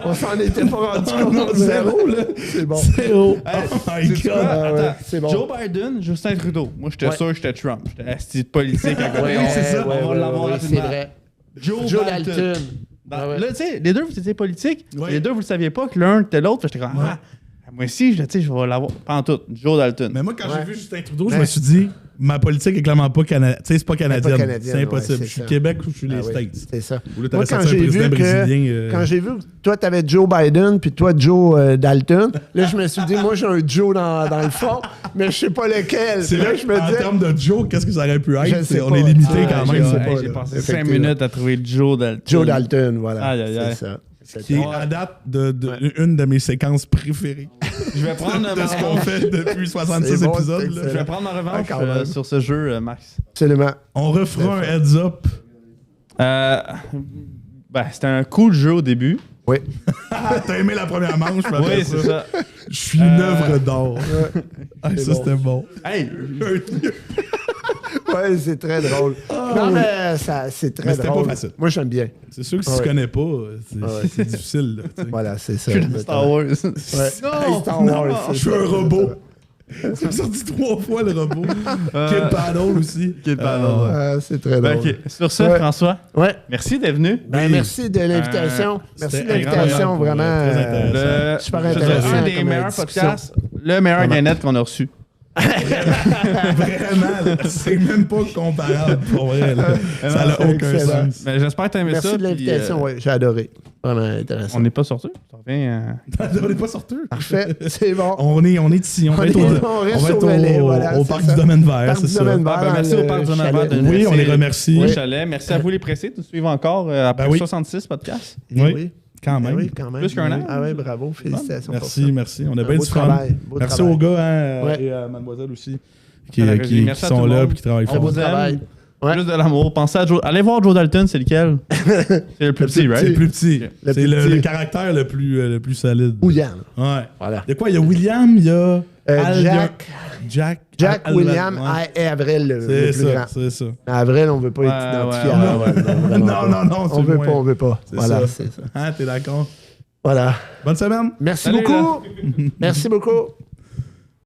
On s'en était pas rendu compte. non, zéro, là. C'est bon. Zéro. Hey, Oh my sais-tu God. quoi? Ah ouais, Attends. c'est bon. Joe Biden, Justin Trudeau. Moi, j'étais Ouais. sûr que j'étais Trump. J'étais asti de politique à côté. Ouais, c'est ça. On va l'avoir c'est rapidement. vrai. Joe Joe Dalton. Dalton. Ah ouais. Là, tu sais, les deux, vous étiez politiques. Ouais. Les deux, vous le saviez pas que l'un était l'autre. J'étais comme, moi aussi, tu sais, je vais l'avoir. Pas en tout. Joe Dalton. Mais moi, quand Ouais. j'ai vu Justin Trudeau, je me suis dit, ma politique est clairement pas canadienne. Tu sais, c'est pas canadienne. canadienne, C'est impossible. ouais, c'est je suis ça. Québec ou je suis les Ah oui, States. c'est ça. Ou là, Moi, t'avais quand sorti un j'ai président vu brésilien. quand j'ai vu que toi, t'avais Joe Biden, puis toi, Joe Dalton, là, je me suis dit, moi, j'ai un Joe dans le fond, mais je sais pas lequel. C'est Puis là là, je me en disais, termes de Joe, qu'est-ce que ça aurait pu Je être? sais On pas. est limité Ah, quand je même. sais là. pas. J'ai là. passé 5 Effectivement. minutes à trouver Joe Dalton. Joe Dalton, voilà. Aïe, aïe, aïe. C'est ça. Qui est à date une de mes séquences préférées Je vais prendre de ce qu'on fait depuis 66 C'est bon, épisodes. c'est là. Je excellent. vais prendre ma revanche Ah, quand même. sur ce jeu, Max. Absolument. On refera un heads up. C'était un cool jeu au début. Oui. T'as aimé la première manche, mais après Oui, c'est ça. je suis une œuvre d'art. Ah, C'est ça, bon. c'était bon. Hey, Oui, c'est très drôle. Non, mais c'est très Mais c'était drôle. pas facile. Moi, j'aime bien. C'est sûr que si Ouais. tu connais pas, c'est Ouais. c'est difficile. Là, tu sais. Voilà, c'est ça. Star Wars. Ouais. Hey, Star Wars, c'est Je suis ça. un robot. C'est sorti 3 fois le robot. Kid Paddle aussi. Kid Paddle, ouais. Ah, c'est très Ben, drôle. ok. Sur ce, Ouais. François, Ouais. merci d'être venu. Ben, Oui. merci de l'invitation. Merci de c'était l'invitation, incroyable, vraiment. très intéressant. super je veux dire, intéressant un des comme meilleurs discussion. podcasts, le meilleur Gannett qu'on a reçu. Vraiment, là, c'est même pas comparable pour vrai. Là. Ça n'a c'est aucun excellent. sens. Mais j'espère que tu as aimé ça. Merci de puis, l'invitation, oui, j'ai adoré. Vraiment intéressant. On n'est pas sortis. Ça revient. On n'est pas sortis. Parfait, c'est bon. On est ici. On va être on au, reste on va au être relais, voilà, au c'est parc ça. du domaine vert, Parc c'est du ça. domaine Ah, ben, vert, merci dans au Parc du le Domaine chalet. Vert de Oui, on les laisser remercie. le Oui. chalet. Merci à vous les pressés de nous suivre encore après Ben oui. 66 podcasts. Oui, quand même. Oui, quand même. Plus qu'un an. Ah oui, bravo, félicitations pour ça. Merci. On a Un bien beau du fun. travail, beau Merci travail. aux gars hein, Ouais. et à mademoiselle aussi qui, À la régie. qui Merci à sont tout le là monde. et qui travaillent On fort. Beau vous aime. travail. Ouais. Juste de l'amour. Pensez à Joe. Allez voir Joe Dalton, c'est lequel? C'est le plus petit, C'est right? le plus petit. Ok. Le C'est plus le petit. caractère le plus solide. Bouillant. Ouais. Voilà. Il y a quoi? Il y a William, il y a... Al- Jack. Jack. Jack, Al- William ouais. et Avril, le C'est plus ça, grand. c'est ça. Avril, on ne veut pas être Ouais, identifié ouais, à ouais. Avril. vraiment Non, pas. non, non, c'est On veut moins. pas, on veut pas. C'est Voilà, ça. c'est ça. Hein, t'es d'accord? Voilà. Bonne semaine. Merci Salut, beaucoup. Merci beaucoup.